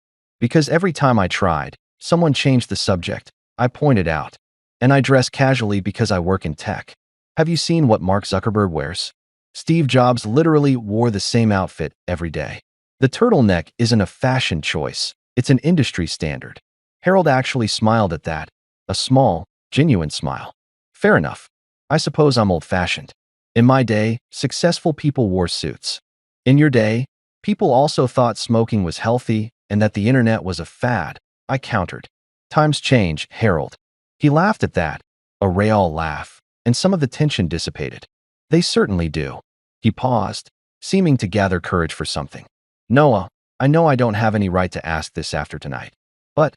Because every time I tried, someone changed the subject, I pointed out. And I dress casually because I work in tech. Have you seen what Mark Zuckerberg wears? Steve Jobs literally wore the same outfit every day. The turtleneck isn't a fashion choice, it's an industry standard. Harold actually smiled at that, a small, genuine smile. Fair enough. I suppose I'm old-fashioned. In my day, successful people wore suits. In your day, people also thought smoking was healthy and that the internet was a fad, I countered. Times change, Harold. He laughed at that, a real laugh, and some of the tension dissipated. They certainly do. He paused, seeming to gather courage for something. Noah, I know I don't have any right to ask this after tonight, but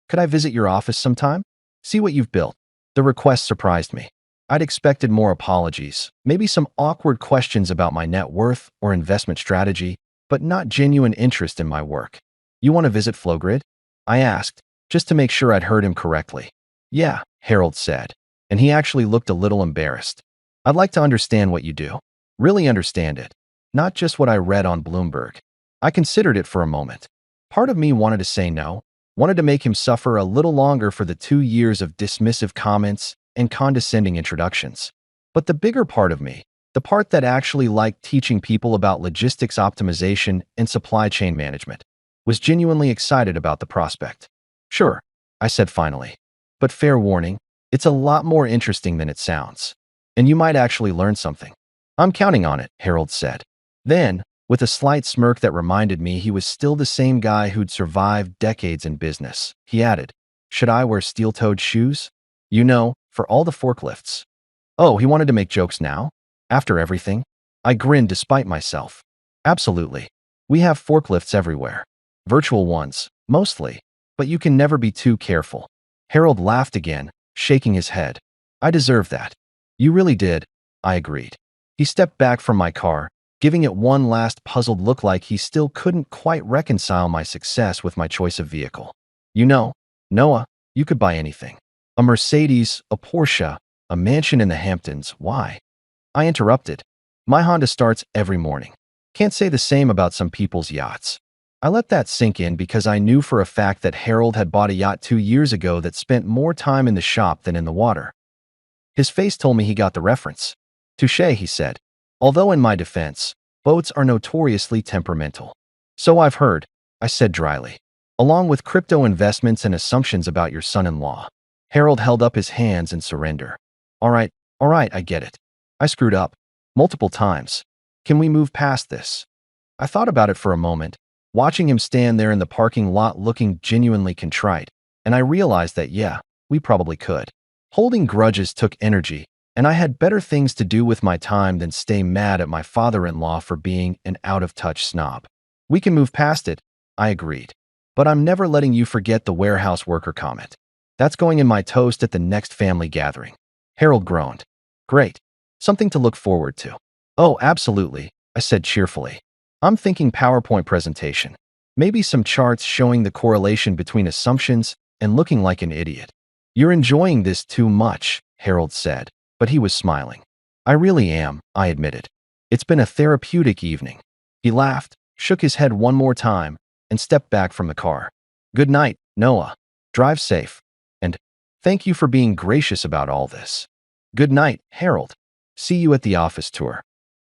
could I visit your office sometime? See what you've built. The request surprised me. I'd expected more apologies, maybe some awkward questions about my net worth or investment strategy, but not genuine interest in my work. You want to visit Flowgrid? I asked, just to make sure I'd heard him correctly. Yeah, Harold said, and he actually looked a little embarrassed. I'd like to understand what you do. Really understand it. Not just what I read on Bloomberg. I considered it for a moment. Part of me wanted to say no, wanted to make him suffer a little longer for the 2 years of dismissive comments and condescending introductions. But the bigger part of me, the part that actually liked teaching people about logistics optimization and supply chain management, was genuinely excited about the prospect. Sure, I said finally. But fair warning, it's a lot more interesting than it sounds. And you might actually learn something. I'm counting on it, Harold said. Then, with a slight smirk that reminded me he was still the same guy who'd survived decades in business, he added, should I wear steel-toed shoes? You know, for all the forklifts. Oh, he wanted to make jokes now? After everything? I grinned despite myself. Absolutely. We have forklifts everywhere. Virtual ones, mostly. But you can never be too careful. Harold laughed again, shaking his head. I deserve that. You really did, I agreed. He stepped back from my car, giving it one last puzzled look like he still couldn't quite reconcile my success with my choice of vehicle. You know, Noah, you could buy anything. A Mercedes, a Porsche, a mansion in the Hamptons, why? I interrupted. My Honda starts every morning. Can't say the same about some people's yachts. I let that sink in because I knew for a fact that Harold had bought a yacht 2 years ago that spent more time in the shop than in the water. His face told me he got the reference. Touché, he said. Although in my defense, boats are notoriously temperamental. So I've heard, I said dryly. Along with crypto investments and assumptions about your son-in-law. Harold held up his hands in surrender. All right, I get it. I screwed up. Multiple times. Can we move past this? I thought about it for a moment, watching him stand there in the parking lot looking genuinely contrite, and I realized that yeah, we probably could. Holding grudges took energy, and I had better things to do with my time than stay mad at my father-in-law for being an out-of-touch snob. We can move past it, I agreed. But I'm never letting you forget the warehouse worker comment. That's going in my toast at the next family gathering. Harold groaned. Great. Something to look forward to. Oh, absolutely, I said cheerfully. I'm thinking PowerPoint presentation. Maybe some charts showing the correlation between assumptions and looking like an idiot. You're enjoying this too much, Harold said, but he was smiling. I really am, I admitted. It's been a therapeutic evening. He laughed, shook his head one more time, and stepped back from the car. Good night, Noah. Drive safe. And thank you for being gracious about all this. Good night, Harold. See you at the office tour.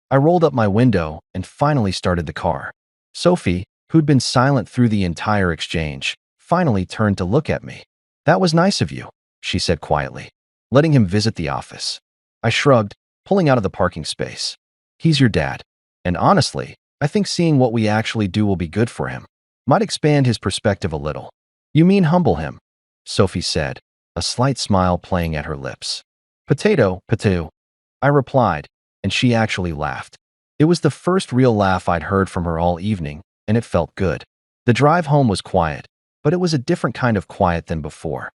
I rolled up my window and finally started the car. Sophie, who'd been silent through the entire exchange, finally turned to look at me. That was nice of you, she said quietly, letting him visit the office. I shrugged, pulling out of the parking space. He's your dad. And honestly, I think seeing what we actually do will be good for him. Might expand his perspective a little. You mean humble him, Sophie said, a slight smile playing at her lips. Potato, I replied, and she actually laughed. It was the first real laugh I'd heard from her all evening, and it felt good. The drive home was quiet, but it was a different kind of quiet than before.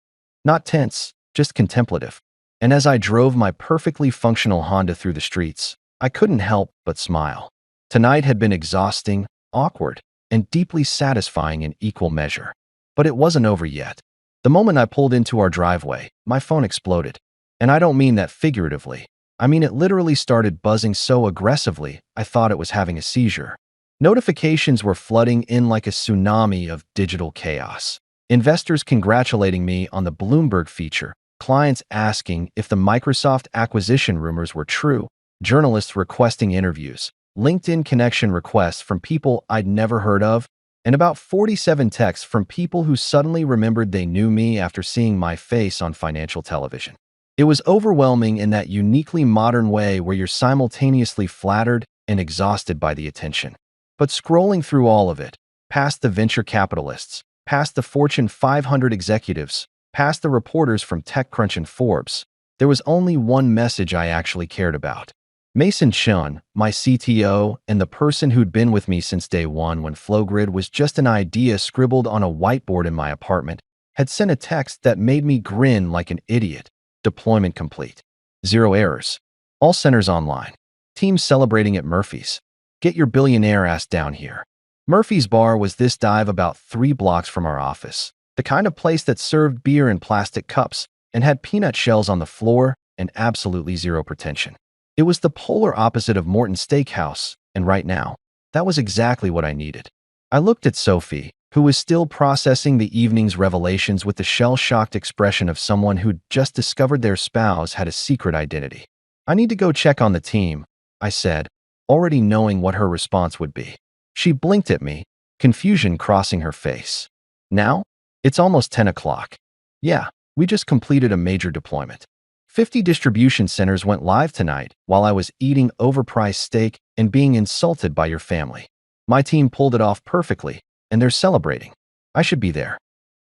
Not tense, just contemplative. And as I drove my perfectly functional Honda through the streets, I couldn't help but smile. Tonight had been exhausting, awkward, and deeply satisfying in equal measure. But it wasn't over yet. The moment I pulled into our driveway, my phone exploded. And I don't mean that figuratively. I mean it literally started buzzing so aggressively I thought it was having a seizure. Notifications were flooding in like a tsunami of digital chaos. Investors congratulating me on the Bloomberg feature, clients asking if the Microsoft acquisition rumors were true, journalists requesting interviews, LinkedIn connection requests from people I'd never heard of, and about 47 texts from people who suddenly remembered they knew me after seeing my face on financial television. It was overwhelming in that uniquely modern way where you're simultaneously flattered and exhausted by the attention. But scrolling through all of it, past the venture capitalists, past the Fortune 500 executives, past the reporters from TechCrunch and Forbes, there was only one message I actually cared about. Mason Chun, my CTO and the person who'd been with me since day one when Flowgrid was just an idea scribbled on a whiteboard in my apartment, had sent a text that made me grin like an idiot. Deployment complete. 0 errors. All centers online. Team celebrating at Murphy's. Get your billionaire ass down here. Murphy's Bar was this dive about 3 blocks from our office. The kind of place that served beer in plastic cups and had peanut shells on the floor and absolutely zero pretension. It was the polar opposite of Morton's Steakhouse, and right now, that was exactly what I needed. I looked at Sophie, who was still processing the evening's revelations with the shell-shocked expression of someone who'd just discovered their spouse had a secret identity. I need to go check on the team, I said, already knowing what her response would be. She blinked at me, confusion crossing her face. Now? It's almost 10 o'clock. Yeah, we just completed a major deployment. 50 distribution centers went live tonight while I was eating overpriced steak and being insulted by your family. My team pulled it off perfectly, and they're celebrating. I should be there.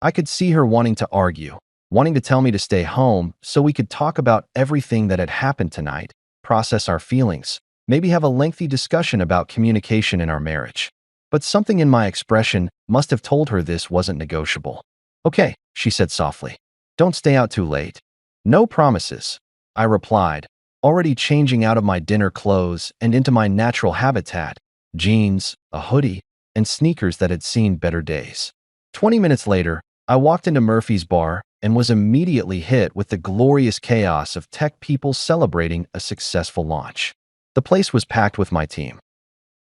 I could see her wanting to argue, wanting to tell me to stay home so we could talk about everything that had happened tonight, process our feelings, maybe have a lengthy discussion about communication in our marriage. But something in my expression must have told her this wasn't negotiable. Okay, she said softly. Don't stay out too late. No promises, I replied, already changing out of my dinner clothes and into my natural habitat, jeans, a hoodie, and sneakers that had seen better days. 20 minutes later, I walked into Murphy's Bar and was immediately hit with the glorious chaos of tech people celebrating a successful launch. The place was packed with my team.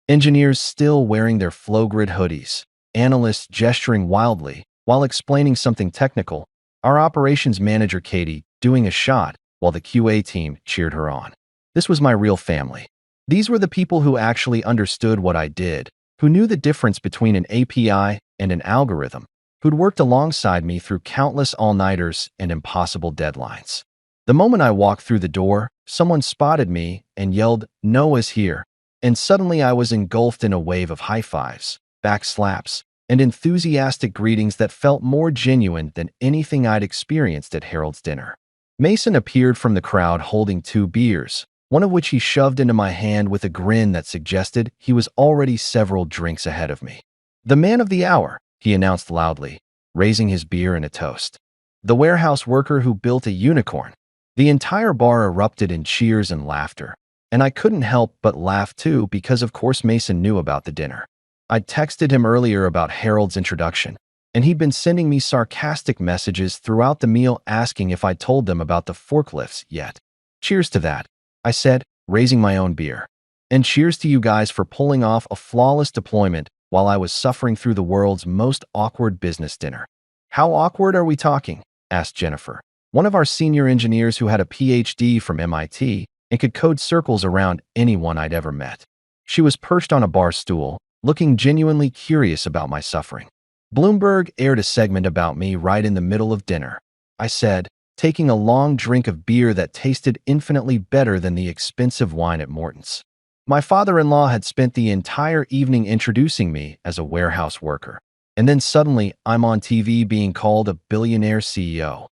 Engineers still wearing their Flowgrid hoodies, analysts gesturing wildly while explaining something technical, our operations manager Katie doing a shot while the QA team cheered her on. This was my real family. These were the people who actually understood what I did, who knew the difference between an API and an algorithm, who'd worked alongside me through countless all-nighters and impossible deadlines. The moment I walked through the door, someone spotted me and yelled, "Noah's here," and suddenly I was engulfed in a wave of high fives, back slaps, and enthusiastic greetings that felt more genuine than anything I'd experienced at Harold's dinner. Mason appeared from the crowd holding 2 beers, one of which he shoved into my hand with a grin that suggested he was already several drinks ahead of me. "The man of the hour," he announced loudly, raising his beer in a toast. "The warehouse worker who built a unicorn." The entire bar erupted in cheers and laughter, and I couldn't help but laugh too because of course Mason knew about the dinner. I'd texted him earlier about Harold's introduction, and he'd been sending me sarcastic messages throughout the meal asking if I'd told them about the forklifts yet. "Cheers to that," I said, raising my own beer. "And cheers to you guys for pulling off a flawless deployment while I was suffering through the world's most awkward business dinner." "How awkward are we talking?" asked Jennifer, one of our senior engineers who had a PhD from MIT and could code circles around anyone I'd ever met. She was perched on a bar stool, looking genuinely curious about my suffering. "Bloomberg aired a segment about me right in the middle of dinner," I said, taking a long drink of beer that tasted infinitely better than the expensive wine at Morton's. My father-in-law had spent the entire evening introducing me as a warehouse worker, and then suddenly I'm on TV being called a billionaire CEO.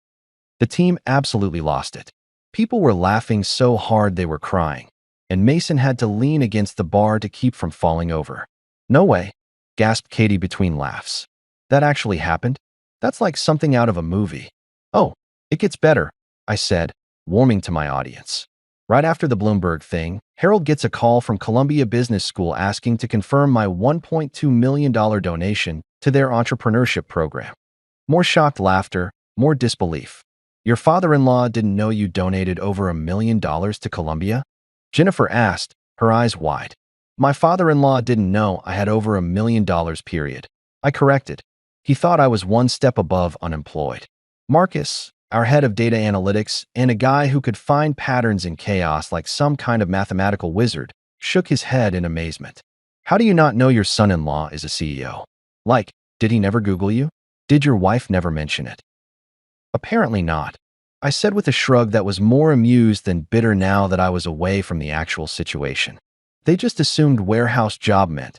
The team absolutely lost it. People were laughing so hard they were crying, and Mason had to lean against the bar to keep from falling over. "No way," gasped Katie between laughs. That actually happened? That's like something out of a movie. Oh, it gets better, I said, warming to my audience. Right after the Bloomberg thing, Harold gets a call from Columbia Business School asking to confirm my $1.2 million donation to their entrepreneurship program. More shocked laughter, more disbelief. Your father-in-law didn't know you donated over $1 million to Columbia? Jennifer asked, her eyes wide. My father-in-law didn't know I had over $1 million, period. I corrected. He thought I was one step above unemployed. Marcus, our head of data analytics, and a guy who could find patterns in chaos like some kind of mathematical wizard, shook his head in amazement. How do you not know your son-in-law is a CEO? Like, did he never Google you? Did your wife never mention it? Apparently not. I said with a shrug that was more amused than bitter now that I was away from the actual situation. They just assumed warehouse job meant,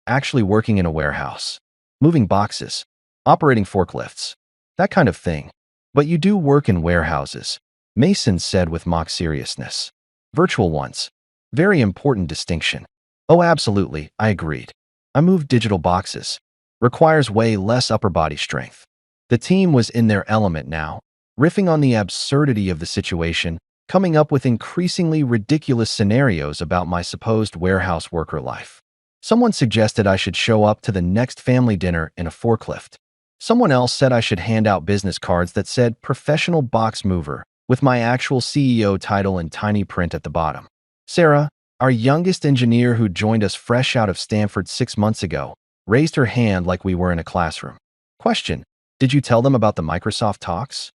actually working in a warehouse. Moving boxes. Operating forklifts. That kind of thing. But you do work in warehouses, Mason said with mock seriousness. Virtual ones. Very important distinction. Oh, absolutely, I agreed. I moved digital boxes. Requires way less upper body strength. The team was in their element now, riffing on the absurdity of the situation, coming up with increasingly ridiculous scenarios about my supposed warehouse worker life. Someone suggested I should show up to the next family dinner in a forklift. Someone else said I should hand out business cards that said professional box mover with my actual CEO title in tiny print at the bottom. Sarah, our youngest engineer who joined us fresh out of Stanford 6 months ago, raised her hand like we were in a classroom. Question, did you tell them about the Microsoft talks?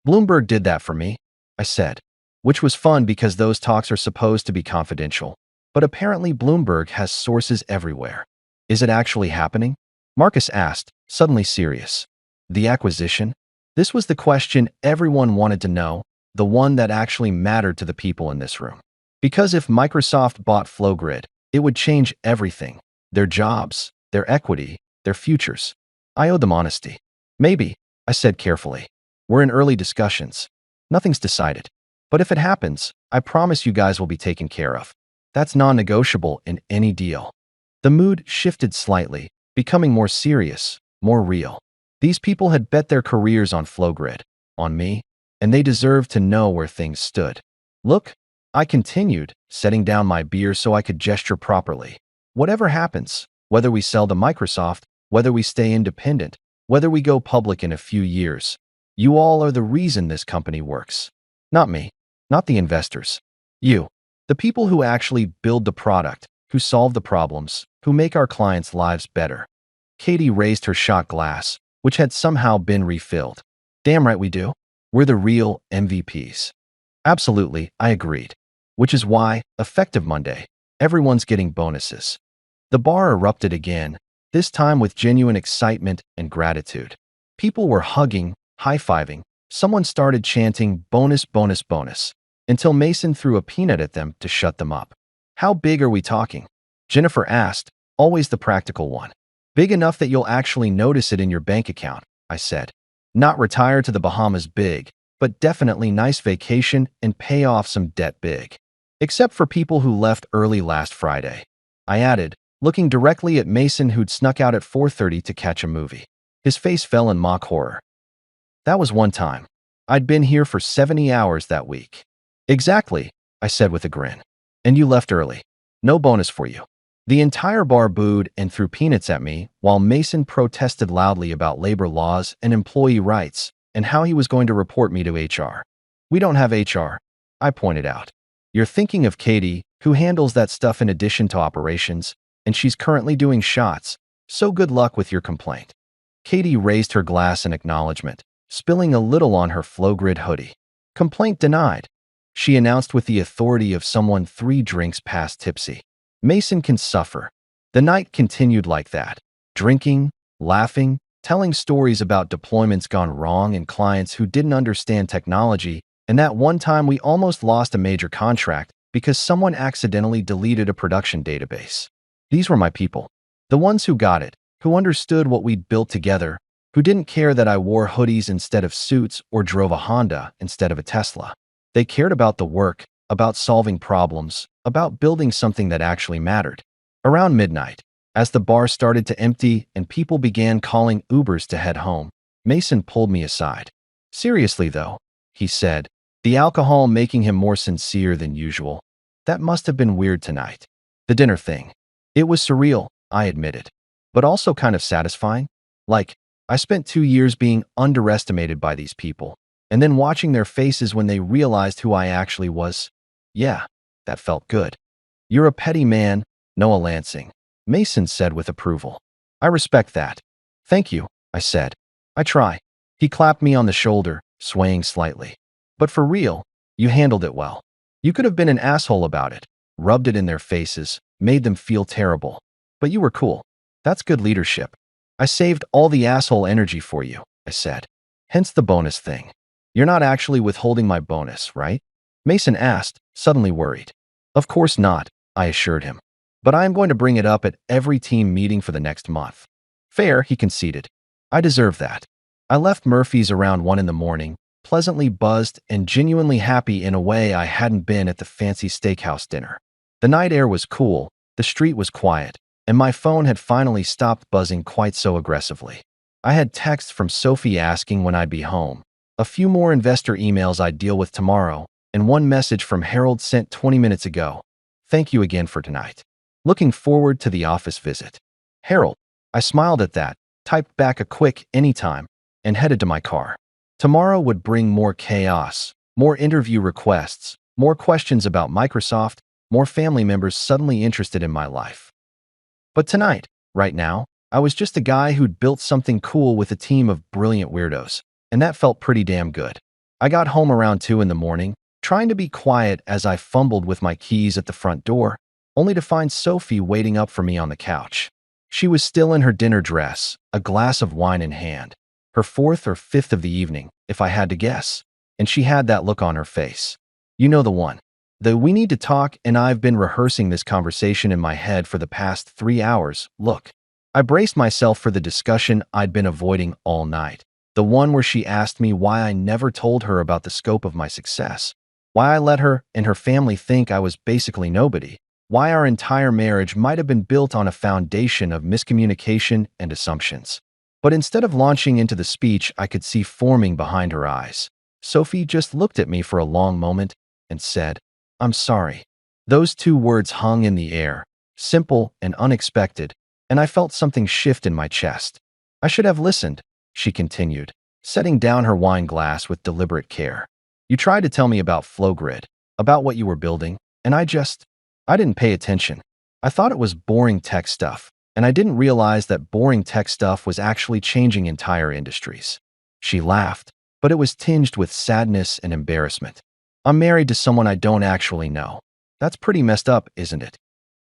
Bloomberg did that for me, I said, which was fun because those talks are supposed to be confidential. But apparently Bloomberg has sources everywhere. Is it actually happening? Marcus asked, suddenly serious. The acquisition? This was the question everyone wanted to know, the one that actually mattered to the people in this room. Because if Microsoft bought Flowgrid, it would change everything. Their jobs, their equity, their futures. I owe them honesty. Maybe, I said carefully. We're in early discussions. Nothing's decided. But if it happens, I promise you guys will be taken care of. That's non-negotiable in any deal. The mood shifted slightly, becoming more serious, more real. These people had bet their careers on Flowgrid, on me, and they deserved to know where things stood. Look, I continued, setting down my beer so I could gesture properly. Whatever happens, whether we sell to Microsoft, whether we stay independent, whether we go public in a few years, you all are the reason this company works. Not me, not the investors. You, the people who actually build the product, who solve the problems, who make our clients' lives better. Katie raised her shot glass, which had somehow been refilled. Damn right we do. We're the real MVPs. Absolutely, I agreed. Which is why, effective Monday, everyone's getting bonuses. The bar erupted again, this time with genuine excitement and gratitude. People were hugging, high-fiving. Someone started chanting bonus, bonus, bonus, until Mason threw a peanut at them to shut them up. How big are we talking? Jennifer asked, always the practical one. Big enough that you'll actually notice it in your bank account, I said. Not retire to the Bahamas big, but definitely nice vacation and pay off some debt big. Except for people who left early last Friday. I added, looking directly at Mason who'd snuck out at 4:30 to catch a movie. His face fell in mock horror. That was one time. I'd been here for 70 hours that week. Exactly, I said with a grin. And you left early. No bonus for you. The entire bar booed and threw peanuts at me while Mason protested loudly about labor laws and employee rights and how he was going to report me to HR. We don't have HR, I pointed out. You're thinking of Katie, who handles that stuff in addition to operations, and she's currently doing shots, so good luck with your complaint. Katie raised her glass in acknowledgement, spilling a little on her Flowgrid hoodie. Complaint denied, she announced with the authority of someone 3 drinks past tipsy. Mason can suffer. The night continued like that, drinking, laughing, telling stories about deployments gone wrong and clients who didn't understand technology, and that one time we almost lost a major contract because someone accidentally deleted a production database. These were my people. The ones who got it, who understood what we'd built together, who didn't care that I wore hoodies instead of suits or drove a Honda instead of a Tesla. They cared about the work, about solving problems, about building something that actually mattered. Around midnight, As the bar started to empty and people began calling Ubers to head home, Mason pulled me aside. Seriously, though, he said, the alcohol making him more sincere than usual. That must have been weird tonight. The dinner thing. It was surreal, I admitted, but also kind of satisfying. Like, I spent 2 years being underestimated by these people, and then watching their faces when they realized who I actually was. Yeah, that felt good. You're a petty man, Noah Lansing, Mason said with approval. I respect that. Thank you, I said. I try. He clapped me on the shoulder, swaying slightly. But for real, you handled it well. You could have been an asshole about it, rubbed it in their faces, made them feel terrible. But you were cool. That's good leadership. I saved all the asshole energy for you, I said. Hence the bonus thing. You're not actually withholding my bonus, right? Mason asked, suddenly worried. Of course not, I assured him. But I am going to bring it up at every team meeting for the next month. Fair, he conceded. I deserve that. I left Murphy's around 1 in the morning, pleasantly buzzed and genuinely happy in a way I hadn't been at the fancy steakhouse dinner. The night air was cool, the street was quiet, and my phone had finally stopped buzzing quite so aggressively. I had texts from Sophie asking when I'd be home, a few more investor emails I'd deal with tomorrow, and one message from Harold sent 20 minutes ago. Thank you again for tonight. Looking forward to the office visit. Harold. I smiled at that, typed back a quick anytime, and headed to my car. Tomorrow would bring more chaos, more interview requests, more questions about Microsoft, more family members suddenly interested in my life. But tonight, right now, I was just a guy who'd built something cool with a team of brilliant weirdos, and that felt pretty damn good. I got home around 2 in the morning, trying to be quiet as I fumbled with my keys at the front door, only to find Sophie waiting up for me on the couch. She was still in her dinner dress, a glass of wine in hand, her 4th or 5th of the evening, if I had to guess, and she had that look on her face. You know the one. We need to talk, and I've been rehearsing this conversation in my head for the past 3 hours. Look. I braced myself for the discussion I'd been avoiding all night. The one where she asked me why I never told her about the scope of my success, why I let her and her family think I was basically nobody, why our entire marriage might have been built on a foundation of miscommunication and assumptions. But instead of launching into the speech I could see forming behind her eyes, Sophie just looked at me for a long moment and said, I'm sorry. Those 2 words hung in the air, simple and unexpected, and I felt something shift in my chest. I should have listened, she continued, setting down her wine glass with deliberate care. You tried to tell me about FlowGrid, about what you were building, and I didn't pay attention. I thought it was boring tech stuff, and I didn't realize that boring tech stuff was actually changing entire industries. She laughed, but it was tinged with sadness and embarrassment. I'm married to someone I don't actually know. That's pretty messed up, isn't it?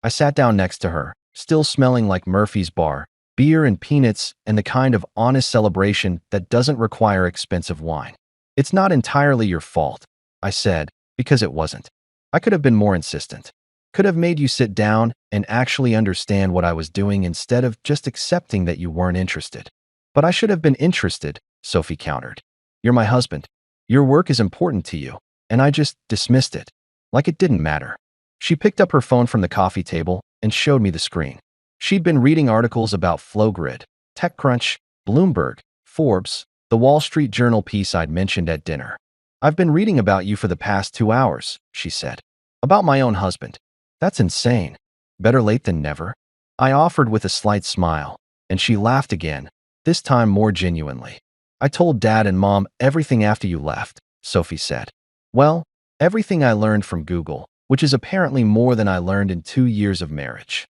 I sat down next to her, still smelling like Murphy's Bar, beer and peanuts, and the kind of honest celebration that doesn't require expensive wine. It's not entirely your fault, I said, because it wasn't. I could have been more insistent. Could have made you sit down and actually understand what I was doing instead of just accepting that you weren't interested. But I should have been interested, Sophie countered. You're my husband. Your work is important to you, and I just dismissed it, like it didn't matter. She picked up her phone from the coffee table and showed me the screen. She'd been reading articles about FlowGrid, TechCrunch, Bloomberg, Forbes, the Wall Street Journal piece I'd mentioned at dinner. I've been reading about you for the past 2 hours, she said. About my own husband. That's insane. Better late than never. I offered with a slight smile, and she laughed again, this time more genuinely. I told Dad and Mom everything after you left, Sophie said. Well, everything I learned from Google, which is apparently more than I learned in 2 years of marriage.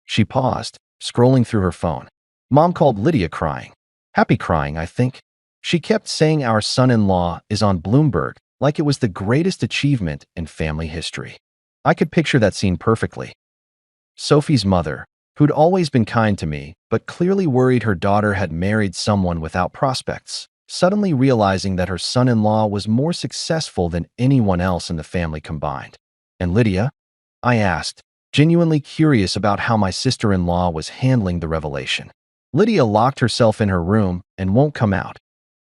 She paused, scrolling through her phone. Mom called Lydia crying. Happy crying, I think. She kept saying our son-in-law is on Bloomberg like it was the greatest achievement in family history. I could picture that scene perfectly. Sophie's mother, who'd always been kind to me, but clearly worried her daughter had married someone without prospects, suddenly realizing that her son-in-law was more successful than anyone else in the family combined. And Lydia? I asked, genuinely curious about how my sister-in-law was handling the revelation. Lydia locked herself in her room and won't come out,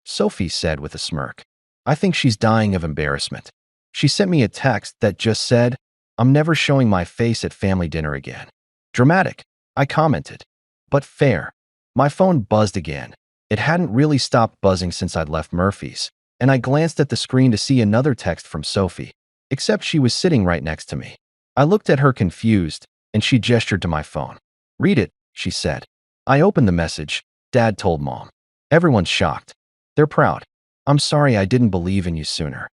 Sophie said with a smirk. I think she's dying of embarrassment. She sent me a text that just said, I'm never showing my face at family dinner again. Dramatic. I commented. But fair. My phone buzzed again. It hadn't really stopped buzzing since I'd left Murphy's, and I glanced at the screen to see another text from Sophie, except she was sitting right next to me. I looked at her confused, and she gestured to my phone. "Read it," she said. I opened the message. Dad told Mom. "Everyone's shocked. They're proud. I'm sorry I didn't believe in you sooner."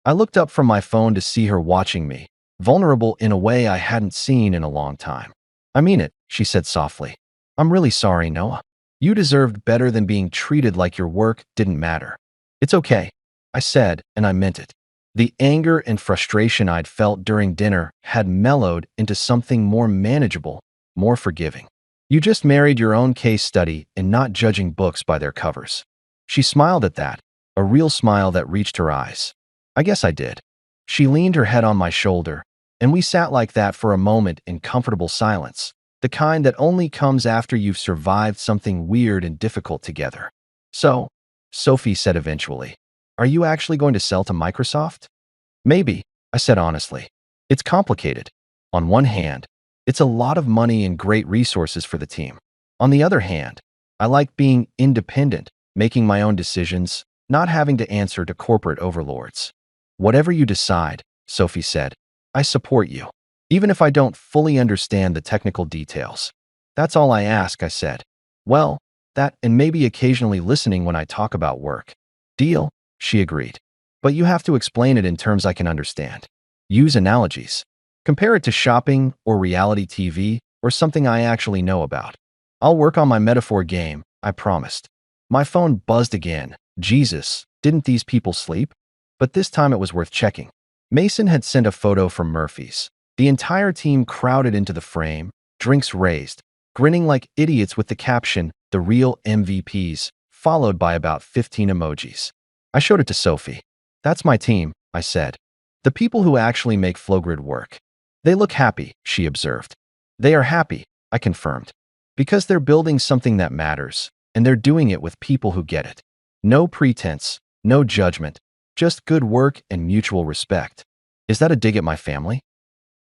I looked up from my phone to see her watching me, vulnerable in a way I hadn't seen in a long time. "I mean it," she said softly. "I'm really sorry, Noah. You deserved better than being treated like your work didn't matter." "It's okay," I said, and I meant it. The anger and frustration I'd felt during dinner had mellowed into something more manageable, more forgiving. "You just married your own case study in not judging books by their covers." She smiled at that, a real smile that reached her eyes. I guess I did. She leaned her head on my shoulder, and we sat like that for a moment in comfortable silence, the kind that only comes after you've survived something weird and difficult together. "So," Sophie said eventually, "are you actually going to sell to Microsoft?" "Maybe," I said honestly. "It's complicated. On one hand, it's a lot of money and great resources for the team. On the other hand, I like being independent, making my own decisions, not having to answer to corporate overlords." "Whatever you decide," Sophie said, "I support you, even if I don't fully understand the technical details." "That's all I ask," I said. "Well, that and maybe occasionally listening when I talk about work." "Deal," she agreed. "But you have to explain it in terms I can understand. Use analogies. Compare it to shopping or reality TV or something I actually know about." "I'll work on my metaphor game," I promised. My phone buzzed again. Jesus, didn't these people sleep? But this time it was worth checking. Mason had sent a photo from Murphy's. The entire team crowded into the frame, drinks raised, grinning like idiots with the caption, "The real MVPs," followed by about 15 emojis. I showed it to Sophie. "That's my team," I said. "The people who actually make Flowgrid work." "They look happy," she observed. "They are happy," I confirmed. "Because they're building something that matters, and they're doing it with people who get it. No pretense, no judgment, just good work and mutual respect." "Is that a dig at my family?"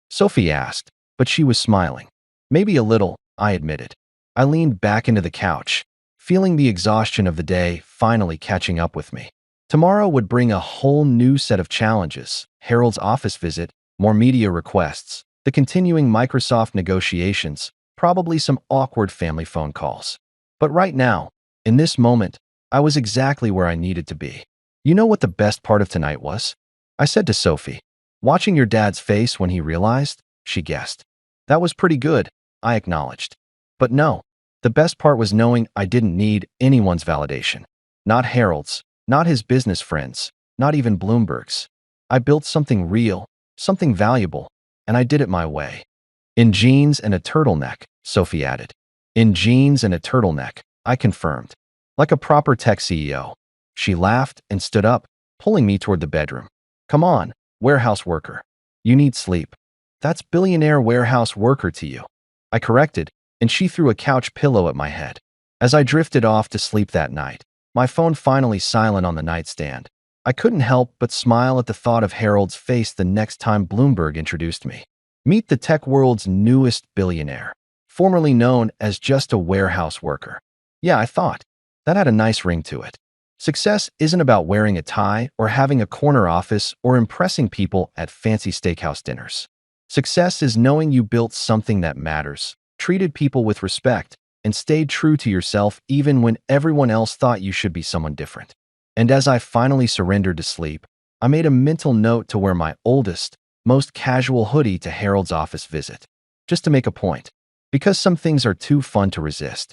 Sophie asked, but she was smiling. "Maybe a little," I admitted. I leaned back into the couch, feeling the exhaustion of the day finally catching up with me. Tomorrow would bring a whole new set of challenges: Harold's office visit, more media requests, the continuing Microsoft negotiations, probably some awkward family phone calls. But right now, in this moment, I was exactly where I needed to be. "You know what the best part of tonight was?" I said to Sophie. "Watching your dad's face when he realized," she guessed. "That was pretty good," I acknowledged. But no, the best part was knowing I didn't need anyone's validation. Not Harold's, not his business friends, not even Bloomberg's. I built something real, something valuable, and I did it my way. "In jeans and a turtleneck," Sophie added. "In jeans and a turtleneck," I confirmed. "Like a proper tech CEO." She laughed and stood up, pulling me toward the bedroom. "Come on, warehouse worker. You need sleep." "That's billionaire warehouse worker to you," I corrected, and she threw a couch pillow at my head. As I drifted off to sleep that night, my phone finally silent on the nightstand, I couldn't help but smile at the thought of Harold's face the next time Bloomberg introduced me. Meet the tech world's newest billionaire, formerly known as just a warehouse worker. Yeah, I thought. That had a nice ring to it. Success isn't about wearing a tie or having a corner office or impressing people at fancy steakhouse dinners. Success is knowing you built something that matters, treated people with respect, and stayed true to yourself even when everyone else thought you should be someone different. And as I finally surrendered to sleep, I made a mental note to wear my oldest, most casual hoodie to Harold's office visit, just to make a point, because some things are too fun to resist.